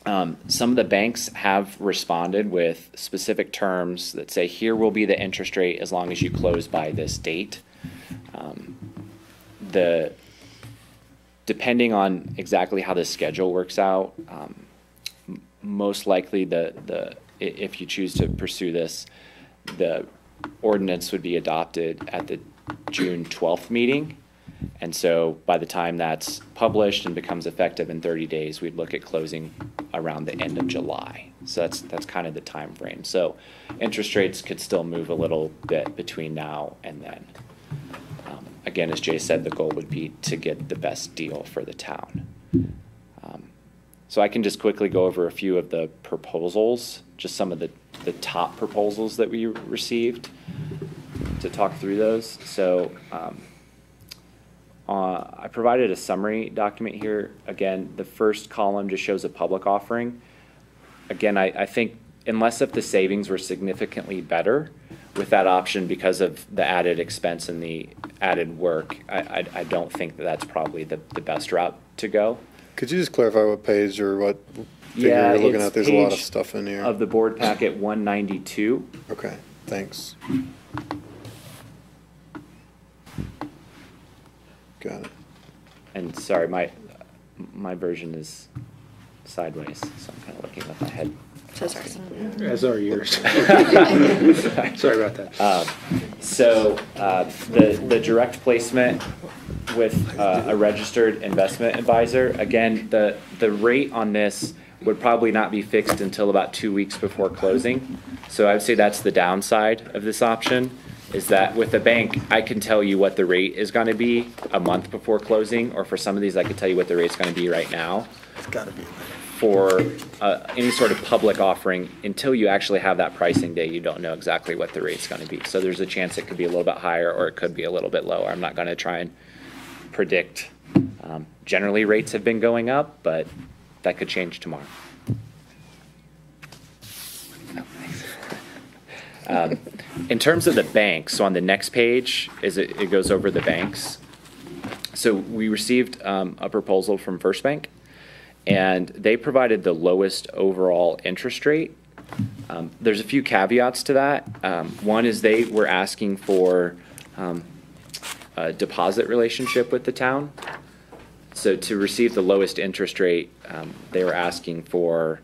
S16: some of the banks have responded with specific terms that say, here will be the interest rate as long as you close by this date. Depending on exactly how the schedule works out, most likely if you choose to pursue this, the ordinance would be adopted at the June 12th meeting. And so by the time that's published and becomes effective in 30 days, we'd look at closing around the end of July. So that's kind of the time frame. So interest rates could still move a little bit between now and then. Again, as Jay said, the goal would be to get the best deal for the town. So I can just quickly go over a few of the proposals, just some of the top proposals that we received, to talk through those. So I provided a summary document here. Again, the first column just shows a public offering. Again, I think unless if the savings were significantly better with that option because of the added expense and the added work, I don't think that's probably the best route to go.
S7: Could you just clarify what page or what figure you're looking at? There's a lot of stuff in here.
S16: Of the board packet 192.
S7: Okay, thanks. Got it.
S16: And sorry, my version is sideways, so I'm kind of looking with my head.
S9: So sorry.
S3: As are yours. Sorry about that.
S16: So the direct placement with a registered investment advisor, again, the rate on this would probably not be fixed until about 2 weeks before closing. So I would say that's the downside of this option, is that with a bank, I can tell you what the rate is going to be a month before closing, or for some of these, I can tell you what the rate's going to be right now.
S7: It's got to be.
S16: For any sort of public offering, until you actually have that pricing day, you don't know exactly what the rate's going to be. So there's a chance it could be a little bit higher or it could be a little bit lower. I'm not going to try and predict. Generally, rates have been going up, but that could change tomorrow. In terms of the banks, so on the next page, it goes over the banks. So we received a proposal from First Bank, and they provided the lowest overall interest rate. There's a few caveats to that. One is they were asking for a deposit relationship with the town. So to receive the lowest interest rate, they were asking for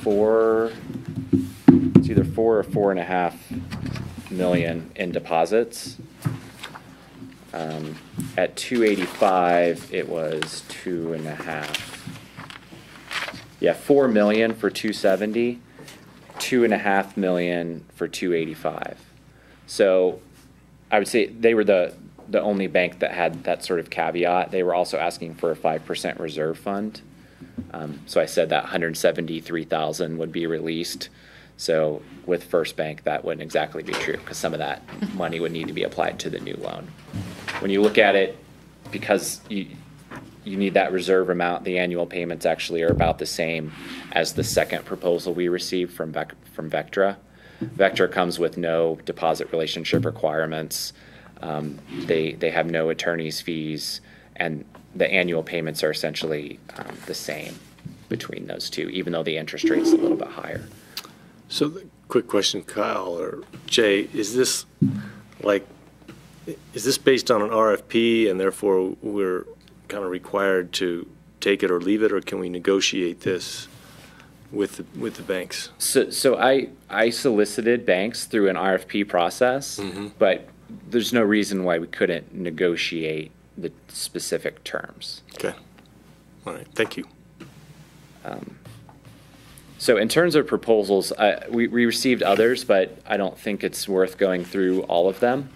S16: it's either $4 or $4.5 million in deposits. At 285, it was 2.5. Yeah, $4 million for 270, $2.5 million for 285. So I would say they were the only bank that had that sort of caveat. They were also asking for a 5% reserve fund. So I said that $173,000 would be released. So with First Bank, that wouldn't exactly be true, because some of that money would need to be applied to the new loan. when you look at it, because you need that reserve amount, the annual payments actually are about the same as the second proposal we received from Vectra. Vectra comes with no deposit relationship requirements. They have no attorney's fees, and the annual payments are essentially the same between those two, even though the interest rate's a little bit higher.
S1: So, quick question, Kyle or Jay, is this based on an RFP and therefore we're kind of required to take it or leave it, or can we negotiate this with the banks?
S16: So I solicited banks through an RFP process, but there's no reason why we couldn't negotiate the specific terms.
S1: Okay. All right. Thank you.
S16: So in terms of proposals, we received others, but I don't think it's worth going through all of them.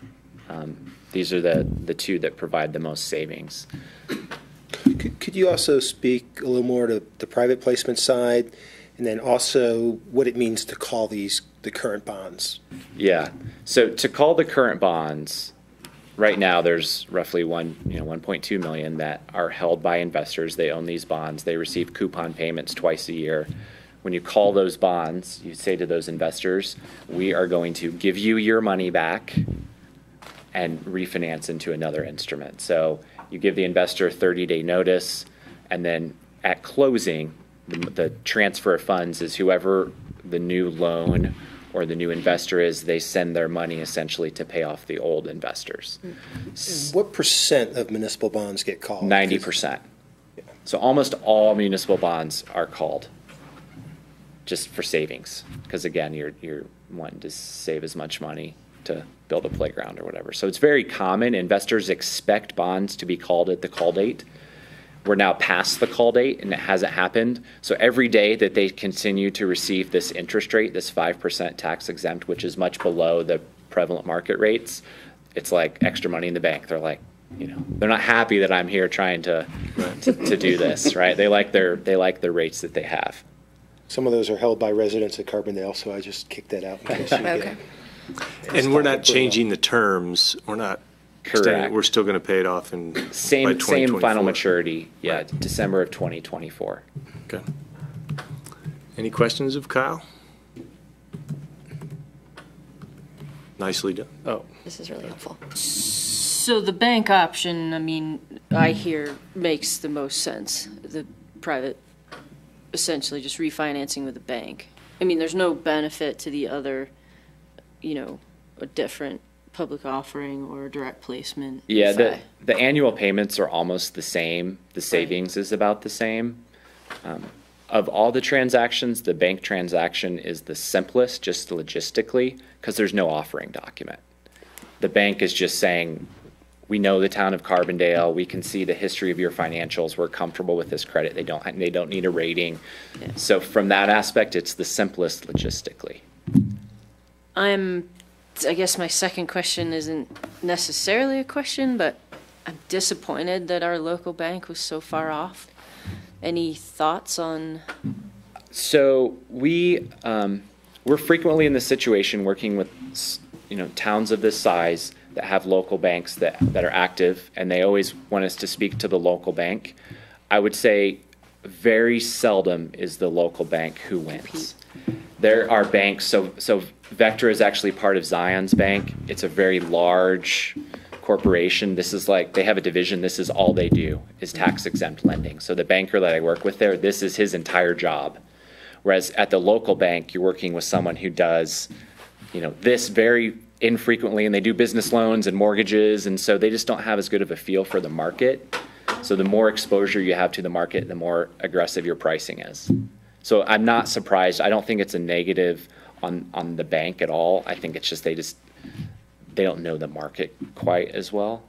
S16: These are the two that provide the most savings.
S3: Could you also speak a little more to the private placement side, and then also what it means to call these the current bonds?
S16: Yeah. So to call the current bonds, right now there's roughly 1.2 million that are held by investors. They own these bonds. They receive coupon payments twice a year. When you call those bonds, you say to those investors, we are going to give you your money back and refinance into another instrument. So you give the investor a 30-day notice, and then at closing, the transfer of funds is whoever the new loan or the new investor is, they send their money essentially to pay off the old investors.
S3: And what percent of municipal bonds get called?
S16: 90%. So almost all municipal bonds are called, just for savings, because again, you're wanting to save as much money to build a playground or whatever. So it's very common. Investors expect bonds to be called at the call date. We're now past the call date and it hasn't happened. So every day that they continue to receive this interest rate, this 5% tax exempt, which is much below the prevalent market rates, it's like extra money in the bank. They're like, they're not happy that I'm here trying to do this, right? They like the rates that they have.
S3: Some of those are held by residents at Carbondale, so I just kicked that out in case you
S9: Okay.
S1: And we're not changing the terms. We're not.
S16: Correct.
S1: We're still going to pay it off by
S16: Same
S1: 2024.
S16: final maturity. Yeah, December of 2024.
S1: Okay. Any questions of Kyle? Nicely done. Oh.
S9: This is really helpful.
S5: So the bank option, I mean, I hear makes the most sense. The private, essentially just refinancing with a bank. I mean, there's no benefit to the other, a different public offering or direct placement.
S16: Yeah, the annual payments are almost the same. The savings is about the same. Of all the transactions, the bank transaction is the simplest, just logistically, because there's no offering document. The bank is just saying, we know the town of Carbondale. We can see the history of your financials. We're comfortable with this credit. They don't need a rating. Yeah. So from that aspect, it's the simplest logistically.
S5: I guess my second question isn't necessarily a question, but I'm disappointed that our local bank was so far off. Any thoughts on?
S16: So we're frequently in this situation working with towns of this size that have local banks that are active, and they always want us to speak to the local bank. I would say very seldom is the local bank who wins. There are banks, so Vectra is actually part of Zion's Bank. It's a very large corporation. This is like, they have a division, this is all they do, is tax-exempt lending. So the banker that I work with there, this is his entire job. Whereas at the local bank, you're working with someone who does, this very infrequently, and they do business loans and mortgages, and so they just don't have as good of a feel for the market. So the more exposure you have to the market, the more aggressive your pricing is. So I'm not surprised. I don't think it's a negative on the bank at all. I think it's just they don't know the market quite as well.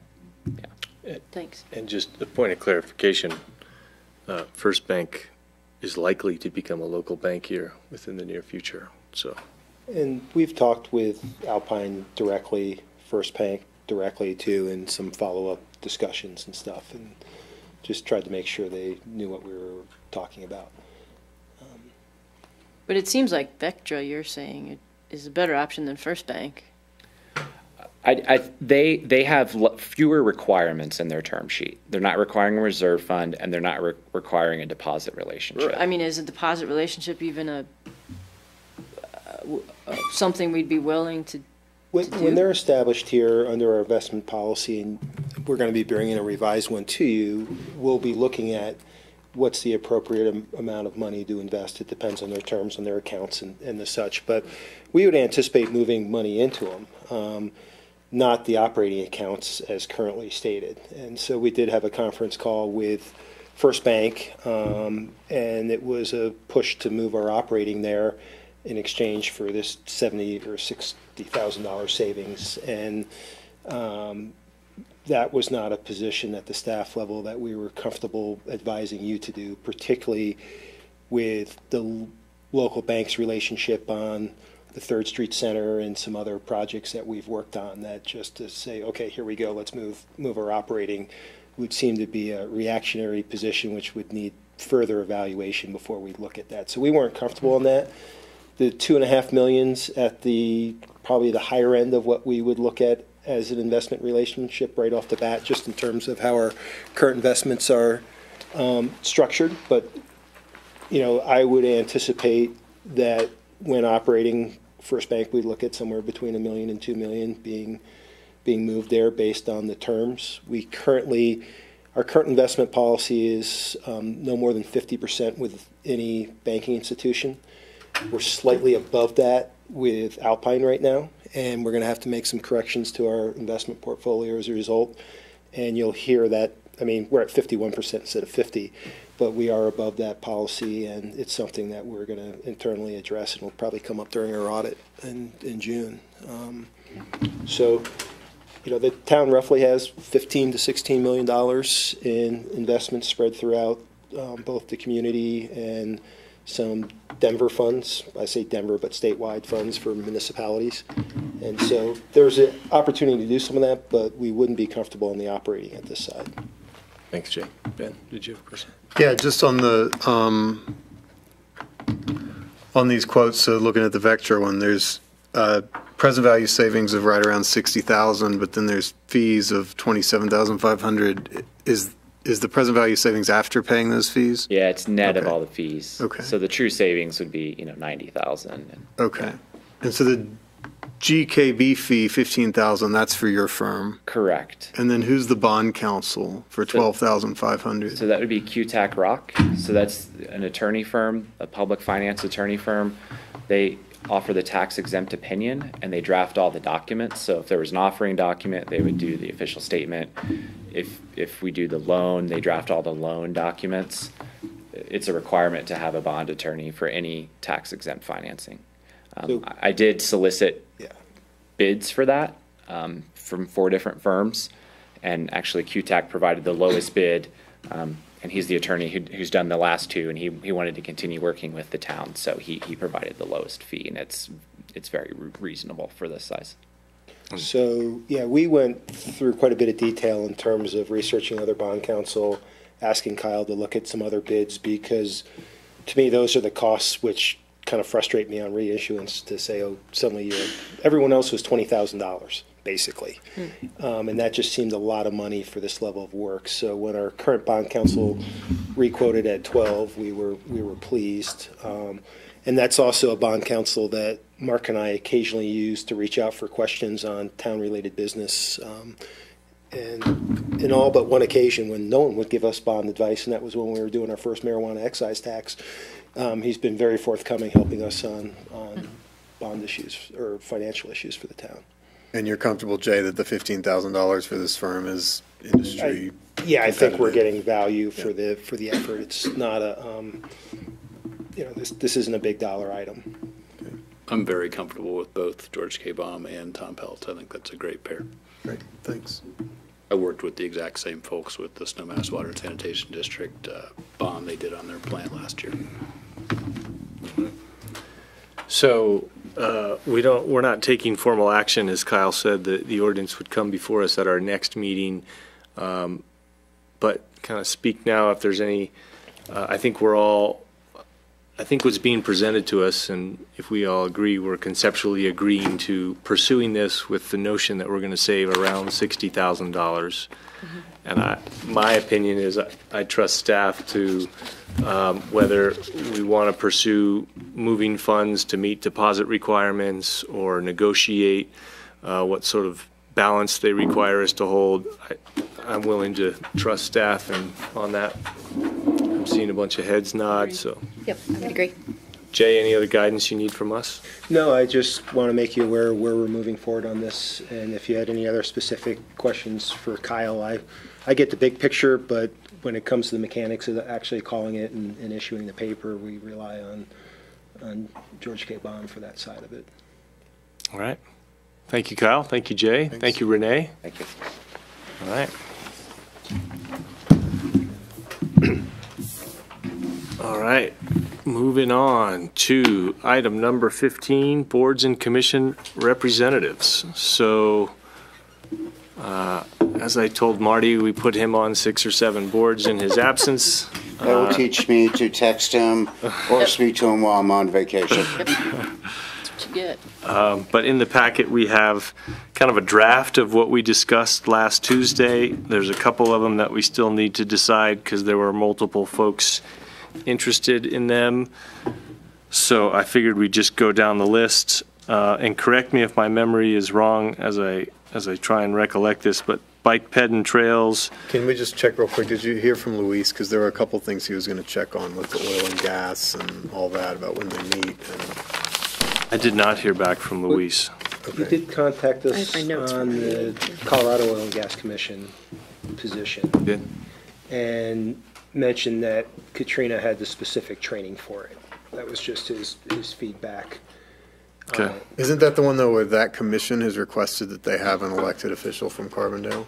S16: Yeah.
S5: Thanks.
S1: And just a point of clarification, First Bank is likely to become a local bank here within the near future. So.
S3: And we've talked with Alpine directly, First Bank directly too, in some follow-up discussions and stuff, and just tried to make sure they knew what we were talking about.
S5: But it seems like Vectra, you're saying, is a better option than First Bank.
S16: They have fewer requirements in their term sheet. They're not requiring a reserve fund, and they're not requiring a deposit relationship.
S5: I mean, is a deposit relationship even something we'd be willing to
S3: When they're established here under our investment policy, and we're going to be bringing a revised one to you, we'll be looking at what's the appropriate amount of money to invest. It depends on their terms, on their accounts, and the such. But we would anticipate moving money into them, not the operating accounts as currently stated. And so we did have a conference call with First Bank, and it was a push to move our operating there in exchange for this $70,000 or $60,000 savings. And that was not a position at the staff level that we were comfortable advising you to do, particularly with the local bank's relationship on the 3rd Street Center and some other projects that we've worked on, that just to say, okay, here we go, let's move our operating, would seem to be a reactionary position which would need further evaluation before we look at that. So we weren't comfortable on that. The $2.5 million at probably the higher end of what we would look at as an investment relationship right off the bat, just in terms of how our current investments are structured. But I would anticipate that when operating First Bank, we'd look at somewhere between $1 million and $2 million being moved there based on the terms. Our current investment policy is no more than 50% with any banking institution. We're slightly above that with Alpine right now, and we're going to have to make some corrections to our investment portfolio as a result. And you'll hear that, we're at 51% instead of 50%, but we are above that policy, and it's something that we're going to internally address, and will probably come up during our audit in June. The town roughly has $15 to $16 million in investments spread throughout both the community and some Denver funds. I say Denver, but statewide funds for municipalities. And so there's an opportunity to do some of that, but we wouldn't be comfortable in the operating at this side.
S1: Thanks, Jay. Ben, did you have a question?
S7: Yeah, just on the on these quotes. So looking at the Vectra one, there's present value savings of right around 60,000, but then there's fees of 27,500. Is the present value savings after paying those fees?
S16: Yeah, it's net of all the fees.
S7: Okay.
S16: So the true savings would be 90,000.
S7: Okay. And so the GKB fee, 15,000, that's for your firm.
S16: Correct.
S7: And then who's the bond counsel for 12,500?
S16: So that would be QTAC Rock. So that's an attorney firm, a public finance attorney firm. They offer the tax exempt opinion, and they draft all the documents. So if there was an offering document, they would do the official statement. If we do the loan, they draft all the loan documents. It's a requirement to have a bond attorney for any tax exempt financing. I did solicit bids for that from 4 different firms, and actually QTAC provided the lowest bid, and he's the attorney who's done the last 2, and he wanted to continue working with the town, so he provided the lowest fee, and it's very reasonable for this size.
S3: So, yeah, we went through quite a bit of detail in terms of researching other bond counsel, asking Kyle to look at some other bids, because to me those are the costs which kind of frustrate me on reissuance, to say, oh, suddenly everyone else was $20,000 basically. And that just seemed a lot of money for this level of work. So when our current bond counsel requoted at 12, we were pleased. And that's also a bond counsel that Mark and I occasionally use to reach out for questions on town-related business. And in all but one occasion when no one would give us bond advice, and that was when we were doing our first marijuana excise tax, he's been very forthcoming helping us on bond issues or financial issues for the town.
S7: And you're comfortable, Jay, that the $15,000 for this firm is industry?
S3: I think we're getting value for the effort. It's not a this isn't a big dollar item.
S13: I'm very comfortable with both George K. Baum and Tom Pelt. I think that's a great pair.
S7: Great, thanks.
S13: I worked with the exact same folks with the Snowmass Water and Sanitation District bond they did on their plant last year.
S1: So we're not taking formal action, as Kyle said. The ordinance would come before us at our next meeting. But kind of speak now if there's any. I think we're all I think what's being presented to us, and if we all agree, we're conceptually agreeing to pursuing this with the notion that we're going to save around $60,000. And my opinion is I trust staff to, whether we want to pursue moving funds to meet deposit requirements or negotiate what sort of balance they require us to hold, I'm willing to trust staff and on that. I'm seeing a bunch of heads nod, so.
S9: Yep, I would agree.
S1: Jay, any other guidance you need from us?
S3: No, I just want to make you aware where we're moving forward on this, and if you had any other specific questions for Kyle, I get the big picture, but when it comes to the mechanics of actually calling it and issuing the paper, we rely on George K. Bond for that side of it.
S1: All right. Thank you, Kyle. Thank you, Jay.
S7: Thanks.
S1: Thank you, Renee.
S16: Thank you.
S1: All right. All right. Moving on to item number 15, boards and commission representatives. So, as I told Marty, we put him on 6 or 7 boards in his absence.
S4: That will teach me to text him or speak to him while I'm on vacation.
S5: That's what you get.
S1: But in the packet, we have kind of a draft of what we discussed last Tuesday. There's a couple of them that we still need to decide because there were multiple folks interested in them. So I figured we'd just go down the list and correct me if my memory is wrong as I try and recollect this, but bike ped and trails.
S7: Can we just check real quick? Did you hear from Luis? Because there were a couple things he was going to check on with the oil and gas and all that about when they meet.
S1: I did not hear back from Luis.
S3: You did contact us
S9: I know it's
S3: on the Colorado Oil and Gas Commission position.
S1: Did?
S3: And mentioned that Katrina had the specific training for it. That was just his feedback.
S1: Okay.
S7: Isn't that the one, though, where that commission has requested that they have an elected official from Carbondale?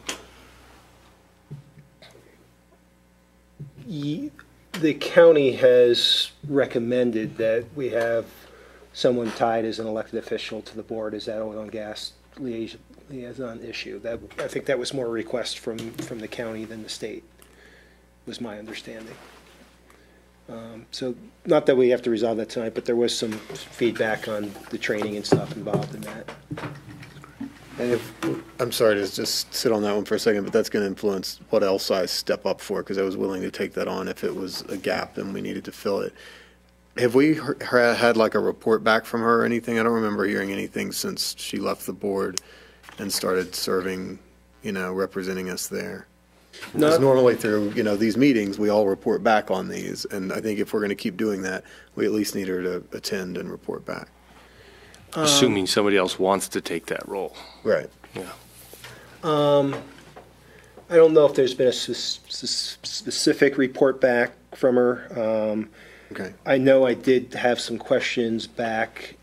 S3: The county has recommended that we have someone tied as an elected official to the board as that oil and gas liaison issue. That, I think that was more a request from the county than the state, was my understanding. So not that we have to resolve that tonight, but there was some feedback on the training and stuff involved in that.
S7: And I'm sorry to just sit on that one for a second, but that's going to influence what else I step up for, because I was willing to take that on if it was a gap and we needed to fill it. Have we had like a report back from her or anything? I don't remember hearing anything since she left the board and started serving, representing us there. Because normally through, these meetings, we all report back on these. And I think if we're going to keep doing that, we at least need her to attend and report back.
S1: Assuming somebody else wants to take that role.
S7: Right.
S1: Yeah.
S3: I don't know if there's been a specific report back from her.
S7: Okay.
S3: I know I did have some questions back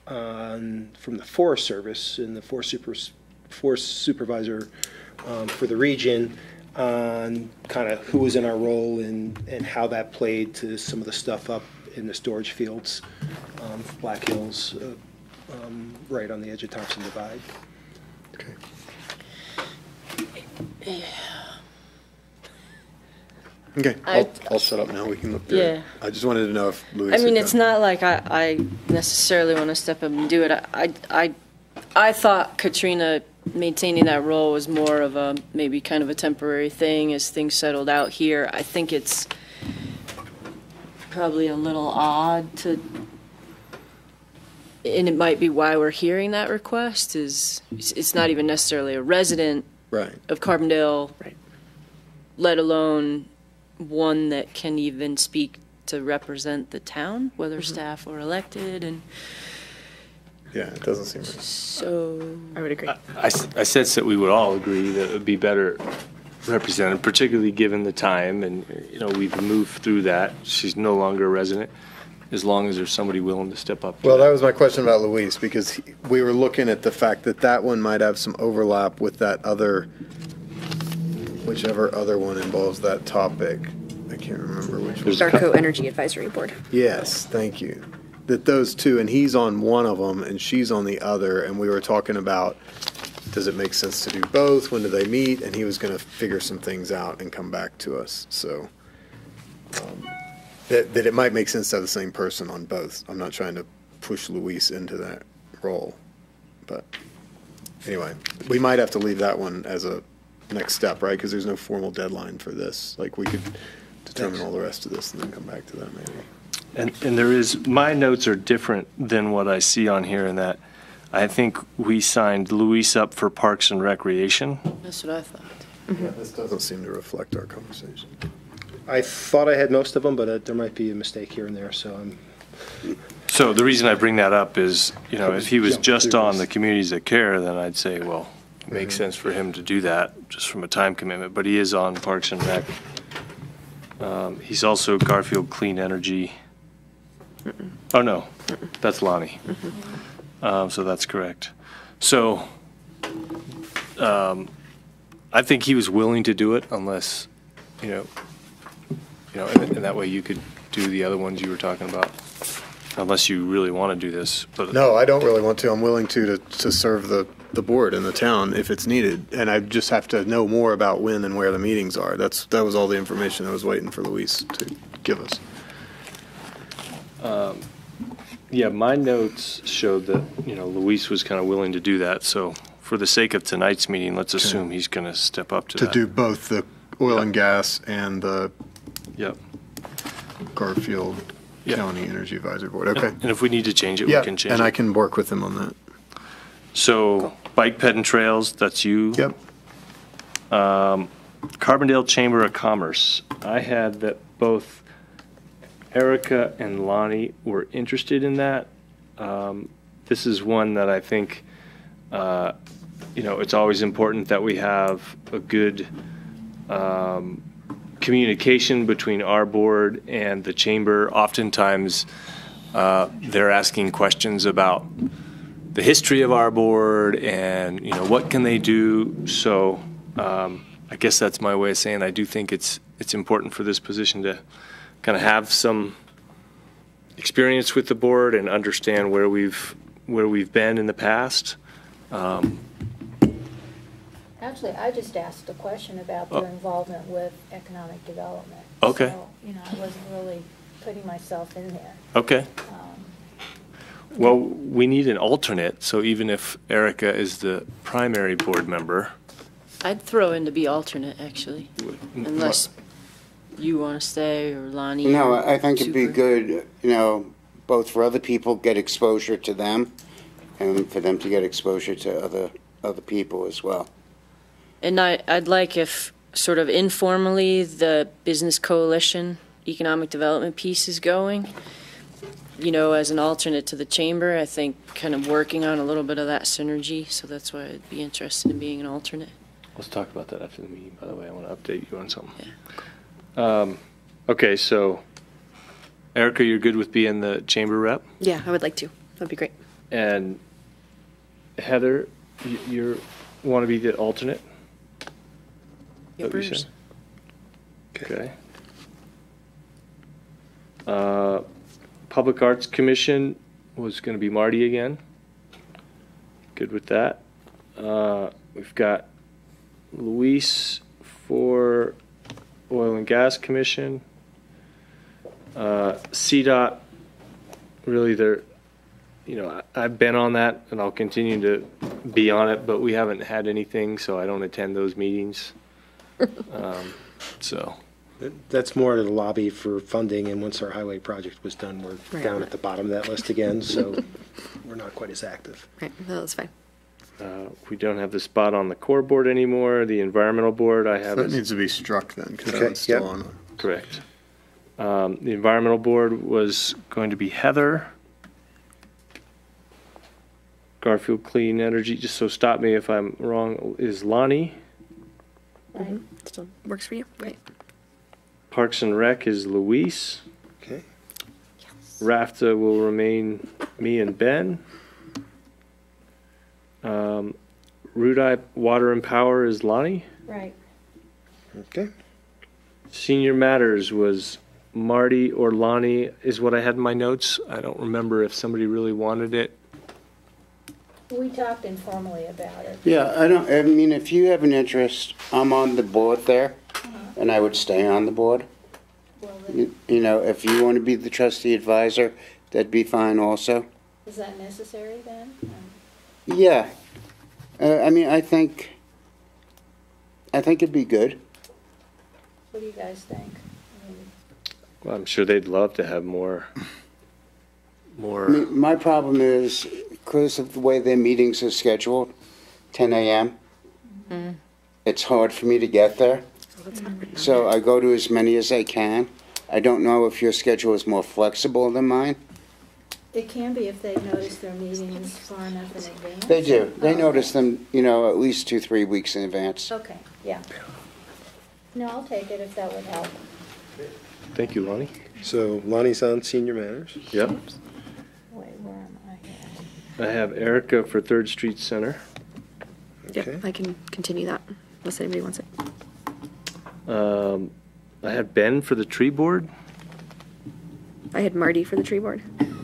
S3: from the Forest Service and the Forest Supervisor for the region on kind of who was in our role and how that played to some of the stuff up in the storage fields, Black Hills, right on the edge of Thompson Divide.
S7: Okay. Okay, I'll shut up now. We can look through it. I just wanted to know if Louis.
S5: I mean, it's not like I necessarily want to step up and do it. I thought Katrina maintaining that role was more of a maybe kind of a temporary thing as things settled out here. I think it's probably a little odd to, and it might be why we're hearing that request, is it's not even necessarily a resident of Carbondale, let alone one that can even speak to represent the town, whether staff or elected. And
S7: yeah, it doesn't seem right.
S5: So
S9: I would agree.
S1: I sense that we would all agree that it would be better represented, particularly given the time, and we've moved through that. She's no longer a resident, as long as there's somebody willing to step up.
S7: Well, that was my question about Luis, because we were looking at the fact that one might have some overlap with that other, whichever other one involves that topic. I can't remember which one.
S9: Darko Energy Advisory Board.
S7: Yes, thank you. That those two, and he's on one of them and she's on the other, and we were talking about, does it make sense to do both? When do they meet? And he was going to figure some things out and come back to us. So that it might make sense to have the same person on both. I'm not trying to push Luis into that role, but anyway, we might have to leave that one as a next step, right? Because there's no formal deadline for this. Like, we could determine all the rest of this and then come back to that maybe.
S1: And there is, my notes are different than what I see on here in that I think we signed Luis up for Parks and Recreation.
S5: That's what I thought.
S7: Yeah, this doesn't seem to reflect our conversation.
S3: I thought I had most of them, but there might be a mistake here and there, so I'm.
S1: So the reason I bring that up is, you know, if he was just on the Communities that Care, then I'd say, well, it makes sense for him to do that just from a time commitment, but he is on Parks and Rec. He's also Garfield Clean Energy. Oh, no, that's Lonnie. So that's correct. So I think he was willing to do it unless, and that way you could do the other ones you were talking about, unless you really want to do this. But
S7: no, I don't really want to. I'm willing to serve the board and the town if it's needed, and I just have to know more about when and where the meetings are. That was all the information I was waiting for Luis to give us.
S1: Yeah, my notes showed that, Luis was kind of willing to do that. So for the sake of tonight's meeting, let's assume he's going to step up to that.
S7: To do both the oil and gas and the Garfield County Energy Advisory Board. Okay.
S1: And if we need to change it, we can change it.
S7: And I can work with him on that.
S1: So bike, ped, and trails, that's you.
S7: Yep.
S1: Carbondale Chamber of Commerce. I had that both Erica and Lonnie were interested in that. This is one that I think, it's always important that we have a good communication between our board and the chamber. Oftentimes, they're asking questions about the history of our board and, what can they do. So I guess that's my way of saying I do think it's important for this position to kind of have some experience with the board and understand where we've been in the past.
S6: Actually, I just asked a question about their involvement with economic development.
S1: Okay.
S6: So, I wasn't really putting myself in there.
S1: Okay. Well, we need an alternate, so even if Erica is the primary board member.
S5: I'd throw in to be alternate, actually, unless you want to stay or Lonnie.
S4: No, I think it'd be good, both for other people, get exposure to them, and for them to get exposure to other people as well.
S5: And I'd like if sort of informally the business coalition economic development piece is going, as an alternate to the chamber. I think kind of working on a little bit of that synergy. So that's why I'd be interested in being an alternate.
S1: Let's talk about that after the meeting, by the way. I want to update you on something.
S5: Yeah.
S1: Okay, so Erica, you're good with being the chamber rep?
S9: Yeah, I would like to. That'd be great.
S1: And Heather, you want to be the alternate?
S9: Yep.
S1: Okay. Public Arts Commission was going to be Marty again. Good with that. We've got Luis for Oil and Gas Commission. CDOT, really I've been on that and I'll continue to be on it, but we haven't had anything, so I don't attend those meetings. So
S3: That's more to the lobby for funding, and once our highway project was done, we're down at the bottom of that list again, so we're not quite as active.
S9: Right, no, that's fine.
S1: We don't have the spot on the core board anymore. The environmental board, I have.
S7: So that needs to be struck then, because that's still on.
S1: Correct. The environmental board was going to be Heather. Garfield Clean Energy, just so stop me if I'm wrong, is Lonnie.
S9: Right. Still works for you? Right.
S1: Parks and Rec is Luis.
S3: Okay.
S1: Yes. RAFTA will remain me and Ben. Rudai Water and Power is Lonnie.
S6: Right.
S3: Okay.
S1: Senior Matters was Marty or Lonnie is what I had in my notes. I don't remember if somebody really wanted it.
S6: We talked informally about it.
S4: Yeah, I mean, if you have an interest, I'm on the board there, and I would stay on the board.
S6: Well, then,
S4: You know, if you want to be the trustee advisor, that'd be fine also.
S6: is that necessary then?
S4: Yeah. I mean, I think it'd be good.
S6: What do you guys think? I mean,
S1: Well, I'm sure they'd love to have more.
S4: I mean, my problem is, because of the way their meetings are scheduled, 10 a.m., it's hard for me to get there. So I go to as many as I can. I don't know if your schedule is more flexible than mine.
S6: It can be if they notice their meetings far enough in advance.
S4: They do. They
S6: Oh,
S4: notice them, you know, at least 2-3 weeks in advance.
S6: Okay, yeah. No, I'll take it if that would help.
S1: Thank you, Lonnie.
S3: So Lonnie's on senior matters.
S1: Yep.
S6: Wait, where am I?
S1: I have Erica for Third Street Center.
S9: Yep, I can continue that unless anybody wants it.
S1: I had Ben for the tree board.
S9: I had Marty for the tree board.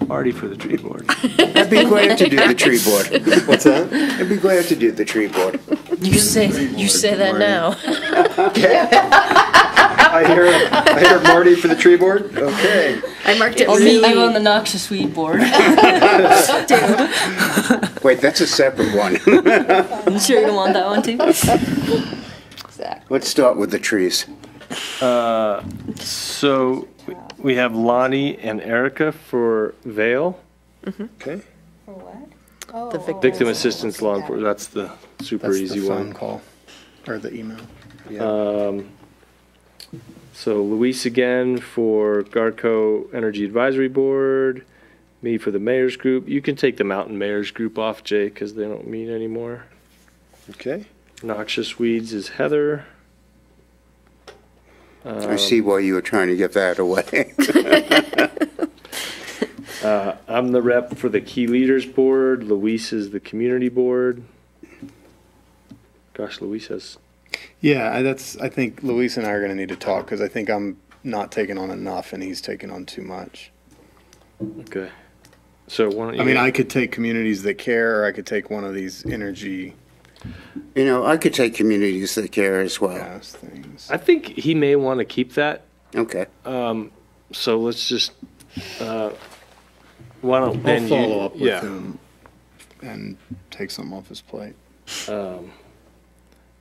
S1: Marty for the tree board.
S4: I'd be glad to do the tree board.
S3: What's that?
S4: I'd be glad to do the tree board.
S10: You say that now.
S3: I hear Marty for the tree board. Okay.
S9: I marked it
S10: I'll
S9: really.
S10: meet you on the noxious weed board.
S4: Wait, that's a separate one.
S10: You sure you don't want that one too?
S4: Let's start with the trees.
S1: So we have Lonnie and Erica for Vale.
S3: Okay.
S6: For what? Oh,
S9: The
S1: Victim Assistance Law Enforcement. That's the super
S7: That's
S1: easy
S7: the phone
S1: one.
S7: call, or the email.
S1: So Luis again for Garco Energy Advisory Board. Me for the Mayor's Group. You can take the Mountain Mayor's Group off, Jay, because they don't meet anymore.
S3: Okay.
S1: Noxious Weeds is Heather.
S4: I see why you were trying to get that away.
S1: I'm the rep for the Key Leaders Board. Luis is the Community Board. Gosh, Luis has.
S7: Yeah, I think Luis and I are going to need to talk because I think I'm not taking on enough and he's taking on too much.
S1: Okay. So why don't you?
S7: I mean, I could take Communities That Care, or I could take one of these energy
S4: You know, I could take Communities That Care as well.
S7: gas things.
S1: I think he may want to keep that.
S4: Okay.
S1: So let's just. Why don't
S7: I'll
S1: Ben? you-
S7: follow up with
S1: yeah.
S7: him and take something off his plate.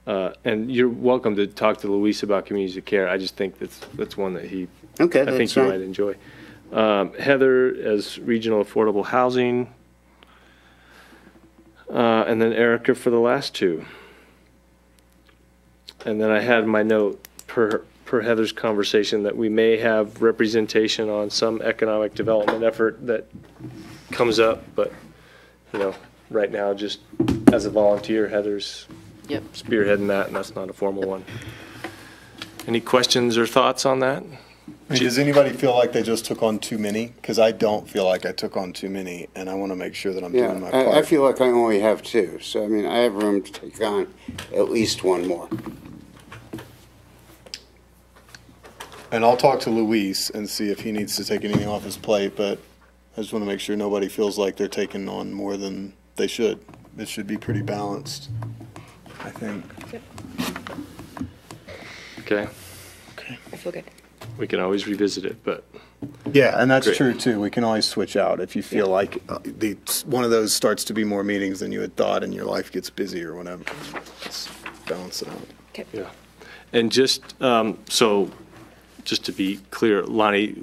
S1: And you're welcome to talk to Luis about Communities of Care. I just think that's one that he.
S4: Okay,
S1: I think
S4: that's
S1: you
S4: fine.
S1: might enjoy. Heather as Regional Affordable Housing. And then Erica for the last two. And then I had my note per Heather's conversation that we may have representation on some economic development effort that comes up, but, you know, right now, just as a volunteer, Heather's
S5: Yep.
S1: spearheading that, and that's not a formal one. Any questions or thoughts on that?
S7: I mean, does anybody feel like they just took on too many? Because I don't feel like I took on too many, and I want to make sure that I'm doing my
S4: Yeah,
S7: part.
S4: I feel like I only have 2, so I mean, I have room to take on at least one more.
S7: And I'll talk to Luis and see if he needs to take anything off his plate, but I just want to make sure nobody feels like they're taking on more than they should. It should be pretty balanced, I think.
S1: Okay,
S9: I feel good.
S1: we can always revisit it, but
S7: Yeah, and that's
S1: Great.
S7: true too. We can always switch out if you feel like one of those starts to be more meetings than you had thought and your life gets busy or whatever. Let's balance it out.
S1: yeah. And just, so, just to be clear, Lonnie,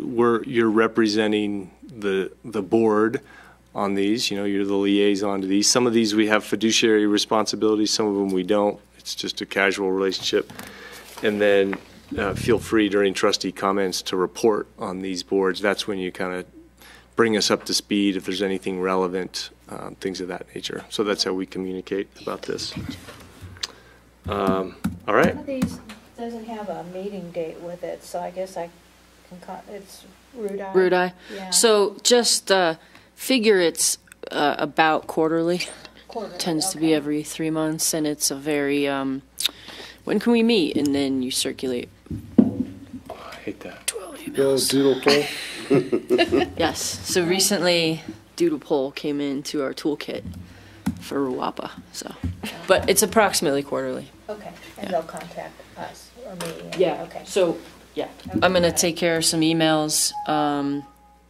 S1: you're representing the board on these, you know, you're the liaison to these. Some of these we have fiduciary responsibilities, some of them we don't. It's just a casual relationship. And then feel free during trustee comments to report on these boards. That's when you kind of bring us up to speed if there's anything relevant, things of that nature. So that's how we communicate about this. All right.
S6: One of these doesn't have a meeting date with it, so I guess I can, it's Rudai.
S5: Rudai.
S6: Yeah.
S5: So just figure it's about quarterly.
S6: Quarterly,
S5: Tends to be
S6: okay.
S5: every 3 months, and it's a very, when can we meet? And then you circulate.
S1: I hate that.
S5: 12
S3: Bill
S5: emails.
S3: Doodle Poll.
S5: Yes. So recently, Doodle Poll came into our toolkit for RWAPA. So, but it's approximately quarterly.
S6: Okay, and they'll contact us or me.
S5: Yeah.
S6: Okay.
S5: So Yeah, I'm going to take care of some emails.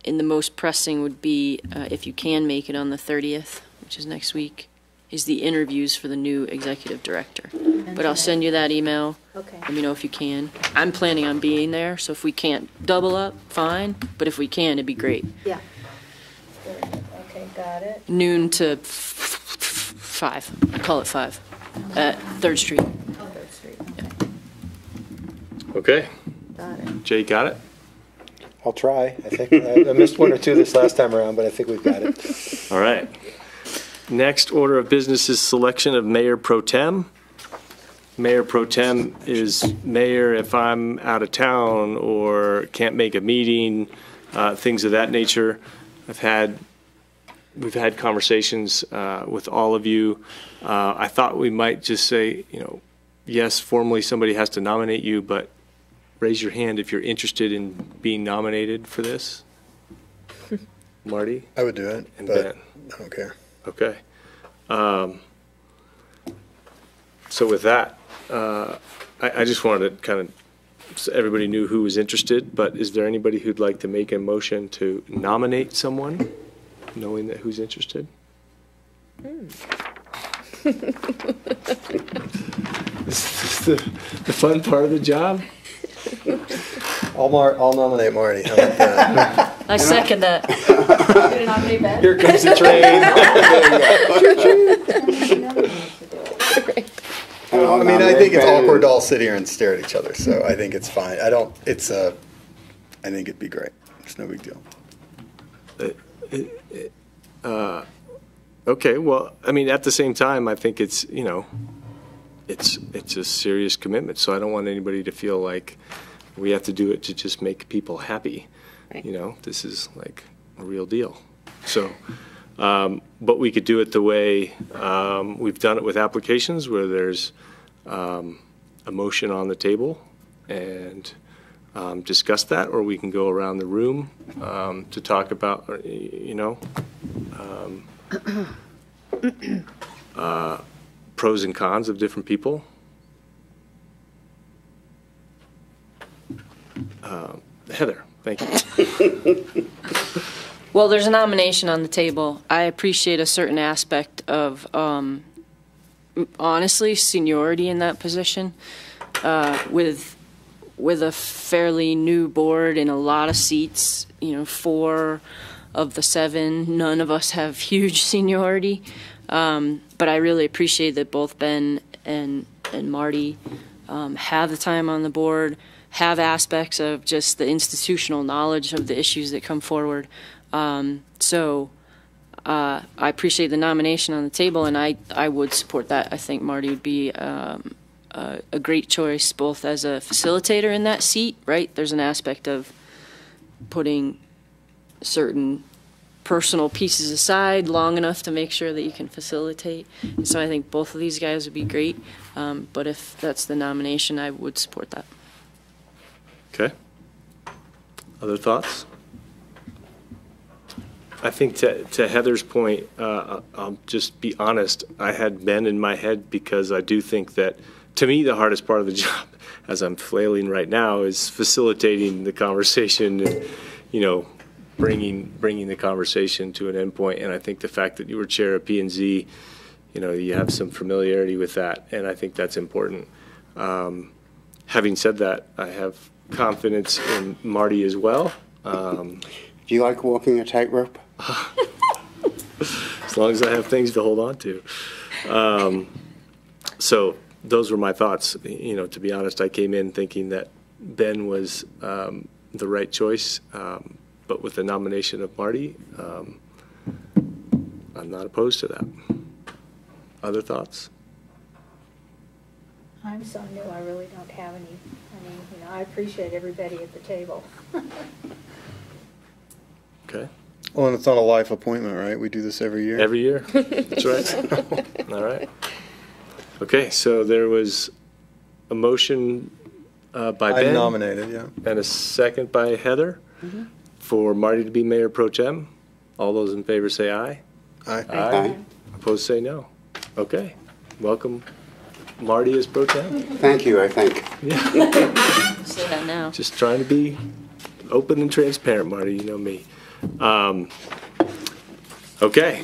S5: And the most pressing would be, if you can make it on the 30th, which is next week, is the interviews for the new executive director. But I'll send you that email.
S6: Okay.
S5: Let me know if you can. I'm planning on being there, so if we can't double up, fine. But if we can, it'd be great.
S6: Yeah. Okay, got it.
S5: Noon to 5. Call it 5 at 3rd Street.
S6: Oh, 3rd Street.
S1: Okay.
S6: Got it.
S1: Jay, got it?
S3: I'll try. I think I missed one or two this last time around, but I think we've got it.
S1: All right. Next order of business is selection of Mayor Pro Tem. Mayor Pro Tem is mayor if I'm out of town or can't make a meeting, things of that nature. We've had conversations with all of you. I thought we might just say, yes, formally somebody has to nominate you, but raise your hand if you're interested in being nominated for this. Marty?
S7: I would do it,
S1: and
S7: but
S1: Ben.
S7: I don't care.
S1: Okay. So with that, I just wanted to kind of, so everybody knew who was interested, but is there anybody who'd like to make a motion to nominate someone, knowing that who's interested? This is the fun part of the job.
S7: I'll nominate Marty. How about that?
S5: I second that.
S3: Here comes the train.
S7: I mean, I think it's awkward to all sit here and stare at each other, so I think it's fine. I think it'd be great. It's no big deal.
S1: Okay, well, I mean, at the same time, I think it's, it's a serious commitment, so I don't want anybody to feel like we have to do it to just make people happy.
S9: Right.
S1: This is like a real deal. So, but we could do it the way we've done it with applications, where there's a motion on the table and discuss that, or we can go around the room to talk about, pros and cons of different people. Heather, thank you.
S5: Well, there's a nomination on the table. I appreciate a certain aspect of, honestly, seniority in that position. With a fairly new board and a lot of seats, 4 of the 7, none of us have huge seniority. But I really appreciate that both Ben and Marty have the time on the board, have aspects of just the institutional knowledge of the issues that come forward. So I appreciate the nomination on the table, and I would support that. I think Marty would be a great choice, both as a facilitator in that seat, right? There's an aspect of putting certain personal pieces aside long enough to make sure that you can facilitate. And so I think both of these guys would be great. But if that's the nomination, I would support that.
S1: Okay. Other thoughts? I think to Heather's point, I'll just be honest, I had Ben in my head because I do think that, to me, the hardest part of the job, as I'm flailing right now, is facilitating the conversation and, bringing the conversation to an endpoint. And I think the fact that you were chair of P&Z, you have some familiarity with that, and I think that's important. Having said that, I have confidence in Marty as well.
S4: Do you like walking a tightrope?
S1: As long as I have things to hold on to. So those were my thoughts. To be honest, I came in thinking that Ben was the right choice, but with the nomination of Marty, I'm not opposed to that. Other thoughts?
S6: I'm so new, I really don't have any, I appreciate everybody at the table.
S1: Okay.
S7: Well, and it's not a life appointment, right? We do this every year.
S1: Every year. That's right. All right. Okay, so there was a motion by Ben.
S7: I nominated, yeah.
S1: And a second by Heather for Marty to be Mayor Pro Tem. All those in favor say aye.
S7: Aye.
S1: Aye. Opposed say no. Okay. Welcome, Marty as Pro Tem.
S4: Thank you, I think.
S5: Say that now.
S1: Just trying to be open and transparent, Marty, you know me. Okay,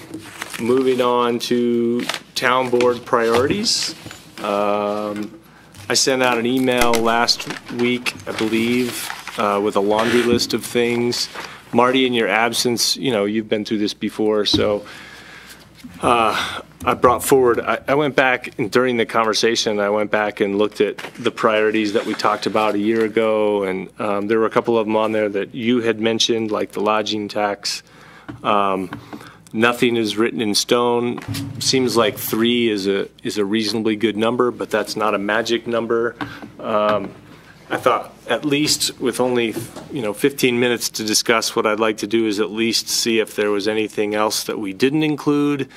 S1: moving on to town board priorities. I sent out an email last week, I believe, with a laundry list of things. Marty, in your absence, you know, you've been through this before, so I brought forward, I went back, and during the conversation, I went back and looked at the priorities that we talked about a year ago, and there were a couple of them on there that you had mentioned, like the lodging tax. Nothing is written in stone. Seems like 3 is a reasonably good number, but that's not a magic number. I thought at least with only 15 minutes to discuss, what I'd like to do is at least see if there was anything else that we didn't include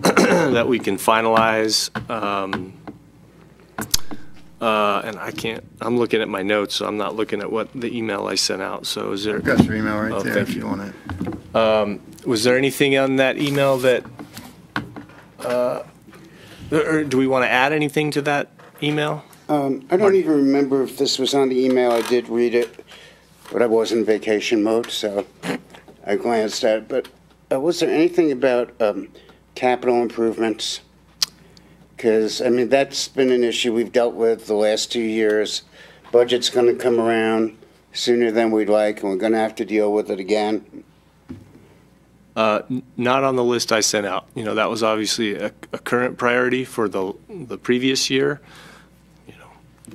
S1: that we can finalize. And I'm looking at my notes, so I'm not looking at what the email I sent out. So is there?
S7: I've got your email right there if you want it.
S1: Was there anything on that email that, or do we want to add anything to that email?
S4: I don't even remember if this was on the email. I did read it, but I was in vacation mode, so I glanced at it. But was there anything about capital improvements? Because, I mean, that's been an issue we've dealt with the last 2 years. Budget's going to come around sooner than we'd like, and we're going to have to deal with it again.
S1: Not on the list I sent out. You know, that was obviously a current priority for the previous year.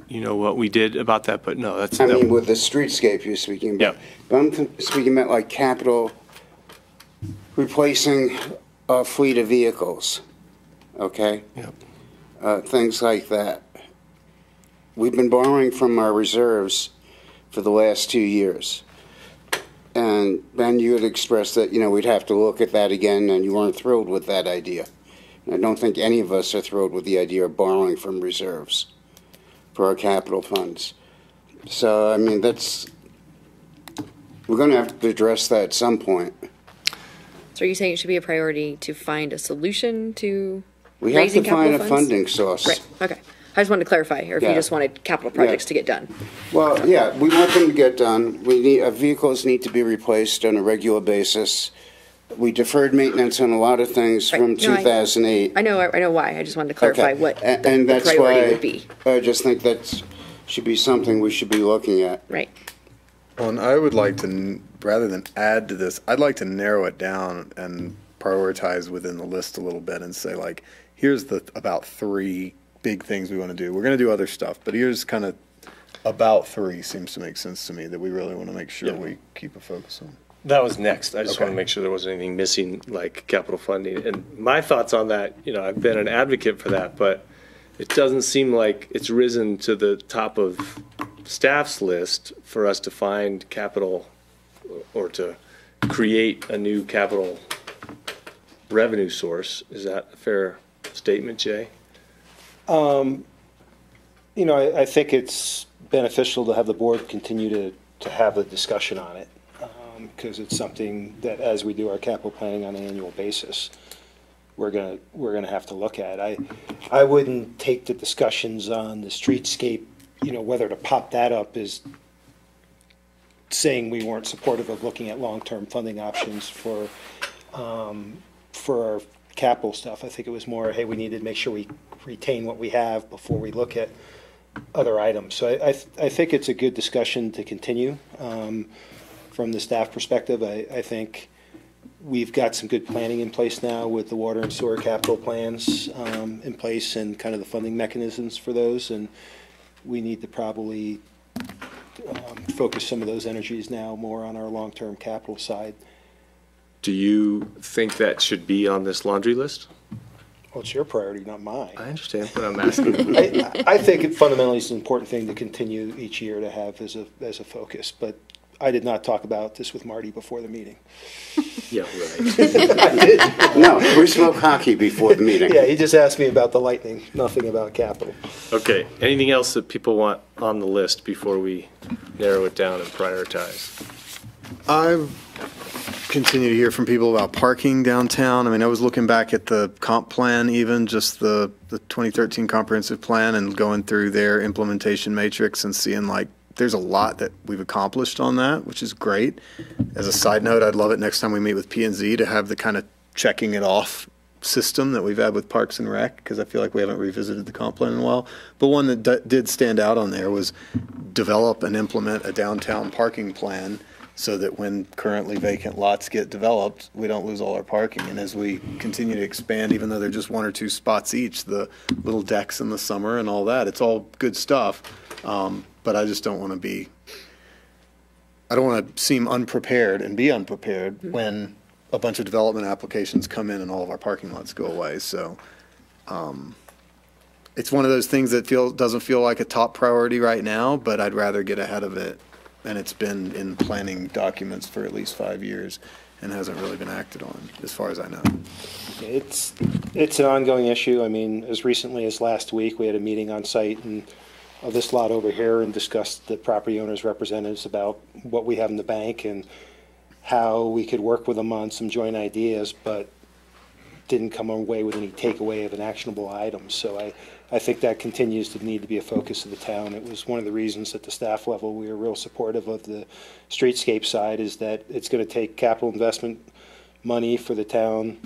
S1: You know what we did about that, but no, that's.
S4: I mean, with the streetscape you're speaking about.
S1: Yeah.
S4: But I'm speaking about like capital, replacing a fleet of vehicles, okay?
S1: Yep.
S4: Things like that. We've been borrowing from our reserves for the last 2 years. And then you had expressed that, we'd have to look at that again, and you weren't thrilled with that idea. And I don't think any of us are thrilled with the idea of borrowing from reserves for our capital funds. So, I mean, we're going to have to address that at some point.
S9: So are you saying it should be a priority to find a solution to
S4: We have
S9: raising
S4: to find a
S9: capital funds?
S4: funding source.
S9: Right, okay. I just wanted to clarify, or if you
S4: Yeah.
S9: just wanted capital projects to get done.
S4: Well, yeah, we want them to get done. Vehicles need to be replaced on a regular basis. We deferred maintenance on a lot of things
S9: Right.
S4: from
S9: No,
S4: 2008.
S9: I know why. I just wanted to clarify
S4: Okay.
S9: what
S4: And
S9: the
S4: that's
S9: priority
S4: why
S9: would be.
S4: I just think that should be something we should be looking at.
S9: Right.
S7: Well, and I would like to, rather than add to this, I'd like to narrow it down and prioritize within the list a little bit and say, like, here's about 3 big things we want to do. We're going to do other stuff, but here's kind of about 3 seems to make sense to me that we really want to make sure we keep a focus on.
S1: That was next. I just
S7: Okay.
S1: want to make sure there wasn't anything missing, like capital funding. And my thoughts on that, I've been an advocate for that, but it doesn't seem like it's risen to the top of staff's list for us to find capital or to create a new capital revenue source. Is that a fair statement, Jay?
S3: I think it's beneficial to have the board continue to have the discussion on it, because it's something that, as we do our capital planning on an annual basis, we're gonna have to look at. I wouldn't take the discussions on the streetscape, whether to pop that up is saying we weren't supportive of looking at long-term funding options for our capital stuff. I think it was more, hey, we need to make sure we retain what we have before we look at other items. So I think it's a good discussion to continue. From the staff perspective, I think we've got some good planning in place now with the water and sewer capital plans in place and kind of the funding mechanisms for those. And we need to probably focus some of those energies now more on our long-term capital side.
S1: Do you think that should be on this laundry list?
S3: Well, it's your priority, not mine.
S1: I understand, but I'm asking.
S3: I think it fundamentally is an important thing to continue each year to have as a focus, but I did not talk about this with Marty before the meeting.
S1: Yeah, right.
S3: I did.
S4: No, we smoked hockey before the meeting.
S3: Yeah, he just asked me about the Lightning, nothing about capital.
S1: Okay, anything else that people want on the list before we narrow it down and prioritize?
S7: continue to hear from people about parking downtown. I mean, I was looking back at the comp plan, even just the 2013 comprehensive plan, and going through their implementation matrix and seeing like there's a lot that we've accomplished on that, which is great. As a side note, I'd love it next time we meet with P&Z to have the kind of checking it off system that we've had with Parks and Rec, because I feel like we haven't revisited the comp plan in a while. But one that did stand out on there was develop and implement a downtown parking plan so that when currently vacant lots get developed, we don't lose all our parking. And as we continue to expand, even though they're just 1 or 2 spots each, the little decks in the summer and all that, it's all good stuff. But I just don't want to be, I don't want to seem unprepared and be unprepared when a bunch of development applications come in and all of our parking lots go away. So it's one of those things that doesn't feel like a top priority right now, but I'd rather get ahead of it. And it's been in planning documents for at least 5 years and hasn't really been acted on, as far as I know.
S3: It's an ongoing issue. I mean, as recently as last week, we had a meeting on site and this lot over here and discussed the property owners' representatives about what we have in the bank and how we could work with them on some joint ideas, but didn't come away with any takeaway of an actionable item. So I think that continues to need to be a focus of the town. It was one of the reasons at the staff level we were real supportive of the streetscape side, is that it's going to take capital investment money for the town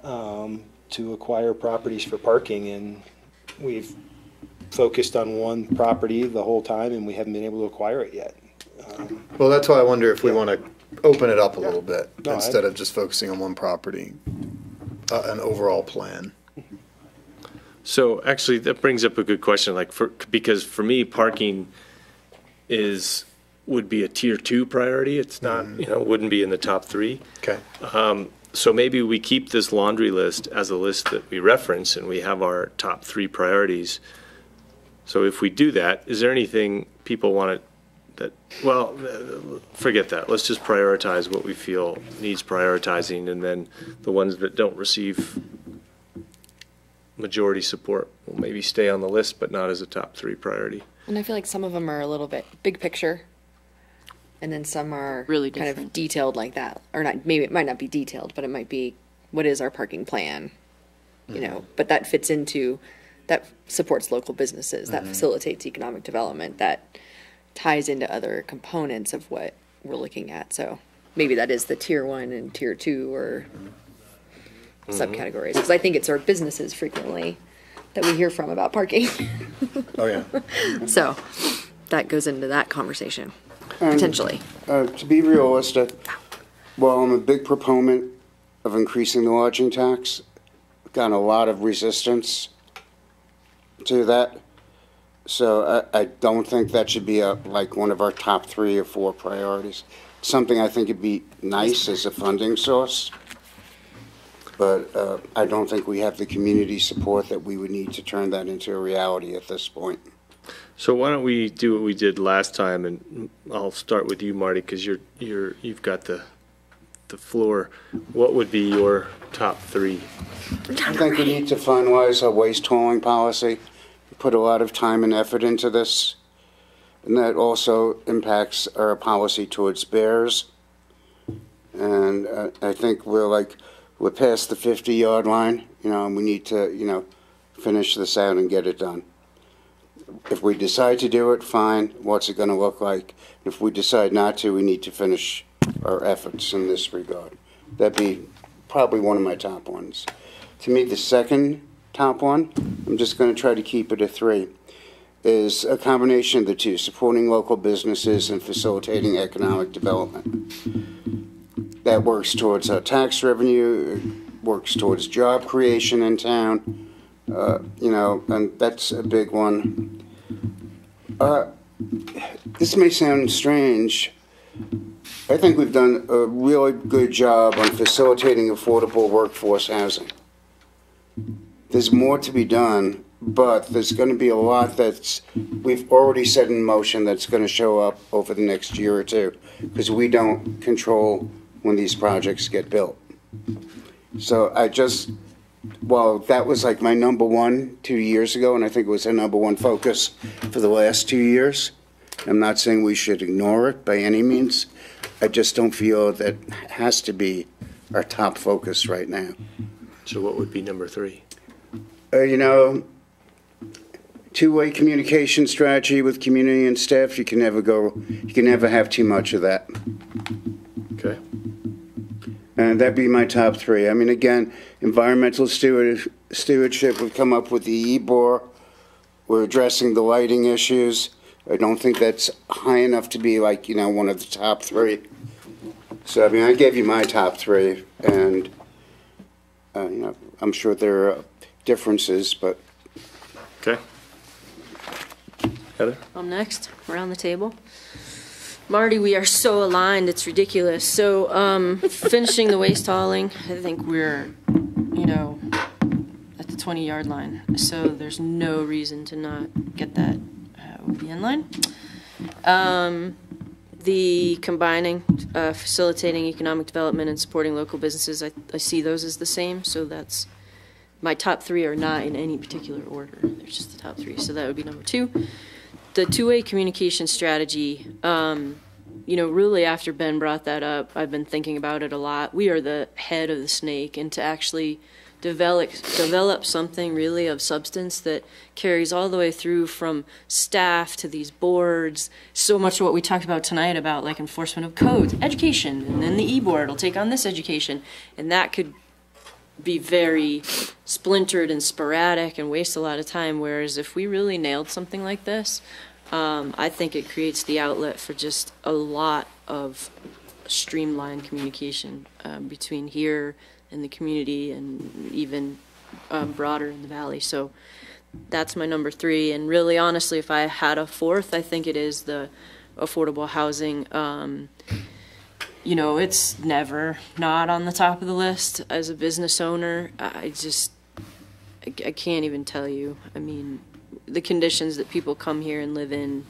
S3: to acquire properties for parking, and we've focused on one property the whole time and we haven't been able to acquire it yet.
S7: Well, that's why I wonder if we want to open it up a little bit instead of just focusing on one property, an overall plan.
S1: So actually, that brings up a good question. Like, because for me, parking would be a tier 2 priority. It's not, wouldn't be in the top 3.
S7: Okay.
S1: So maybe we keep this laundry list as a list that we reference, and we have our top 3 priorities. So if we do that, is there anything people want to? Well, forget that. Let's just prioritize what we feel needs prioritizing, and then the ones that don't receive majority support will maybe stay on the list, but not as a top 3 priority.
S9: And I feel like some of them are a little bit big picture, and then some are
S5: really
S9: kind of detailed like that. Or not, maybe it might not be detailed, but it might be, what is our parking plan? But that fits into, that supports local businesses, that facilitates economic development, that ties into other components of what we're looking at. So maybe that is the tier 1 and tier 2 or subcategories. Because I think it's our businesses frequently that we hear from about parking.
S7: Oh, yeah.
S9: So that goes into that conversation, potentially.
S4: To be realistic, while I'm a big proponent of increasing the lodging tax, I've gotten a lot of resistance to that. So I don't think that should be like one of our top 3 or 4 priorities. Something I think would be nice as a funding source, but I don't think we have the community support that we would need to turn that into a reality at this point.
S1: So why don't we do what we did last time, and I'll start with you, Marty, because you've got the floor. What would be your top 3?
S4: I think we need to finalize our waste hauling policy. We put a lot of time and effort into this, and that also impacts our policy towards bears. And I think we're past the 50-yard line, and we need to, finish this out and get it done. If we decide to do it, fine. What's it going to look like? If we decide not to, we need to finish our efforts in this regard. That'd be probably one of my top ones. To me, the second top one, I'm just going to try to keep it at 3, is a combination of the two, supporting local businesses and facilitating economic development. That works towards our tax revenue, it works towards job creation in town, and that's a big one. This may sound strange. I think we've done a really good job on facilitating affordable workforce housing. There's more to be done, but there's going to be a lot we've already set in motion that's going to show up over the next year or 2, because we don't control when these projects get built. So while that was like my number 1 2 years ago, and I think it was a number 1 focus for the last 2 years, I'm not saying we should ignore it by any means. I just don't feel that has to be our top focus right now.
S1: So what would be number 3?
S4: You know, two-way communication strategy with community and staff, you can never have too much of that.
S1: Okay.
S4: And that'd be my top 3. I mean, again, environmental stewardship would come up with the EBOR. We're addressing the lighting issues. I don't think that's high enough to be like, you know, one of the top 3. So, I mean, I gave you my top 3, and, you know, I'm sure there are differences, but.
S1: Okay. Heather?
S5: I'm next, around the table. Marty, we are so aligned, it's ridiculous. So, finishing the waste hauling, I think we're, you know, at the 20-yard line. So there's no reason to not get that. We'll be in line. The combining, facilitating economic development and supporting local businesses, I see those as the same. So that's, my top 3 are not in any particular order. They're just the top 3. So that would be number 2. The two-way communication strategy, you know, really after Ben brought that up, I've been thinking about it a lot. We are the head of the snake, and to actually develop something really of substance that carries all the way through from staff to these boards. So much of what we talked about tonight about like enforcement of codes, education, and then the e-board will take on this education, and that could be very splintered and sporadic and waste a lot of time, whereas if we really nailed something like this, I think it creates the outlet for just a lot of streamlined communication between here and the community and even broader in the valley. So that's my number 3. And really, honestly, if I had a 4th, I think it is the affordable housing. You know, it's never not on the top of the list as a business owner. I can't even tell you. I mean, the conditions that people come here and live in,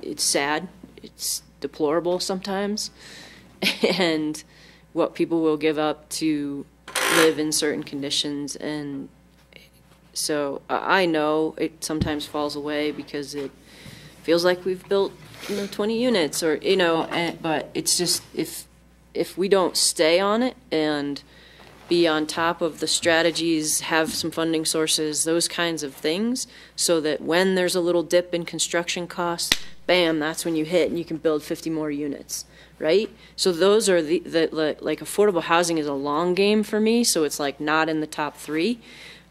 S5: it's sad. It's deplorable sometimes. And what people will give up to live in certain conditions. And so I know it sometimes falls away because it feels like we've built, you know, 20 units or, you know, but it's just if we don't stay on it and be on top of the strategies, have some funding sources, those kinds of things, so that when there's a little dip in construction costs, bam, that's when you hit and you can build 50 more units, right? So those are the like affordable housing is a long game for me, so it's like not in the top 3,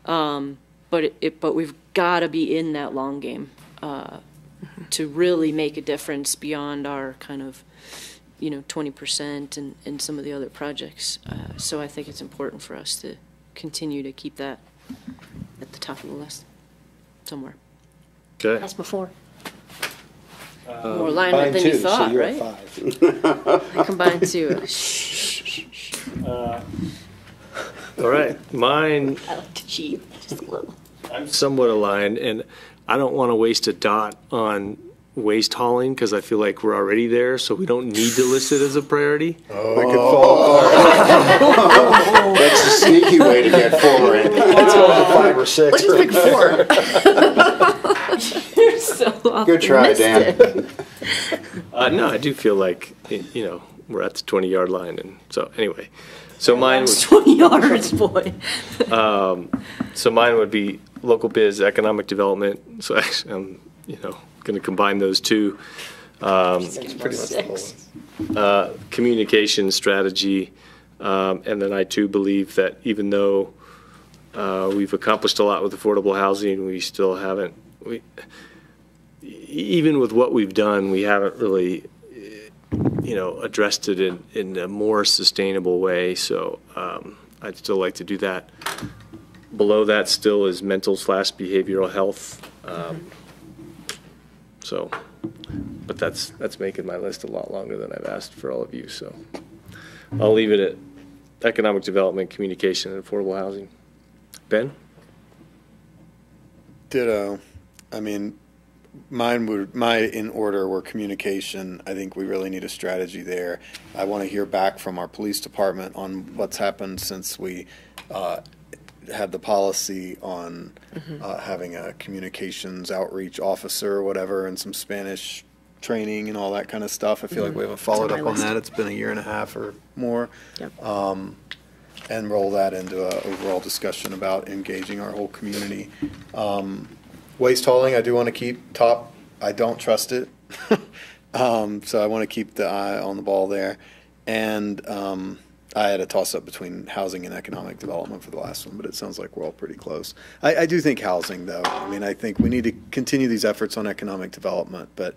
S5: but we've got to be in that long game to really make a difference beyond our kind of, you know, 20% and some of the other projects. So I think it's important for us to continue to keep that at the top of the list somewhere.
S1: Okay.
S5: That's before. More alignment than you thought,
S3: so you're
S5: right?
S3: At 5.
S5: I combined 2.
S1: All right. Mine,
S5: I like to cheat, just a little.
S1: I'm somewhat aligned, and I don't want to waste a dot on waste hauling because I feel like we're already there, so we don't need to list it as a priority.
S7: Oh, it could fall apart.
S4: That's a sneaky way to get forward.
S3: Let's go to 5 or 6.
S5: Let's just pick 4. You're so optimistic.
S4: Good try, Dan.
S1: No, I do feel like, you know, we're at the 20-yard line, and so anyway. So mine
S5: was 20 yards, boy.
S1: So mine would be local biz, economic development. So actually, I'm, you know, going to combine those 2. Communication strategy, and then I too believe that even though we've accomplished a lot with affordable housing, we still haven't. Even with what we've done, we haven't really, you know, addressed it in a more sustainable way. So I'd still like to do that. Below that still is mental/behavioral health. So, but that's making my list a lot longer than I've asked for all of you. So I'll leave it at economic development, communication, and affordable housing. Ben?
S7: Ditto. I mean, my in order were communication. I think we really need a strategy there. I want to hear back from our police department on what's happened since we had the policy on having a communications outreach officer or whatever, and some Spanish training and all that kind of stuff. I feel like we haven't followed up on that. It's been a year and a half or more.
S9: Yep.
S7: And roll that into an overall discussion about engaging our whole community. Waste hauling, I do want to keep top. I don't trust it. So I want to keep the eye on the ball there. And I had a toss-up between housing and economic development for the last one, but it sounds like we're all pretty close. I do think housing, though. I mean, I think we need to continue these efforts on economic development, but,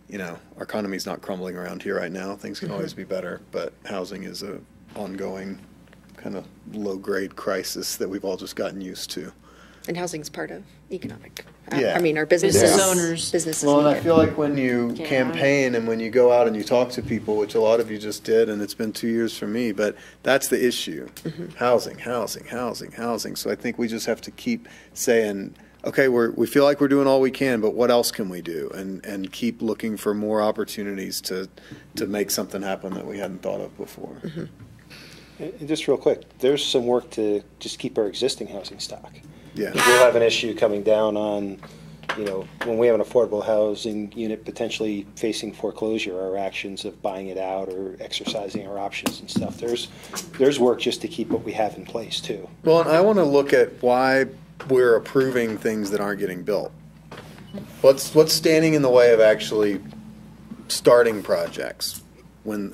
S7: you know, our economy's not crumbling around here right now. Things can always be better, but housing is a ongoing kind of low-grade crisis that we've all just gotten used to.
S9: And housing's part of economic.
S7: Yeah.
S9: I mean, our business owners. Businesses.
S7: Well, and I
S9: need it.
S7: feel like when you campaign and when you go out and you talk to people, which a lot of you just did, and it's been 2 years for me, but that's the issue. Housing, housing, housing, housing. So I think we just have to keep saying, okay, we feel like we're doing all we can, but what else can we do? And keep looking for more opportunities to make something happen that we hadn't thought of before.
S3: And just real quick, there's some work to just keep our existing housing stock.
S7: Yeah.
S3: We'll have an issue coming down on, you know, when we have an affordable housing unit potentially facing foreclosure, our actions of buying it out or exercising our options and stuff. There's work just to keep what we have in place too.
S7: Well, and I want to look at why we're approving things that aren't getting built. What's standing in the way of actually starting projects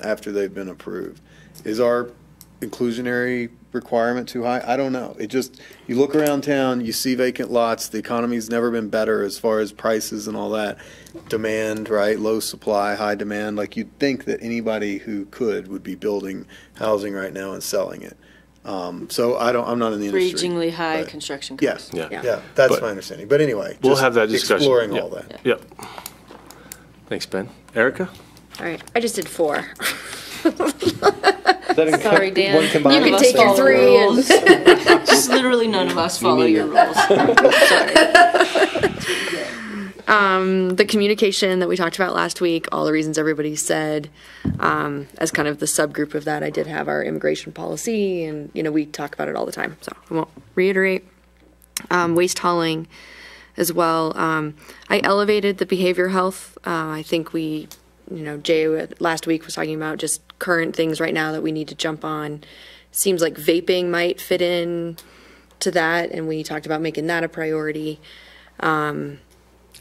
S7: after they've been approved? Is our inclusionary requirement too high? I don't know. You look around town, you see vacant lots. The economy's never been better as far as prices and all that. Demand, right? Low supply, high demand. Like, you'd think that anybody who could would be building housing right now and selling it. So I'm not in the industry.
S5: Ragingly high construction costs.
S7: Yes. Yeah. That's my understanding. But anyway,
S1: we'll have that discussion.
S7: Exploring all that.
S1: Yep. Thanks, Ben. Erica?
S9: All right. I just did 4.
S5: Sorry, Dan.
S3: One combined?
S9: You can take your 3 and
S5: Just literally none of us follow your rules. Sorry.
S9: The communication that we talked about last week, all the reasons everybody said, as kind of the subgroup of that, I did have our immigration policy, and, you know, we talk about it all the time, so I won't reiterate. Waste hauling as well. I elevated the behavioral health. I think Jay last week was talking about just current things right now that we need to jump on. Seems like vaping might fit in to that, and we talked about making that a priority.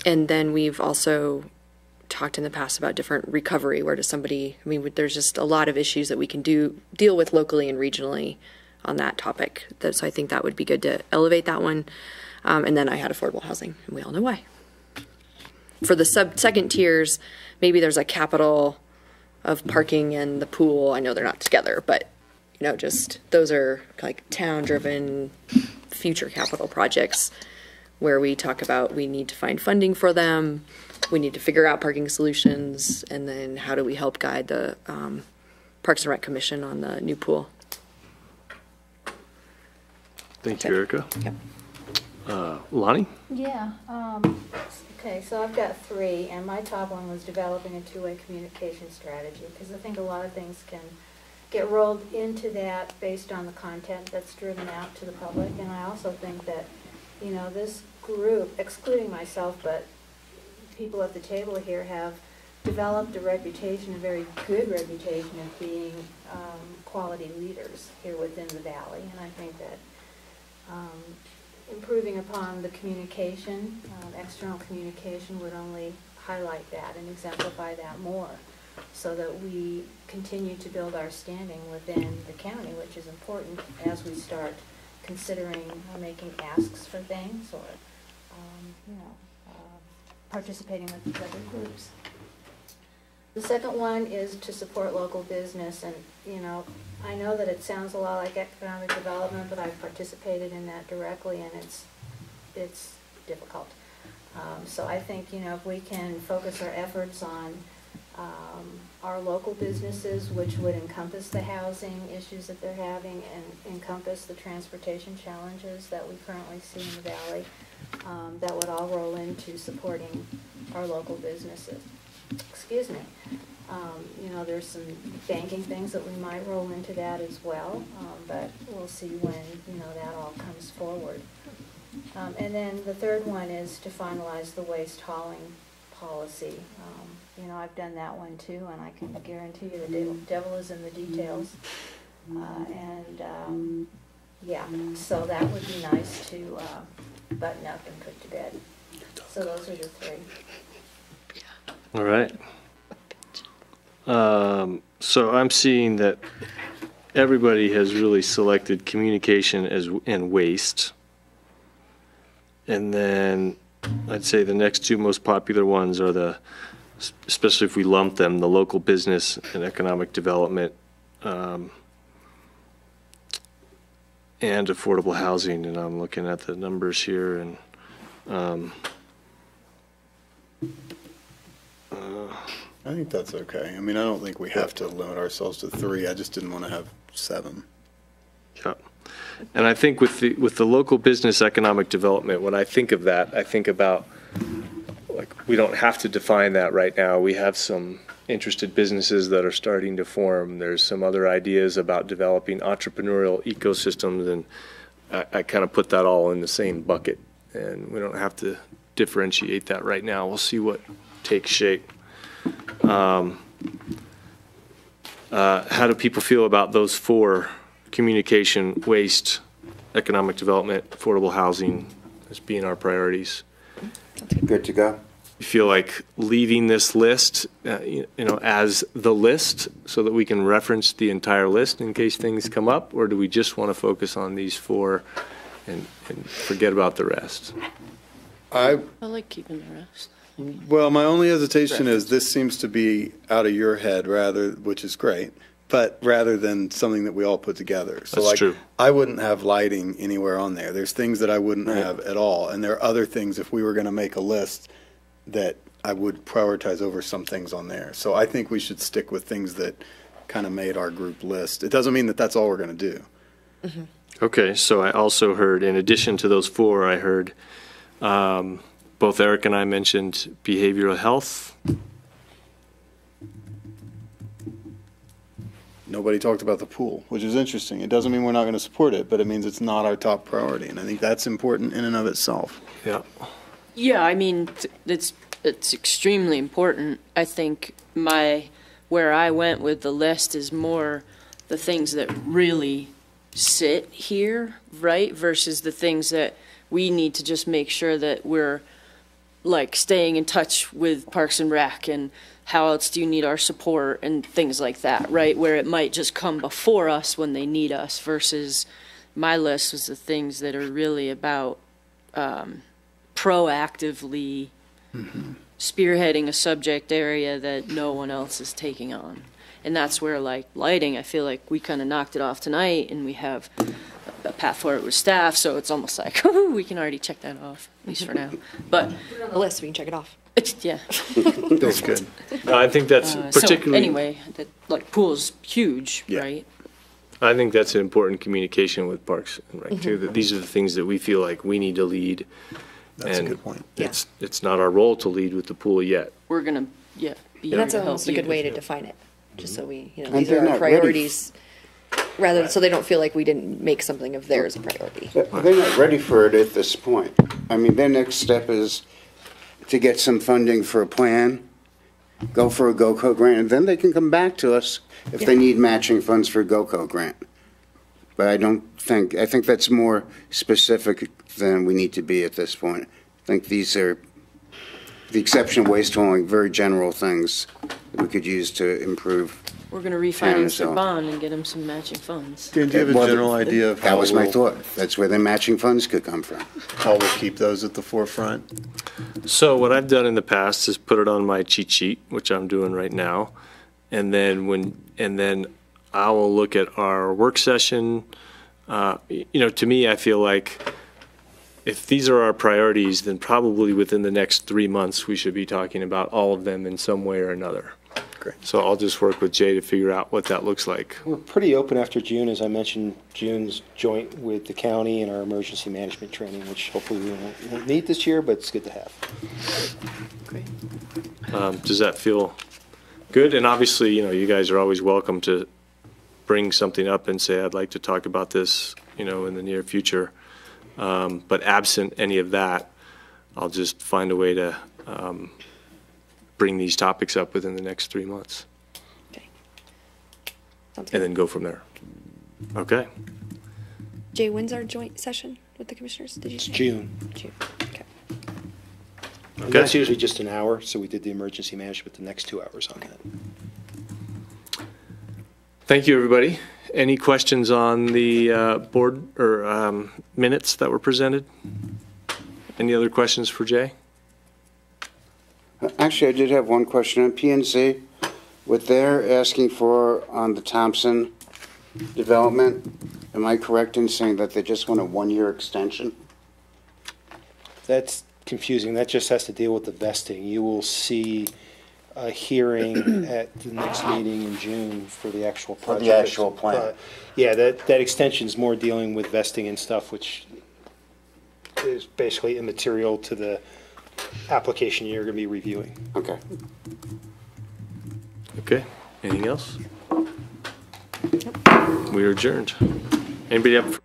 S9: And then we've also talked in the past about different recovery. Where does somebody, I mean, there's just a lot of issues that we can deal with locally and regionally on that topic. So I think that would be good to elevate that one. And then I had affordable housing, and we all know why. For the second tiers, maybe there's a capital of parking and the pool. I know they're not together, but, you know, just those are like town-driven future capital projects where we talk about we need to find funding for them, we need to figure out parking solutions, and then how do we help guide the Parks and Rec Commission on the new pool.
S1: Thank you, Erica.
S9: Yep.
S1: Lonnie?
S6: Yeah. Okay, so I've got 3, and my top one was developing a two-way communication strategy, because I think a lot of things can get rolled into that based on the content that's driven out to the public. And I also think that, you know, this group, excluding myself, but people at the table here have developed a reputation, a very good reputation of being quality leaders here within the valley. And I think that improving upon the communication, external communication, would only highlight that and exemplify that more, so that we continue to build our standing within the county, which is important as we start considering making asks for things or, participating with these other groups. The second one is to support local business, and, you know, I know that it sounds a lot like economic development, but I've participated in that directly, and it's difficult. So I think, you know, if we can focus our efforts on our local businesses, which would encompass the housing issues that they're having and encompass the transportation challenges that we currently see in the valley, that would all roll into supporting our local businesses. Excuse me. You know, there's some banking things that we might roll into that as well, but we'll see when, you know, that all comes forward. And then the third one is to finalize the waste hauling policy. You know, I've done that one too, and I can guarantee you the devil is in the details. Yeah, so that would be nice to button up and put to bed. So those are the three.
S1: All right. So I'm seeing that everybody has really selected communication and waste. And then I'd say the next two most popular ones are especially if we lump them, the local business and economic development, and affordable housing. And I'm looking at the numbers here, and
S7: I think that's okay. I mean, I don't think we have to limit ourselves to 3. I just didn't want to have 7.
S1: Yeah. And I think with the local business economic development, when I think of that, I think about, like, we don't have to define that right now. We have some interested businesses that are starting to form. There's some other ideas about developing entrepreneurial ecosystems, and I kind of put that all in the same bucket. And we don't have to differentiate that right now. We'll see what takes shape. How do people feel about those 4: communication, waste, economic development, affordable housing as being our priorities?
S4: Good to go.
S1: You feel like leaving this list, as the list, so that we can reference the entire list in case things come up, or do we just want to focus on these 4 and forget about the rest?
S5: I like keeping the rest.
S7: Well, my only hesitation is this seems to be out of your head which is great, but rather than something that we all put together. So
S1: That's true.
S7: I wouldn't have lighting anywhere on there. There's things that I wouldn't have at all. And there are other things, if we were going to make a list, that I would prioritize over some things on there. So I think we should stick with things that kind of made our group list. It doesn't mean that that's all we're going to do.
S9: Mm-hmm.
S1: Okay, so I also heard, in addition to those 4, I heard both Eric and I mentioned behavioral health.
S7: Nobody talked about the pool, which is interesting. It doesn't mean we're not going to support it, but it means it's not our top priority. And I think that's important in and of itself.
S1: Yeah.
S5: Yeah, I mean, it's extremely important. I think where I went with the list is more the things that really sit here, right, versus the things that we need to just make sure that we're, like, staying in touch with Parks and Rec, and how else do you need our support and things like that, right, where it might just come before us when they need us, versus my list was the things that are really about proactively spearheading a subject area that no one else is taking on. And that's where, like, lighting, I feel like we kind of knocked it off tonight, and we have a path forward with staff, so it's almost like, we can already check that off, at least for now. But
S9: Put it on the list, we can check it off.
S5: Yeah.
S7: That's good.
S1: I think that's particularly...
S5: So anyway, like, pool's huge, right?
S1: I think that's an important communication with Parks and Rec, too, that these are the things that we feel like we need to lead.
S7: That's a good point.
S1: It's not our role to lead with the pool yet.
S5: We're going to, be
S9: And
S5: here
S9: that's
S5: to help
S9: almost a
S5: you.
S9: good way to define it, just so we,
S4: And
S9: these
S4: they're
S9: are our
S4: not ready.
S9: priorities, so they don't feel like we didn't make something of theirs a priority.
S4: They're not ready for it at this point. I mean, their next step is to get some funding for a plan, go for a GOCO grant, and then they can come back to us if they need matching funds for a GOCO grant. But I think that's more specific than we need to be at this point. I think these are, the exception of waste hauling, very general things that we could use to improve.
S5: We're going to refinance their bond and get them some matching funds.
S7: Dan, do you have a general idea of how
S4: That was my
S7: we'll-
S4: thought. That's where the matching funds could come from.
S7: How we'll keep those at the forefront?
S1: So what I've done in the past is put it on my cheat sheet, which I'm doing right now, and then I will look at our work session. To me, I feel like if these are our priorities, then probably within the next 3 months, we should be talking about all of them in some way or another.
S7: Great.
S1: So I'll just work with Jay to figure out what that looks like.
S3: We're pretty open after June, as I mentioned. June's joint with the county and our emergency management training, which hopefully we won't need this year, but it's good to have.
S5: Great.
S1: Does that feel good? And obviously, you guys are always welcome to bring something up and say, I'd like to talk about this, in the near future. But absent any of that, I'll just find a way to bring these topics up within the next 3 months.
S9: Sounds
S1: And
S9: good.
S1: then go from there. Okay.
S9: Jay, when's our joint session with the commissioners? Did you say?
S3: June.
S9: June. Okay.
S3: And that's usually just an hour, so we did the emergency management the next 2 hours on that.
S1: Thank you, everybody. Any questions on the board or minutes that were presented? Any other questions for Jay?
S4: Actually, I did have one question on PNC. What they're asking for on the Thompson development, am I correct in saying that they just want a 1-year extension?
S3: That's confusing. That just has to deal with the vesting. You will see a hearing at the next meeting in June for the actual project.
S4: the actual plan.
S3: Yeah, that extension's more dealing with vesting and stuff, which is basically immaterial to the application you're going to be reviewing.
S4: Okay.
S1: Okay. Anything else? We are adjourned. Anybody have